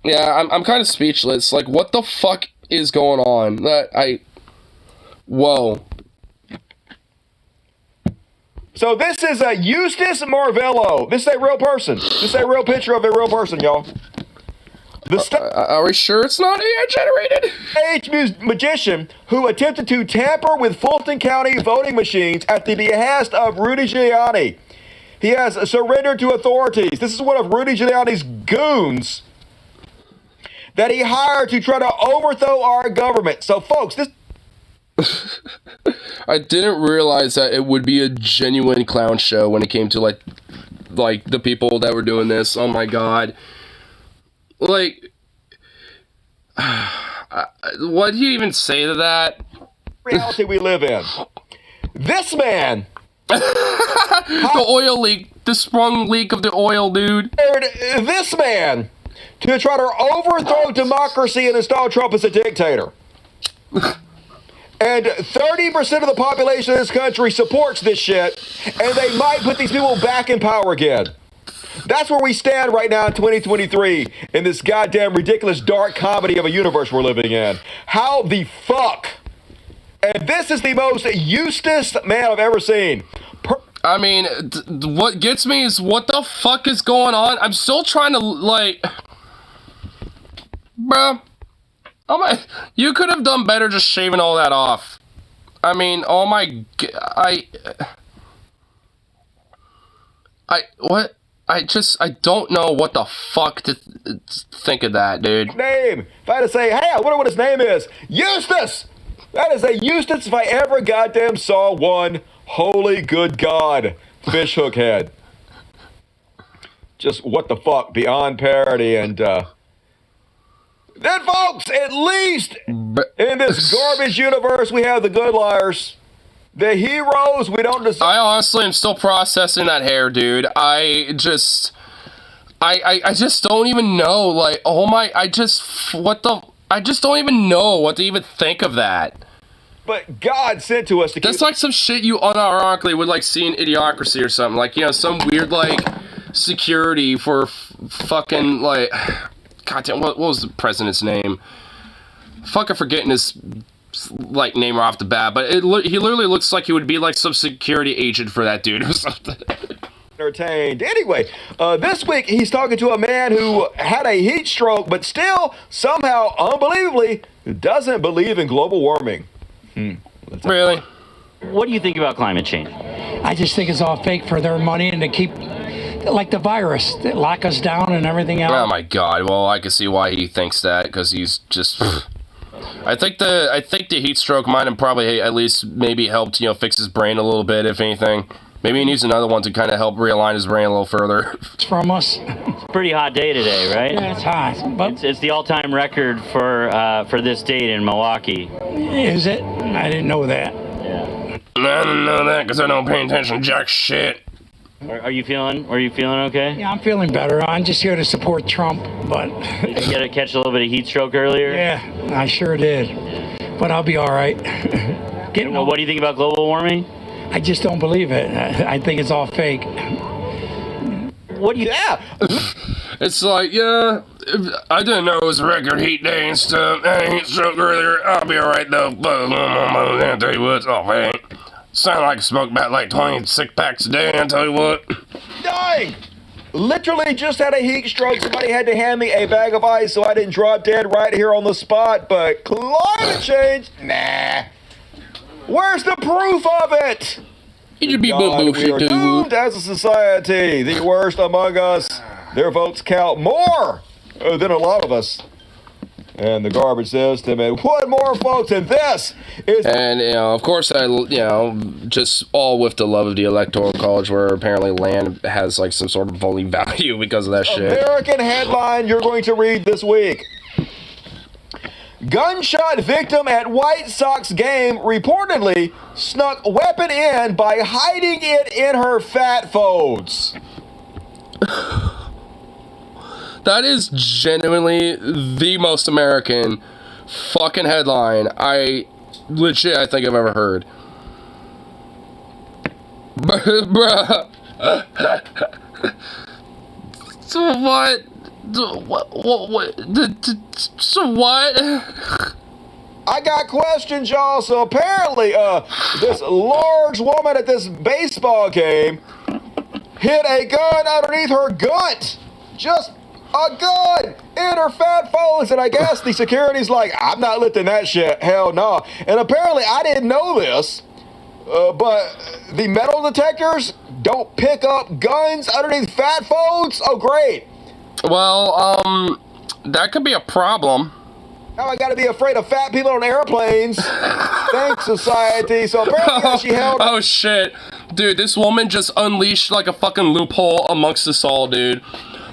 yeah, I'm kind of speechless. Like, what the fuck is going on? Whoa. So this is a Eustace Marvello. This is a real person. This is a real picture of a real person, y'all. Are we sure it's not AI generated? Stage magician who attempted to tamper with Fulton County voting machines at the behest of Rudy Giuliani. He has surrendered to authorities. This is one of Rudy Giuliani's goons that he hired to try to overthrow our government. So, folks, this I didn't realize that it would be a genuine clown show when it came to like the people that were doing this. Oh my god. Like, what do you even say to that? Reality we live in. This man. The oil leak. The sprung leak of the oil, dude. This man to try to overthrow democracy and install Trump as a dictator. And 30% of the population of this country supports this shit, and they might put these people back in power again. That's where we stand right now in 2023 in this goddamn ridiculous dark comedy of a universe we're living in. How the fuck? And this is the most Eustace man I've ever seen. I mean, what gets me is what the fuck is going on? I'm still trying to, like... Bruh. You could have done better just shaving all that off. I mean, oh my... What? I don't know what the fuck to think of that, dude. Name. If I had to say, hey, I wonder what his name is. Eustace! That is a Eustace if I ever goddamn saw one. Holy good God. Fishhook head. Just what the fuck. Beyond parody. And, then, folks, at least in this garbage universe, we have the good liars. The heroes we don't deserve. I honestly am still processing that hair, dude. I just don't even know, like, oh my, I just don't even know what to even think of that. But God sent to us to That's like some shit you unironically would, like, see in Idiocracy or something. Like, you know, some weird, like, security for fucking, like, goddamn, what was the president's name? Fucking forgetting his, like, name off the bat, but he literally looks like he would be, like, some security agent for that dude or something. Entertained. Anyway, this week he's talking to a man who had a heat stroke, but still, somehow, unbelievably, doesn't believe in global warming. Really? What do you think about climate change? I just think it's all fake for their money and to keep, like the virus, that lock us down and everything else. Oh my god, well, I can see why he thinks that, because he's just... I think the heat stroke might have probably at least maybe helped, you know, fix his brain a little bit, if anything. Maybe he needs another one to kind of help realign his brain a little further. It's from us. It's a pretty hot day today, right? Yeah, it's hot. But it's the all-time record for this date in Milwaukee. Is it? I didn't know that. Yeah. I didn't know that because I don't pay attention to jack shit. Are you feeling okay? Yeah, I'm feeling better. I'm just here to support Trump, but... Did you get to catch a little bit of heat stroke earlier? Yeah, I sure did. But I'll be all right. What do you think about global warming? I just don't believe it. I think it's all fake. What do you... Yeah! It's like, yeah, I didn't know it was a record heat day and stuff. I heat stroke earlier. I'll be all right, though. But I'm gonna tell you what, it's all fake. Sound like I smoke about like 26 packs a day, I'll tell you what. Dying! Literally just had a heat stroke. Somebody had to hand me a bag of ice so I didn't drop dead right here on the spot. But climate change? Nah. Where's the proof of it? You be God, we are doomed as a society. The worst among us. Their votes count more than a lot of us. And the garbage system, and one more, folks, and this is... And, you know, of course, just all with the love of the Electoral College, where apparently land has, like, some sort of voting value because of that shit. American headline you're going to read this week. Gunshot victim at White Sox game reportedly snuck weapon in by hiding it in her fat folds. That is genuinely the most American fucking headline I think I've ever heard. Bruh. So what? So what? I got questions, y'all. So apparently, this large woman at this baseball game hid a gun underneath her gut. Just a gun in her fat folds, and I guess the security's like, I'm not lifting that shit. Hell no. And apparently, I didn't know this, but the metal detectors don't pick up guns underneath fat folds. Oh, great. Well, that could be a problem. Now I gotta be afraid of fat people on airplanes. Thanks, society. So apparently she held... Oh, shit. Dude, this woman just unleashed like a fucking loophole amongst us all, dude.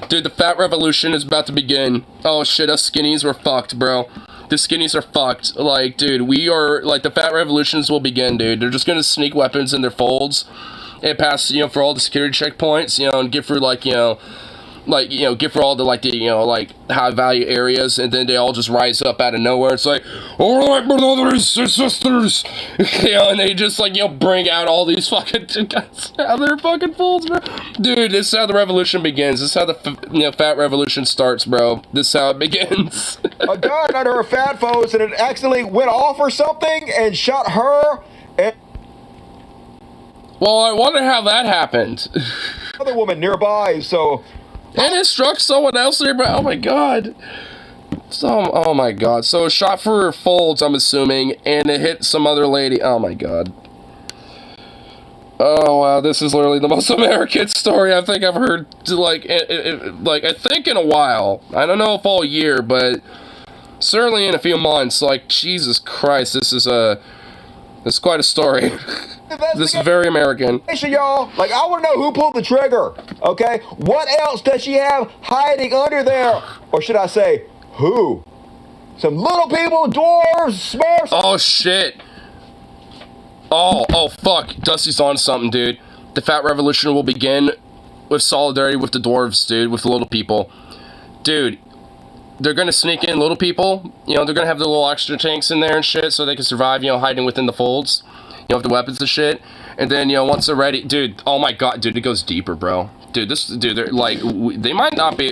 Dude, the fat revolution is about to begin. Oh, shit, us skinnies were fucked, bro. The skinnies are fucked. Like, dude, we are... Like, the fat revolutions will begin, dude. They're just gonna sneak weapons in their folds and pass, you know, for all the security checkpoints, you know, and get through, like, you know... Like, you know, get for all the, like, the, you know, like, high-value areas, and then they all just rise up out of nowhere. It's like, all right, brothers and sisters, you know, and they just, like, you know, bring out all these fucking guys out of their fucking folds, bro. Dude, this is how the revolution begins. This is how the, you know, fat revolution starts, bro. This is how it begins. A gun under her fat folds, and it accidentally went off or something, and shot her, and... Well, I wonder how that happened. Another woman nearby, so... And it struck someone else there, bro. Oh my god. So, oh my god. So it shot for her folds, I'm assuming, and it hit some other lady. Oh my god. Oh wow, this is literally the most American story I think I've heard, like, I think in a while. I don't know if all year, but certainly in a few months. Like, Jesus Christ, this is quite a story. This is very American. Y'all, like, I want to know who pulled the trigger, okay? What else does she have hiding under there? Or should I say, who? Some little people, dwarves, smurfs? Oh, shit. Oh, fuck. Dusty's on something, dude. The fat revolution will begin with solidarity with the dwarves, dude, with the little people. Dude, they're gonna sneak in little people. You know, they're gonna have the little extra tanks in there and shit so they can survive, you know, hiding within the folds. You know, with the weapons and shit. And then, you know, once they're ready... Dude, oh my god, dude, it goes deeper, bro. Dude, they're, like, we might not be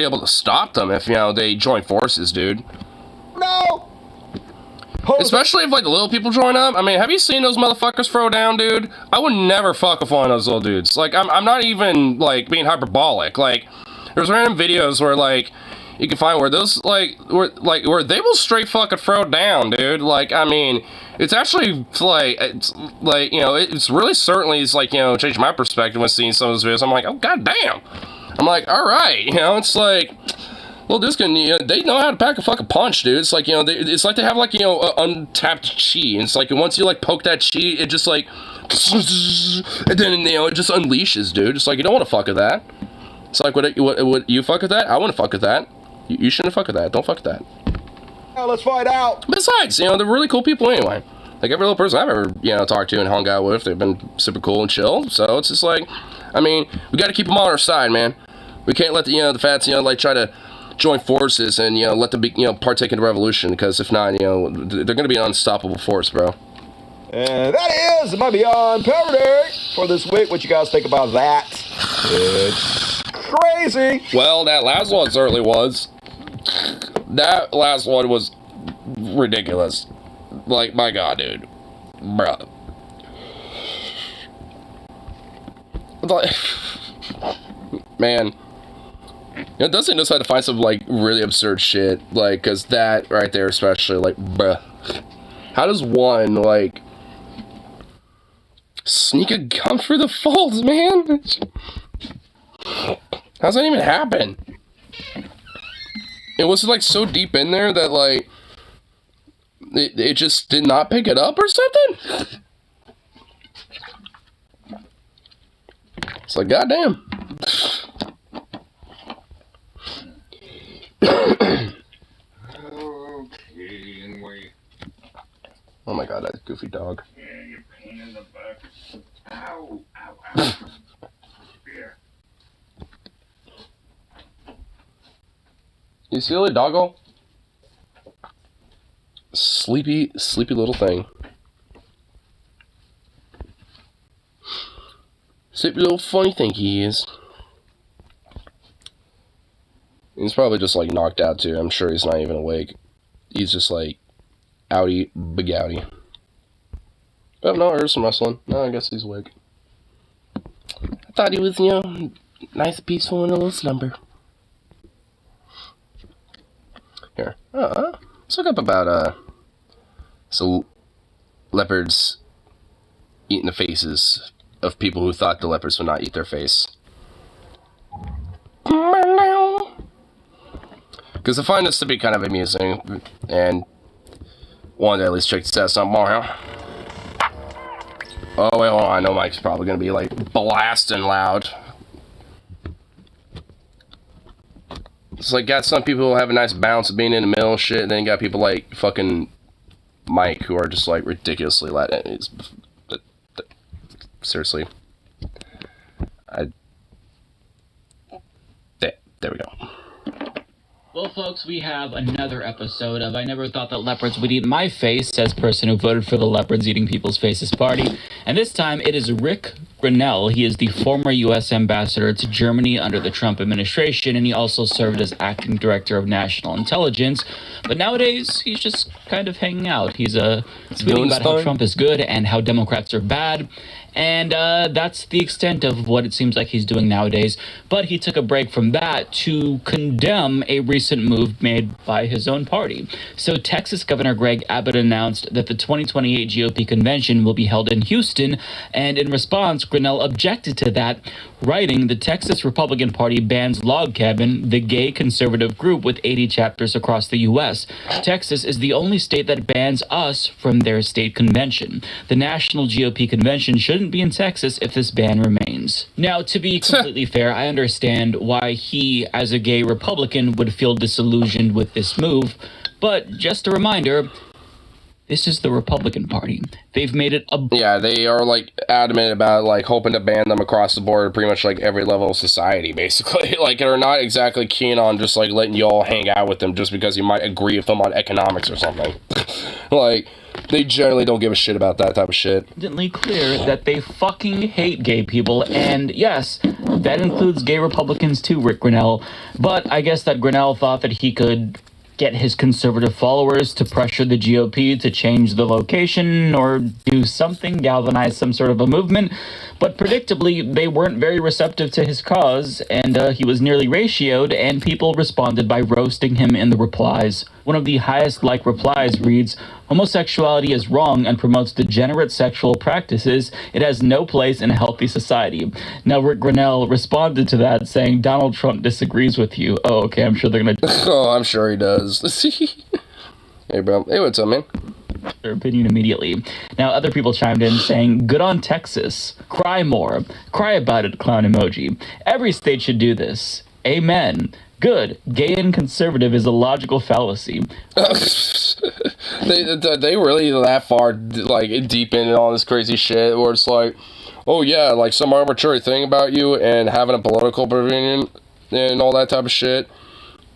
able to stop them if, you know, they join forces, dude. No! Especially if, like, the little people join up. I mean, have you seen those motherfuckers throw down, dude? I would never fuck with one of those little dudes. Like, I'm not even, like, being hyperbolic. Like, there's random videos where, like, you can find where those, where they will straight fucking throw down, dude. Like, I mean, it's actually, like, you know, it's really certainly, it's like, you know, changed my perspective when seeing some of those videos. I'm like, oh, goddamn. I'm like, alright, you know, it's like, well, this can, you know, they know how to pack a fucking punch, dude. It's like, you know, it's like they have, like, you know, untapped chi. And it's like, once you, like, poke that chi, it just, like, and then, you know, it just unleashes, dude. It's like, you don't want to fuck with that. It's like, would you fuck with that? I want to fuck with that. You shouldn't fuck with that. Don't fuck with that. Now let's find out. Besides, you know, they're really cool people anyway. Like, every little person I've ever, you know, talked to and hung out with, they've been super cool and chill. So it's just like, I mean, we got to keep them on our side, man. We can't let the, you know, the fats, you know, like, try to join forces and, you know, let them be, you know, partake in the revolution, because if not, you know, they're going to be an unstoppable force, bro. And that is my Beyond Parody for this week. What you guys think about that? It's crazy. Well, that last one certainly was. That last one was ridiculous. Like, my god, dude. Bruh. Like, man. You know, Dusty knows how to find some, like, really absurd shit. Like, because that right there especially, like, bruh. How does one, like, sneak a gun through the folds, man? How's that even happen? It was, like, so deep in there that, like, it just did not pick it up or something? It's like, goddamn. Oh my god, that goofy dog. Yeah, you're pain in the butt. Ow, ow, ow. Here. You silly doggo? Sleepy little thing. Sleepy little funny thing he is. He's probably just, like, knocked out too. I'm sure he's not even awake. He's just, like, outie bagouty. Oh no, I heard some rustling. No, I guess he's awake. I thought he was, you know, nice, peaceful, and a little slumber. Here. Let's look up about, so leopards eating the faces of people who thought the leopards would not eat their face. Because I find this to be kind of amusing, and wanted to at least check the stats out more, huh? Oh, wait, hold on. I know Mike's probably going to be, like, blasting loud. It's like, got some people who have a nice balance of being in the middle and shit, and then you got people like fucking Mike who are just, like, ridiculously loud. Seriously. There we go. Well, folks, we have another episode of I Never Thought That Leopards Would Eat My Face, says person who voted for the Leopards Eating People's Faces party. And this time, it is Rick Grinnell. He is the former U.S. ambassador to Germany under the Trump administration, and he also served as acting director of national intelligence. But nowadays, he's just kind of hanging out. He's tweeting about how Trump is good and how Democrats are bad. And that's the extent of what it seems like he's doing nowadays. But he took a break from that to condemn a recent move made by his own party. So Texas Governor Greg Abbott announced that the 2028 GOP convention will be held in Houston. And in response, Grinnell objected to that, writing, "The Texas Republican Party bans Log Cabin, the gay conservative group with 80 chapters across the U.S. Texas is the only state that bans us from their state convention. The national GOP convention shouldn't be in Texas if this ban remains." Now, to be completely fair, I understand why he, as a gay Republican, would feel disillusioned with this move, but just a reminder, this is the Republican Party. They've made it a... Yeah, they are, like, adamant about, like, hoping to ban them across the board, pretty much, like, every level of society, basically. Like, they're not exactly keen on just, like, letting you all hang out with them just because you might agree with them on economics or something. Like, they generally don't give a shit about that type of shit. Abundantly clear that they fucking hate gay people, and yes, that includes gay Republicans too, Rick Grinnell. But I guess that Grinnell thought that he could get his conservative followers to pressure the GOP to change the location or do something, galvanize some sort of a movement. But predictably, they weren't very receptive to his cause, and he was nearly ratioed, and people responded by roasting him in the replies. One of the highest like replies reads, "Homosexuality is wrong and promotes degenerate sexual practices. It has no place in a healthy society." Now, Rick Grinnell responded to that saying, "Donald Trump disagrees with you." Oh, okay, I'm sure they're gonna... Oh, I'm sure he does. Hey, bro. Hey, what's up, man? Their opinion immediately. Now, other people chimed in saying, "Good on Texas. Cry more. Cry about it, clown emoji. Every state should do this. Amen. Good. Gay and conservative is a logical fallacy." They really that far, like, deep in all this crazy shit, where it's like, oh yeah, like some arbitrary thing about you and having a political opinion and all that type of shit.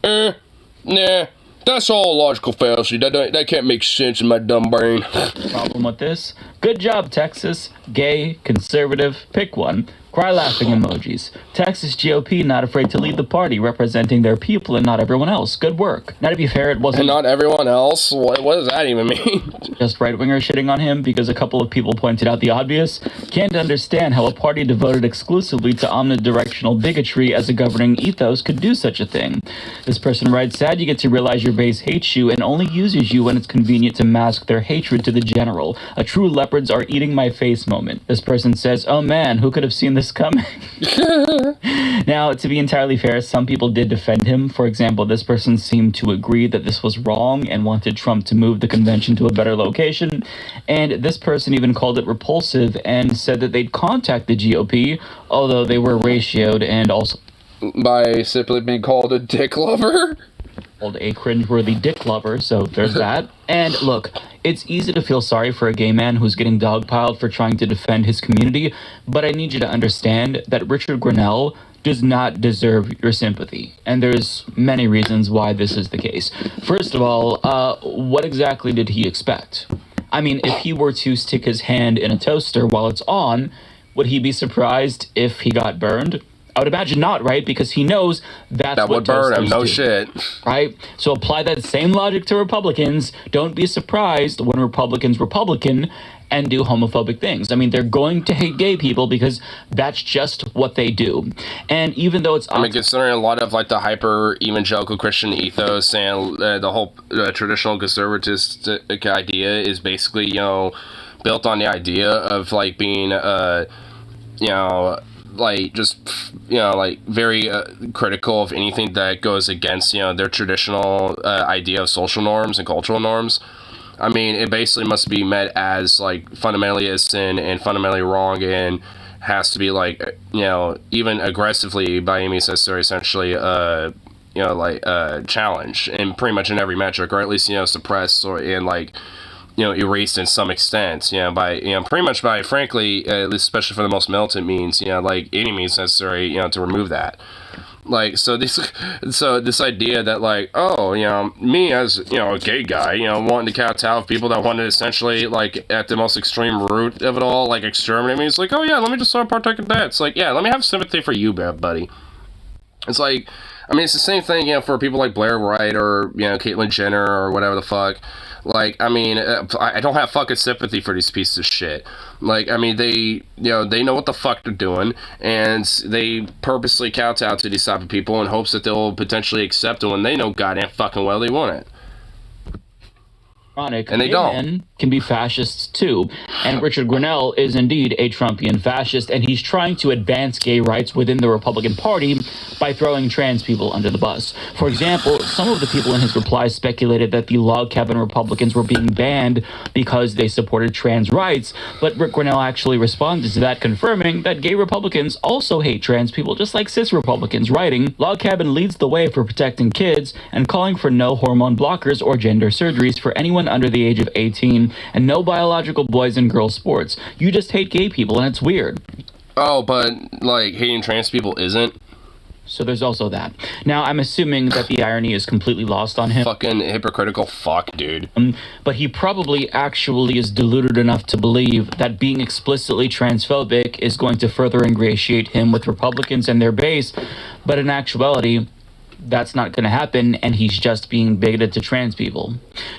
Nah. That's all logical fallacy. That can't make sense in my dumb brain. Problem with this? Good job, Texas. Gay, conservative, pick one. Cry laughing emojis. Texas GOP not afraid to lead the party, representing their people and not everyone else. Good work. Now, to be fair, it wasn't... And not everyone else? What does that even mean? Just right-wingers shitting on him because a couple of people pointed out the obvious. Can't understand how a party devoted exclusively to omnidirectional bigotry as a governing ethos could do such a thing. This person writes, "Sad you get to realize your base hates you and only uses you when it's convenient to mask their hatred to the general. A true leopards are eating my face moment." This person says, "Oh man, who could have seen this coming?" Now, to be entirely fair, some people did defend him. For example, this person seemed to agree that this was wrong and wanted Trump to move the convention to a better location. And this person even called it repulsive and said that they'd contact the GOP, although they were ratioed and also... By simply being called a dick lover? Called a cringeworthy dick lover, so there's that. And look, it's easy to feel sorry for a gay man who's getting dogpiled for trying to defend his community, but I need you to understand that Richard Grinnell does not deserve your sympathy. And there's many reasons why this is the case. First of all, what exactly did he expect? I mean, if he were to stick his hand in a toaster while it's on, would he be surprised if he got burned? I would imagine not, right? Because he knows that's what would burn him, no do, shit. right? So apply that same logic to Republicans. Don't be surprised when Republicans Republican and do homophobic things. I mean, they're going to hate gay people because that's just what they do. And even though it's... I mean, considering a lot of, like, the hyper-evangelical Christian ethos and the whole traditional conservatistic idea is basically, you know, built on the idea of, like, being, you know... like, just, you know, like, very critical of anything that goes against, you know, their traditional idea of social norms and cultural norms. I mean, it basically must be met as, like, fundamentally a sin and fundamentally wrong, and has to be, like, you know, even aggressively by any means necessary, essentially, you know, like, challenged in pretty much in every metric, or at least, you know, suppressed or in, like, you know, erased in some extent, you know, by, you know, pretty much by, frankly, at least especially for the most militant means, you know, like, any means necessary, you know, to remove that. Like, so this idea that, like, oh, you know, me as, you know, a gay guy, you know, wanting to kowtow of people that wanted to essentially, like, at the most extreme root of it all, like, exterminate me, it's like, oh, yeah, let me just sort of partake in that. It's like, yeah, let me have sympathy for you, buddy. It's like, I mean, it's the same thing, you know, for people like Blair Wright or, you know, Caitlyn Jenner or whatever the fuck. Like, I mean, I don't have fucking sympathy for these pieces of shit. Like, I mean, they, you know, they know what the fuck they're doing, and they purposely kowtow to these type of people in hopes that they'll potentially accept it when they know goddamn fucking well they want it. And they don't. Men can be fascists too. And Richard Grenell is indeed a Trumpian fascist, and he's trying to advance gay rights within the Republican Party by throwing trans people under the bus. For example, some of the people in his replies speculated that the log cabin Republicans were being banned because they supported trans rights, but Rick Grenell actually responded to that, confirming that gay Republicans also hate trans people, just like cis Republicans, writing, "Log cabin leads the way for protecting kids and calling for no hormone blockers or gender surgeries for anyone under the age of 18, and no biological boys and girls sports. You just hate gay people, and it's weird." Oh, but, like, hating trans people isn't? So there's also that. Now, I'm assuming that the irony is completely lost on him. Fucking hypocritical fuck, dude. But he probably actually is deluded enough to believe that being explicitly transphobic is going to further ingratiate him with Republicans and their base, but in actuality, that's not going to happen, and he's just being bigoted to trans people.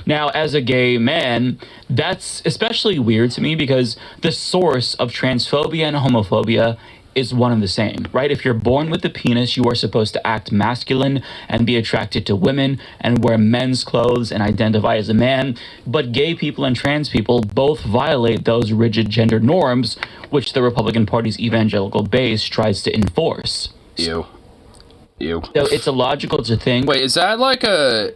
Now, as a gay man, that's especially weird to me because the source of transphobia and homophobia is one and the same, right? If you're born with a penis, you are supposed to act masculine and be attracted to women and wear men's clothes and identify as a man. But gay people and trans people both violate those rigid gender norms, which the Republican Party's evangelical base tries to enforce. Ew. So it's illogical to think... Wait, is that like a...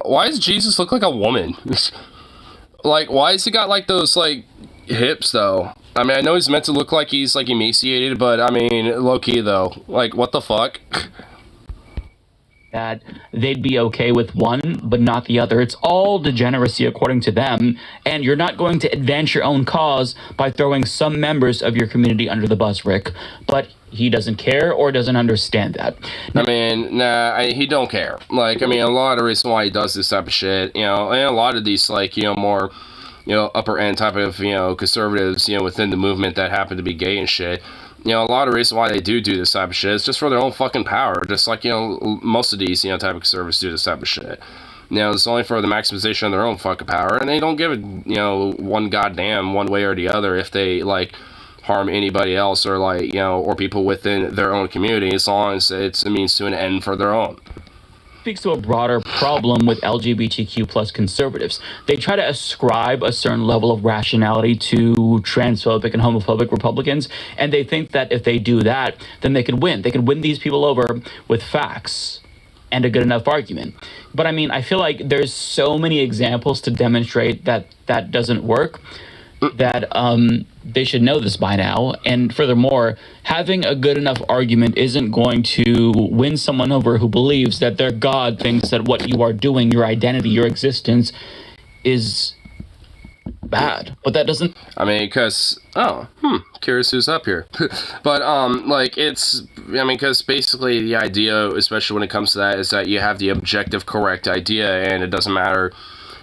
Why does Jesus look like a woman? Like, why has he got, like, those, like, hips, though? I mean, I know he's meant to look like he's, like, emaciated, but, I mean, low-key, though. Like, what the fuck? That they'd be okay with one, but not the other. It's all degeneracy according to them, and you're not going to advance your own cause by throwing some members of your community under the bus, Rick. But he doesn't care or doesn't understand that. I mean, nah, he don't care. Like, I mean, a lot of the reason why he does this type of shit, you know, and a lot of these, like, you know, more, you know, upper end type of, you know, conservatives, you know, within the movement that happen to be gay and shit, you know, a lot of reason why they do this type of shit is just for their own fucking power. Just like, you know, most of these, you know, type of conservatives do this type of shit. You know, it's only for the maximization of their own fucking power, and they don't give it, you know, one goddamn one way or the other if they, like, harm anybody else or, like, you know, or people within their own community, as long as it's a means to an end for their own. Speaks to a broader problem with LGBTQ plus conservatives. They try to ascribe a certain level of rationality to transphobic and homophobic Republicans, and they think that if they do that, then they can win. They can win these people over with facts and a good enough argument. But I mean, I feel like there's so many examples to demonstrate that that doesn't work, that they should know this by now. And furthermore, having a good enough argument isn't going to win someone over who believes that their God thinks that what you are doing, your identity, your existence, is bad. But that doesn't... I mean, because... curious who's up here. But, like, it's... I mean, because basically the idea, especially when it comes to that, is that you have the objective correct idea, and it doesn't matter,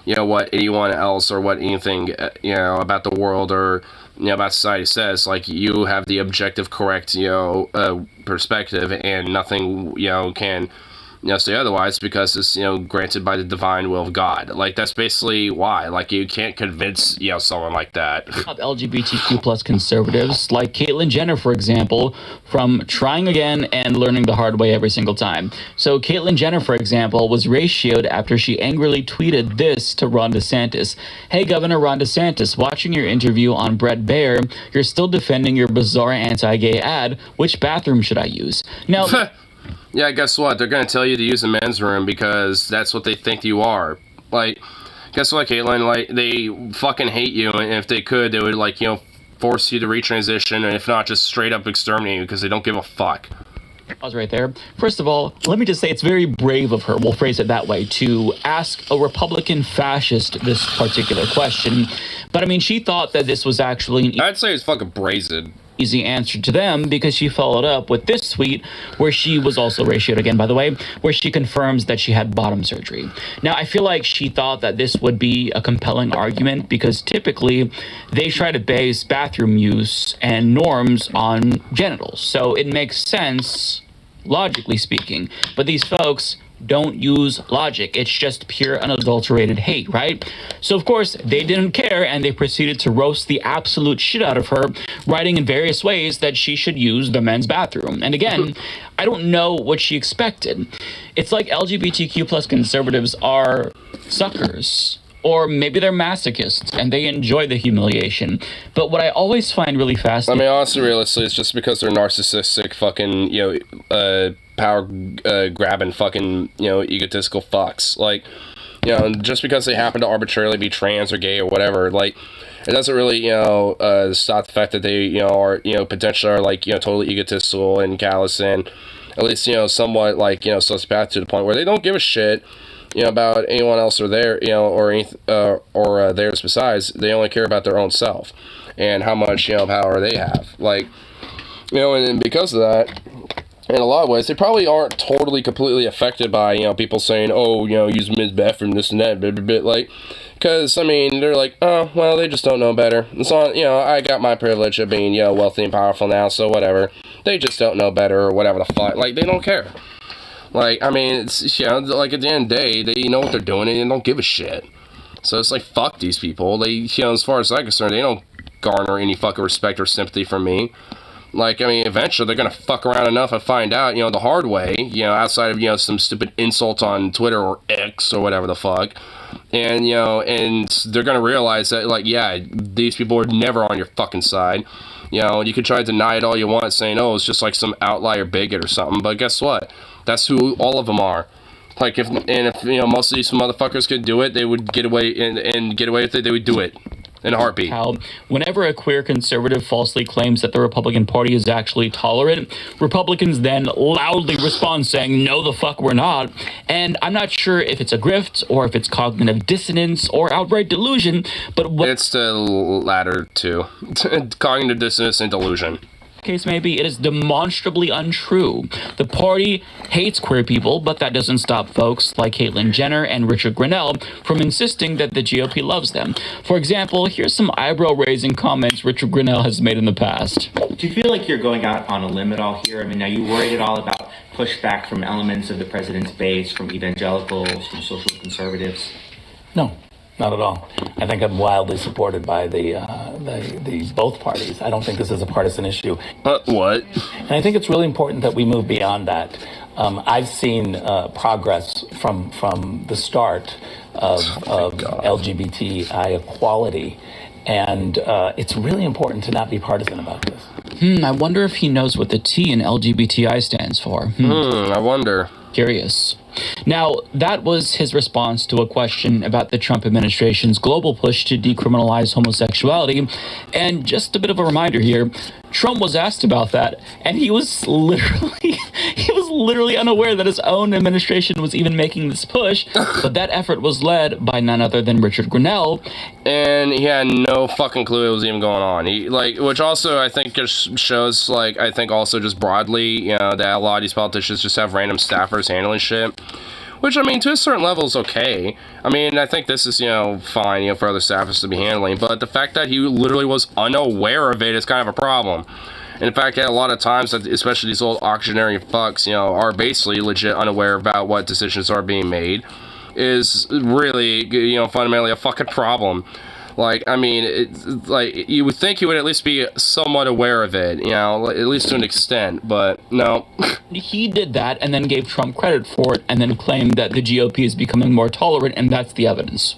you know, what anyone else or what anything, you know, about the world or, you know, about society says. Like, you have the objective correct, you know, perspective, and nothing, you know, can, say otherwise, because it's, granted by the divine will of God. Like, that's basically why. Like, you can't convince, someone like that. LGBTQ plus conservatives, like Caitlyn Jenner, for example, from trying again and learning the hard way every single time. So Caitlyn Jenner, for example, was ratioed after she angrily tweeted this to Ron DeSantis. Hey, Governor Ron DeSantis, watching your interview on Bret Baier, you're still defending your bizarre anti-gay ad. Which bathroom should I use? Now... Yeah, guess what? They're going to tell you to use the men's room because that's what they think you are. Like, guess what, Caitlyn? Like, they fucking hate you, and if they could, they would, like, force you to retransition, and if not, just straight up exterminate you because they don't give a fuck. Pause right there. First of all, let me just say it's very brave of her, we'll phrase it that way, to ask a Republican fascist this particular question. But, I mean, she thought that this was actually... I'd say it's fucking brazen. Easy answer to them, because she followed up with this tweet where she was also ratioed again, by the way, where she confirms that she had bottom surgery. Now, I feel like she thought that this would be a compelling argument because typically they try to base bathroom use and norms on genitals. So it makes sense, logically speaking. But these folks don't use logic. It's just pure unadulterated hate, right? So, of course, they didn't care, and they proceeded to roast the absolute shit out of her, writing in various ways that she should use the men's bathroom. And again, I don't know what she expected. It's like LGBTQ plus conservatives are suckers. Or maybe they're masochists and they enjoy the humiliation. But what I always find really fascinating... I mean, honestly, realistically, it's just because they're narcissistic, fucking, power grabbing, fucking, egotistical fucks. Like, just because they happen to arbitrarily be trans or gay or whatever, like, it doesn't really, stop the fact that they, are, potentially are, like, totally egotistical and callous and at least, somewhat, like, sociopath to the point where they don't give a shit, about anyone else or their, or theirs besides. They only care about their own self and how much, power they have. Like, and because of that, in a lot of ways, they probably aren't totally completely affected by, people saying, oh, use men's bathroom, this and that, bit like, because, I mean, they're like, oh, well, they just don't know better. It's on, I got my privilege of being, wealthy and powerful now, so whatever. They just don't know better or whatever the fuck. Like, they don't care. Like, I mean, it's, like, at the end of the day, they know what they're doing and they don't give a shit. So it's like, fuck these people. They, as far as I'm concerned, they don't garner any fucking respect or sympathy from me. Like, I mean, eventually they're gonna fuck around enough and find out, the hard way, outside of, some stupid insults on Twitter or X or whatever the fuck. And, and they're gonna realize that, like, yeah, these people are never on your fucking side. You can try to deny it all you want, saying, oh, it's just like some outlier bigot or something, but guess what? That's who all of them are. Like, if most of these motherfuckers could do it, they would get away and get away with it, they would do it in a heartbeat. How whenever a queer conservative falsely claims that the Republican Party is actually tolerant, Republicans then loudly respond saying, no, the fuck we're not. And I'm not sure if it's a grift or if it's cognitive dissonance or outright delusion, but it's the latter two. Cognitive dissonance and delusion. Case may be, it is demonstrably untrue. The party hates queer people, but that doesn't stop folks like Caitlyn Jenner and Richard Grenell from insisting that the GOP loves them. For example, here's some eyebrow-raising comments Richard Grenell has made in the past. Do you feel like you're going out on a limb at all here? I mean, are you worried at all about pushback from elements of the president's base, from evangelicals, from social conservatives? No. Not at all. I think I'm wildly supported by the both parties. I don't think this is a partisan issue. What? And I think it's really important that we move beyond that. I've seen progress from the start of LGBTI equality, and it's really important to not be partisan about this. I wonder if he knows what the T in LGBTI stands for. I wonder. Curious. Now, that was his response to a question about the Trump administration's global push to decriminalize homosexuality. And just a bit of a reminder here, Trump was asked about that, and he was literally unaware that his own administration was even making this push. But that effort was led by none other than Richard Grenell. And he had no fucking clue it was even going on. Which also I think just shows, I think also just broadly, that a lot of these politicians just have random staffers handling shit. Which, I mean, to a certain level is okay. I mean, I think this is, fine, for other staffers to be handling. But the fact that he literally was unaware of it is kind of a problem. In fact, a lot of times, especially these old auctioneering fucks, you know, are basically legit unaware about what decisions are being made, is really, you know, fundamentally a fucking problem. Like, I mean, like, you would think you would at least be somewhat aware of it, you know, at least to an extent, but no. He did that and then gave Trump credit for it and then claimed that the GOP is becoming more tolerant, and that's the evidence.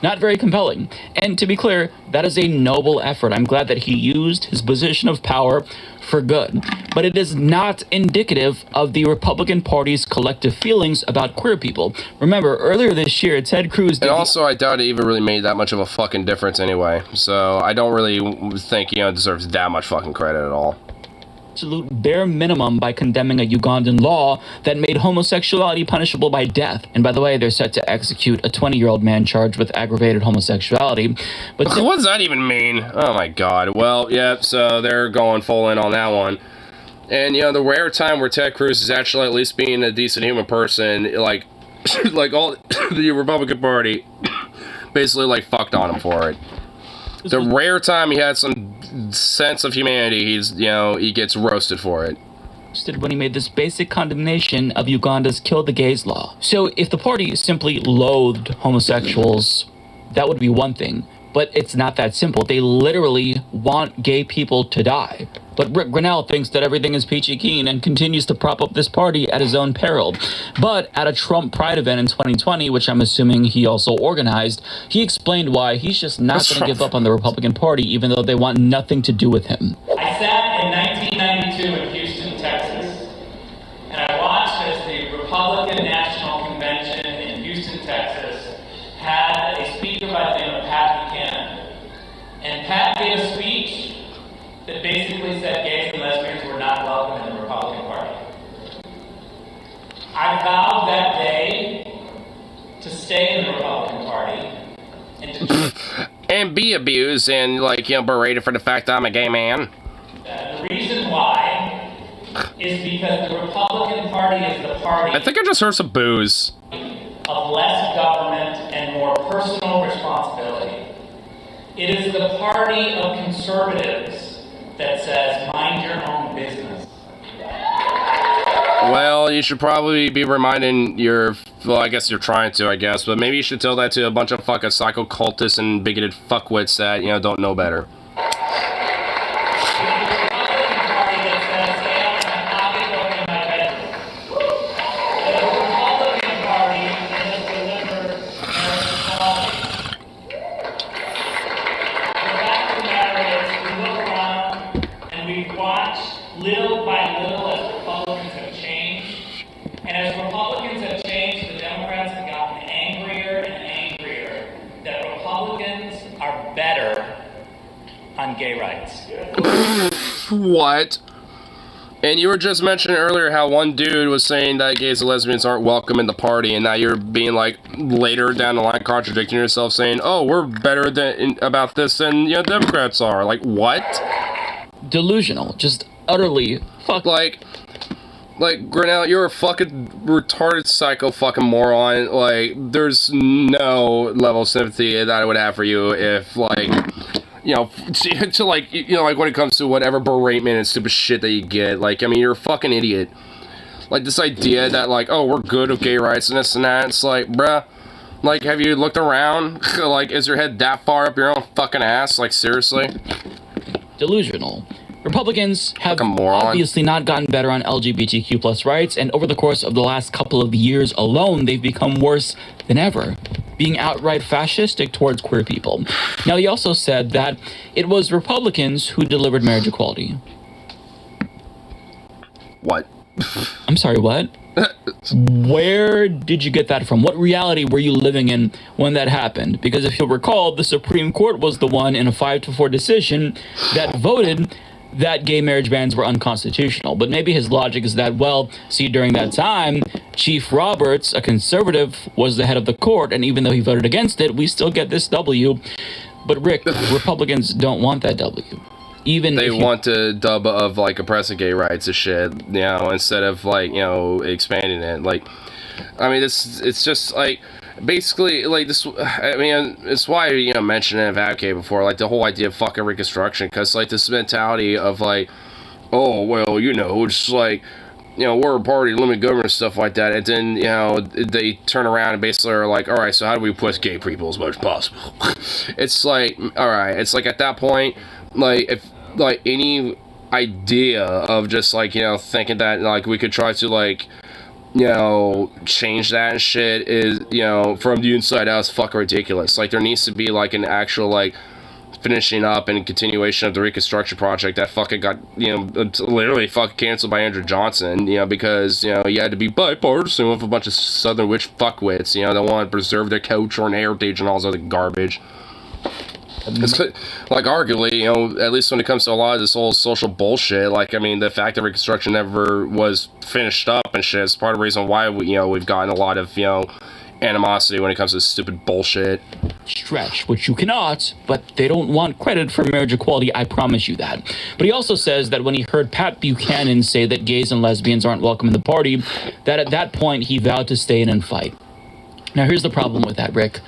Not very compelling. And to be clear, that is a noble effort. I'm glad that he used his position of power for good. But it is not indicative of the Republican Party's collective feelings about queer people. Remember, earlier this year, Ted Cruz... And also, I doubt it even really made that much of a fucking difference anyway. So, I don't really think, you know, it deserves that much fucking credit at all. Absolute bare minimum by condemning a Ugandan law that made homosexuality punishable by death. And by the way, they're set to execute a 20-year-old man charged with aggravated homosexuality. But what does that even mean? Oh my god. Well, yeah, so they're going full in on that one. And, you know, the rare time where Ted Cruz is actually at least being a decent human person, like, like all the Republican Party basically, like, fucked on him for it. The rare time he had some sense of humanity, he gets roasted for it. When he made this basic condemnation of Uganda's Kill the Gays law. So if the party simply loathed homosexuals, that would be one thing. But it's not that simple. They literally want gay people to die. But Rick Grinnell thinks that everything is peachy keen and continues to prop up this party at his own peril. But at a Trump Pride event in 2020, which I'm assuming he also organized, he explained why he's just not going to give up on the Republican Party, even though they want nothing to do with him. I sat in 1992 in Houston, Texas, and I watched as the Republican National Convention in Houston, Texas, had a speaker by the name of Pat Buchanan. And Pat gave a speech that basically said gays and lesbians were not welcome in the Republican Party. I vowed that day to stay in the Republican Party and to and be abused and, like, you know, berated for the fact that I'm a gay man. The reason why is because the Republican Party is the party I think I just heard some booze. of less government and more personal responsibility. It is the party of conservatives that says, mind your own business. Well, you should probably be reminding well, I guess you're trying to, but maybe you should tell that to a bunch of fucking psycho-cultists and bigoted fuckwits that, you know, don't know better. Little by little, as Republicans have changed, and as Republicans have changed, the Democrats have gotten angrier and angrier that Republicans are better on gay rights. What? And you were just mentioning earlier how one dude was saying that gays and lesbians aren't welcome in the party, and now you're being, like, later down the line contradicting yourself, saying, oh, we're better about this than, you know, Democrats are. Like, what? Delusional. Just utterly fuck. Like Grinnell, you're a fucking retarded psycho fucking moron. Like, there's no level of sympathy that I would have for you if, like, you know, to like, you know, like when it comes to whatever beratement and stupid shit that you get. Like, I mean, you're a fucking idiot. Like, this idea that, like, oh, we're good with gay rights and this and that. It's like, bruh, like, have you looked around? Like, is your head that far up your own fucking ass? Like, seriously? Delusional. Republicans have obviously not gotten better on LGBTQ plus rights, and over the course of the last couple of years alone, they've become worse than ever, being outright fascistic towards queer people. Now, he also said that it was Republicans who delivered marriage equality. What? I'm sorry, what? Where did you get that from? What reality were you living in when that happened? Because if you'll recall, the Supreme Court was the one in a 5-4 decision that voted that gay marriage bans were unconstitutional. But maybe his logic is that, well, see, during that time, Chief Roberts, a conservative, was the head of the court, and even though he voted against it, we still get this W. But Rick, Republicans don't want that W. Even they want a dub of, like, oppressing gay rights and shit, you know, instead of, like, you know, expanding it. Like, I mean, it's just, like, basically, like, this, I mean, it's why, you know, mentioned and advocated before, like, the whole idea of fucking Reconstruction, because, like, this mentality of, like, oh, well, you know, it's like, you know, we're a party, limited government, stuff like that, and then, you know, they turn around and basically are like, alright, so how do we push gay people as much as possible? It's like, alright, it's like, at that point, like, if, like, any idea of just, like, you know, thinking that, like, we could try to, like, you know, change that and shit is, you know, from the inside out is fucking ridiculous. Like, there needs to be, like, an actual, like, finishing up and continuation of the Reconstruction Project that fucking got, you know, literally fucking canceled by Andrew Johnson, you know, because, you know, you had to be bipartisan with a bunch of Southern witch fuckwits, you know, that want to preserve their culture and heritage and all this other garbage. It's, like, arguably, you know, at least when it comes to a lot of this whole social bullshit, like, I mean, the fact that Reconstruction never was finished up and shit is part of the reason why, we, you know, we've gotten a lot of, you know, animosity when it comes to this stupid bullshit. Stretch, which you cannot, but they don't want credit for marriage equality, I promise you that. But he also says that when he heard Pat Buchanan say that gays and lesbians aren't welcome in the party, that at that point he vowed to stay in and fight. Now here's the problem with that, Rick.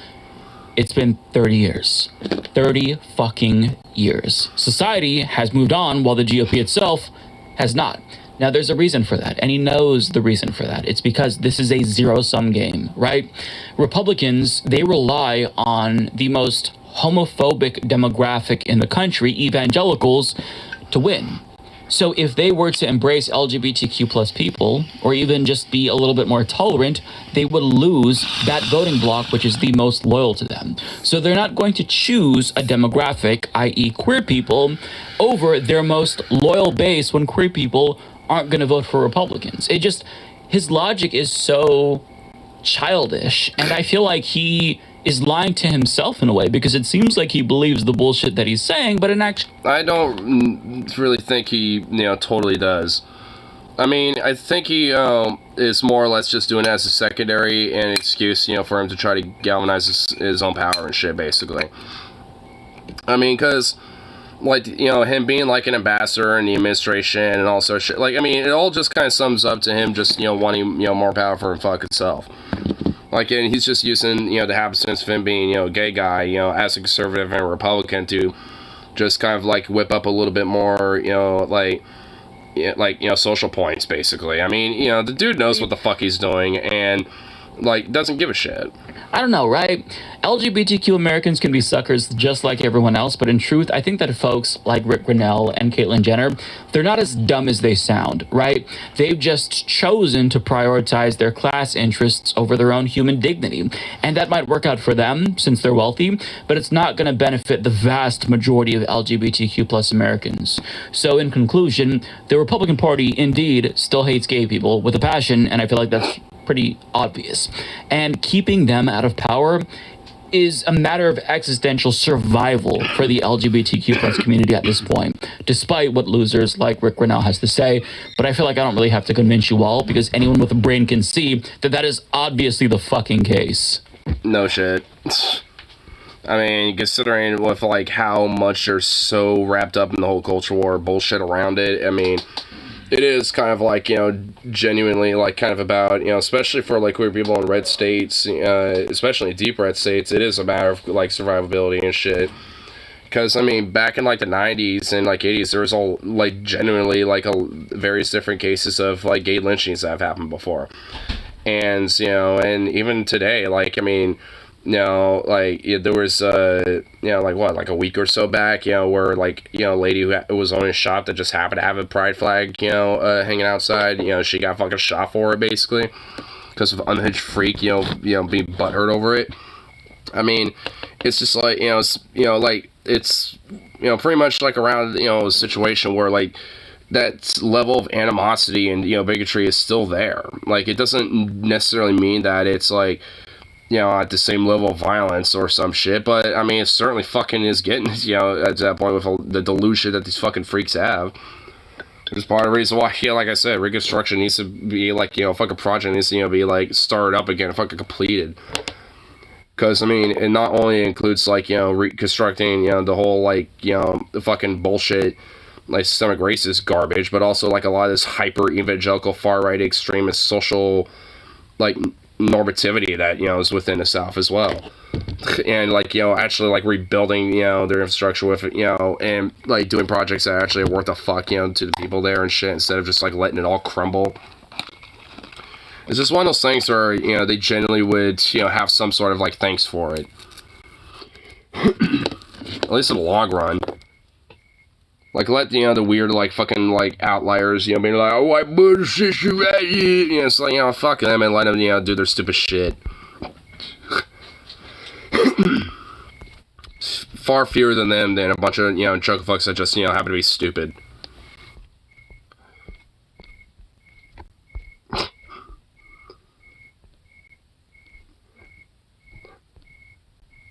It's been 30 years. 30 fucking years. Society has moved on while the GOP itself has not. Now, there's a reason for that, and he knows the reason for that. It's because this is a zero-sum game, right? Republicans, they rely on the most homophobic demographic in the country, evangelicals, to win. So if they were to embrace LGBTQ plus people, or even just be a little bit more tolerant, they would lose that voting bloc, which is the most loyal to them. So they're not going to choose a demographic, i.e. queer people, over their most loyal base when queer people aren't going to vote for Republicans. It just, his logic is so childish, and I feel like he is lying to himself in a way, because it seems like he believes the bullshit that he's saying, but in actual... I don't really think he, you know, totally does. I mean, I think he is more or less just doing it as a secondary and excuse, you know, for him to try to galvanize his own power and shit, basically. I mean, because, like, you know, him being, like, an ambassador in the administration and all sorts of shit, like, I mean, it all just kind of sums up to him just, you know, wanting, you know, more power for himself itself. Like, and he's just using, you know, the happenstance of him being, you know, a gay guy, you know, as a conservative and a Republican to just kind of, like, whip up a little bit more, you know, like, you know, social points, basically. I mean, you know, the dude knows what the fuck he's doing and, like, doesn't give a shit. I don't know, right? LGBTQ Americans can be suckers just like everyone else, but in truth, I think that folks like Rick Grinnell and Caitlyn Jenner, they're not as dumb as they sound, right? They've just chosen to prioritize their class interests over their own human dignity. And that might work out for them since they're wealthy, but it's not going to benefit the vast majority of LGBTQ plus Americans. So in conclusion, the Republican Party indeed still hates gay people with a passion, and I feel like that's pretty obvious. And keeping them out of power is a matter of existential survival for the LGBTQ plus community at this point, despite what losers like Rick Grinnell has to say. But I feel like I don't really have to convince you all, because anyone with a brain can see that that is obviously the fucking case. No shit. I mean, considering with, like, how much they're so wrapped up in the whole culture war bullshit around it, I mean, it is kind of like, you know, genuinely, like, kind of about, you know, especially for, like, queer people in red states, especially deep red states, it is a matter of, like, survivability and shit. Because, I mean, back in, like, the 90s and, like, 80s, there was all, like, genuinely, like, various different cases of, like, gay lynchings that have happened before. And, you know, and even today, like, I mean, you know, like, there was, you know, like, what, like a week or so back, you know, where, like, you know, a lady who was owning a shop that just happened to have a pride flag, you know, hanging outside, you know, she got fucking shot for it, basically, because of unhinged freak, you know, being butthurt over it. I mean, it's just like, you know, it's, you know, pretty much like around, you know, a situation where, like, that level of animosity and, you know, bigotry is still there. Like, it doesn't necessarily mean that it's, like, you know, at the same level of violence or some shit, but, I mean, it certainly fucking is getting, you know, at that point with the delusion that these fucking freaks have. It's part of the reason why, yeah, like I said, Reconstruction needs to be, like, you know, fucking project needs to, you know, be, like, started up again, fucking completed. Because, I mean, it not only includes, like, you know, reconstructing, you know, the whole, like, you know, the fucking bullshit, like, systemic racist garbage, but also, like, a lot of this hyper-evangelical, far-right extremist social, like, normativity that, you know, is within the South as well. And, like, you know, actually, like, rebuilding, you know, their infrastructure with it, you know, and, like, doing projects that actually are worth a fuck, you know, to the people there and shit, instead of just, like, letting it all crumble. It's just one of those things where, you know, they genuinely would, you know, have some sort of, like, thanks for it. At least in the long run. Like, let, you know, the weird, like, fucking, like, outliers, you know, being like, oh, white bullshit, you right here. You know, it's like, you know, fuck them and let them, you know, do their stupid shit. Far fewer than them than a bunch of, you know, chokefucks that just, you know, happen to be stupid.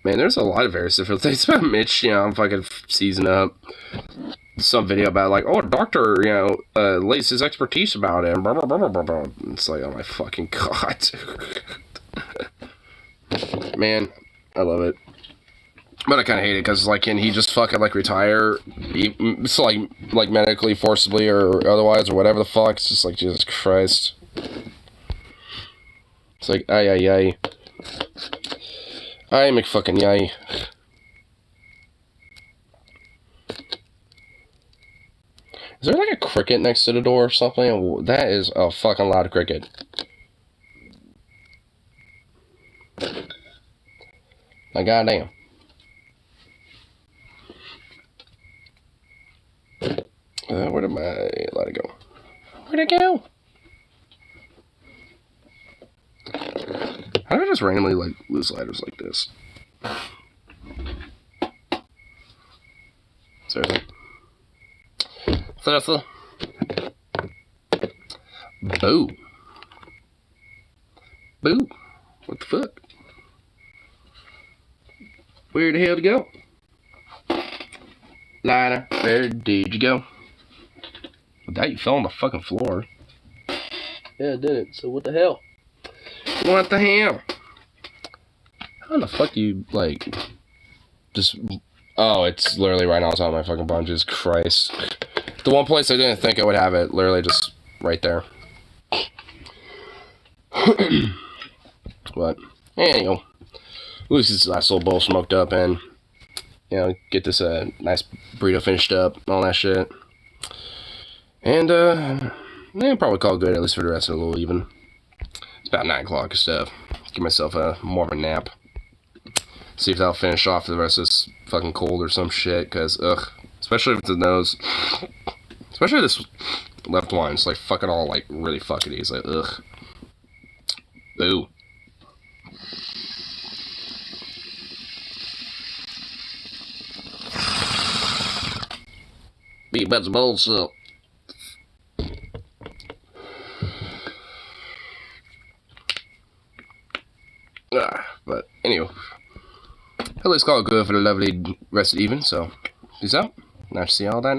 Man, there's a lot of various different things about Mitch, you know, I'm fucking season up. Some video about, like, oh, a doctor, you know, lays his expertise about it, and blah, blah, blah, blah, blah. It's like, oh my fucking god. Man, I love it. But I kind of hate it, because, like, can he just fucking, like, retire? It's like medically, forcibly, or otherwise, or whatever the fuck. It's just like, Jesus Christ. It's like, ay, ay, ay. Ay, McFucking yay. Is there, like, a cricket next to the door or something? That is a fucking loud cricket. My goddamn. Where did my... let it go? Where'd it go? How do I just randomly, like, lose lighters like this? Seriously? Seriously? Boo. Boo. What the fuck? Where the hell to go? Lighter, where did you go? With that, you fell on the fucking floor. Yeah, I did it. So what the hell? What the hell? How the fuck do you, like, just... Oh, it's literally right now on top of my fucking bum. Jesus Christ. The one place I didn't think I would have it, literally just right there. But, anyhow. Lucy's last little bowl smoked up and, you know, get this nice burrito finished up, all that shit. And, yeah, probably call it good, at least for the rest of the little even. It's about 9 o'clock and stuff. Give myself more of a nap. See if that'll finish off the rest of this fucking cold or some shit, because, ugh. Especially if it's the nose. Especially this left one. It's like fucking all, like, really fucking easy. Like, ugh. Boo. Be about the bullshit. But anyway, let's call it good for the lovely rest of the evening. So, peace out. Nice to see y'all that night.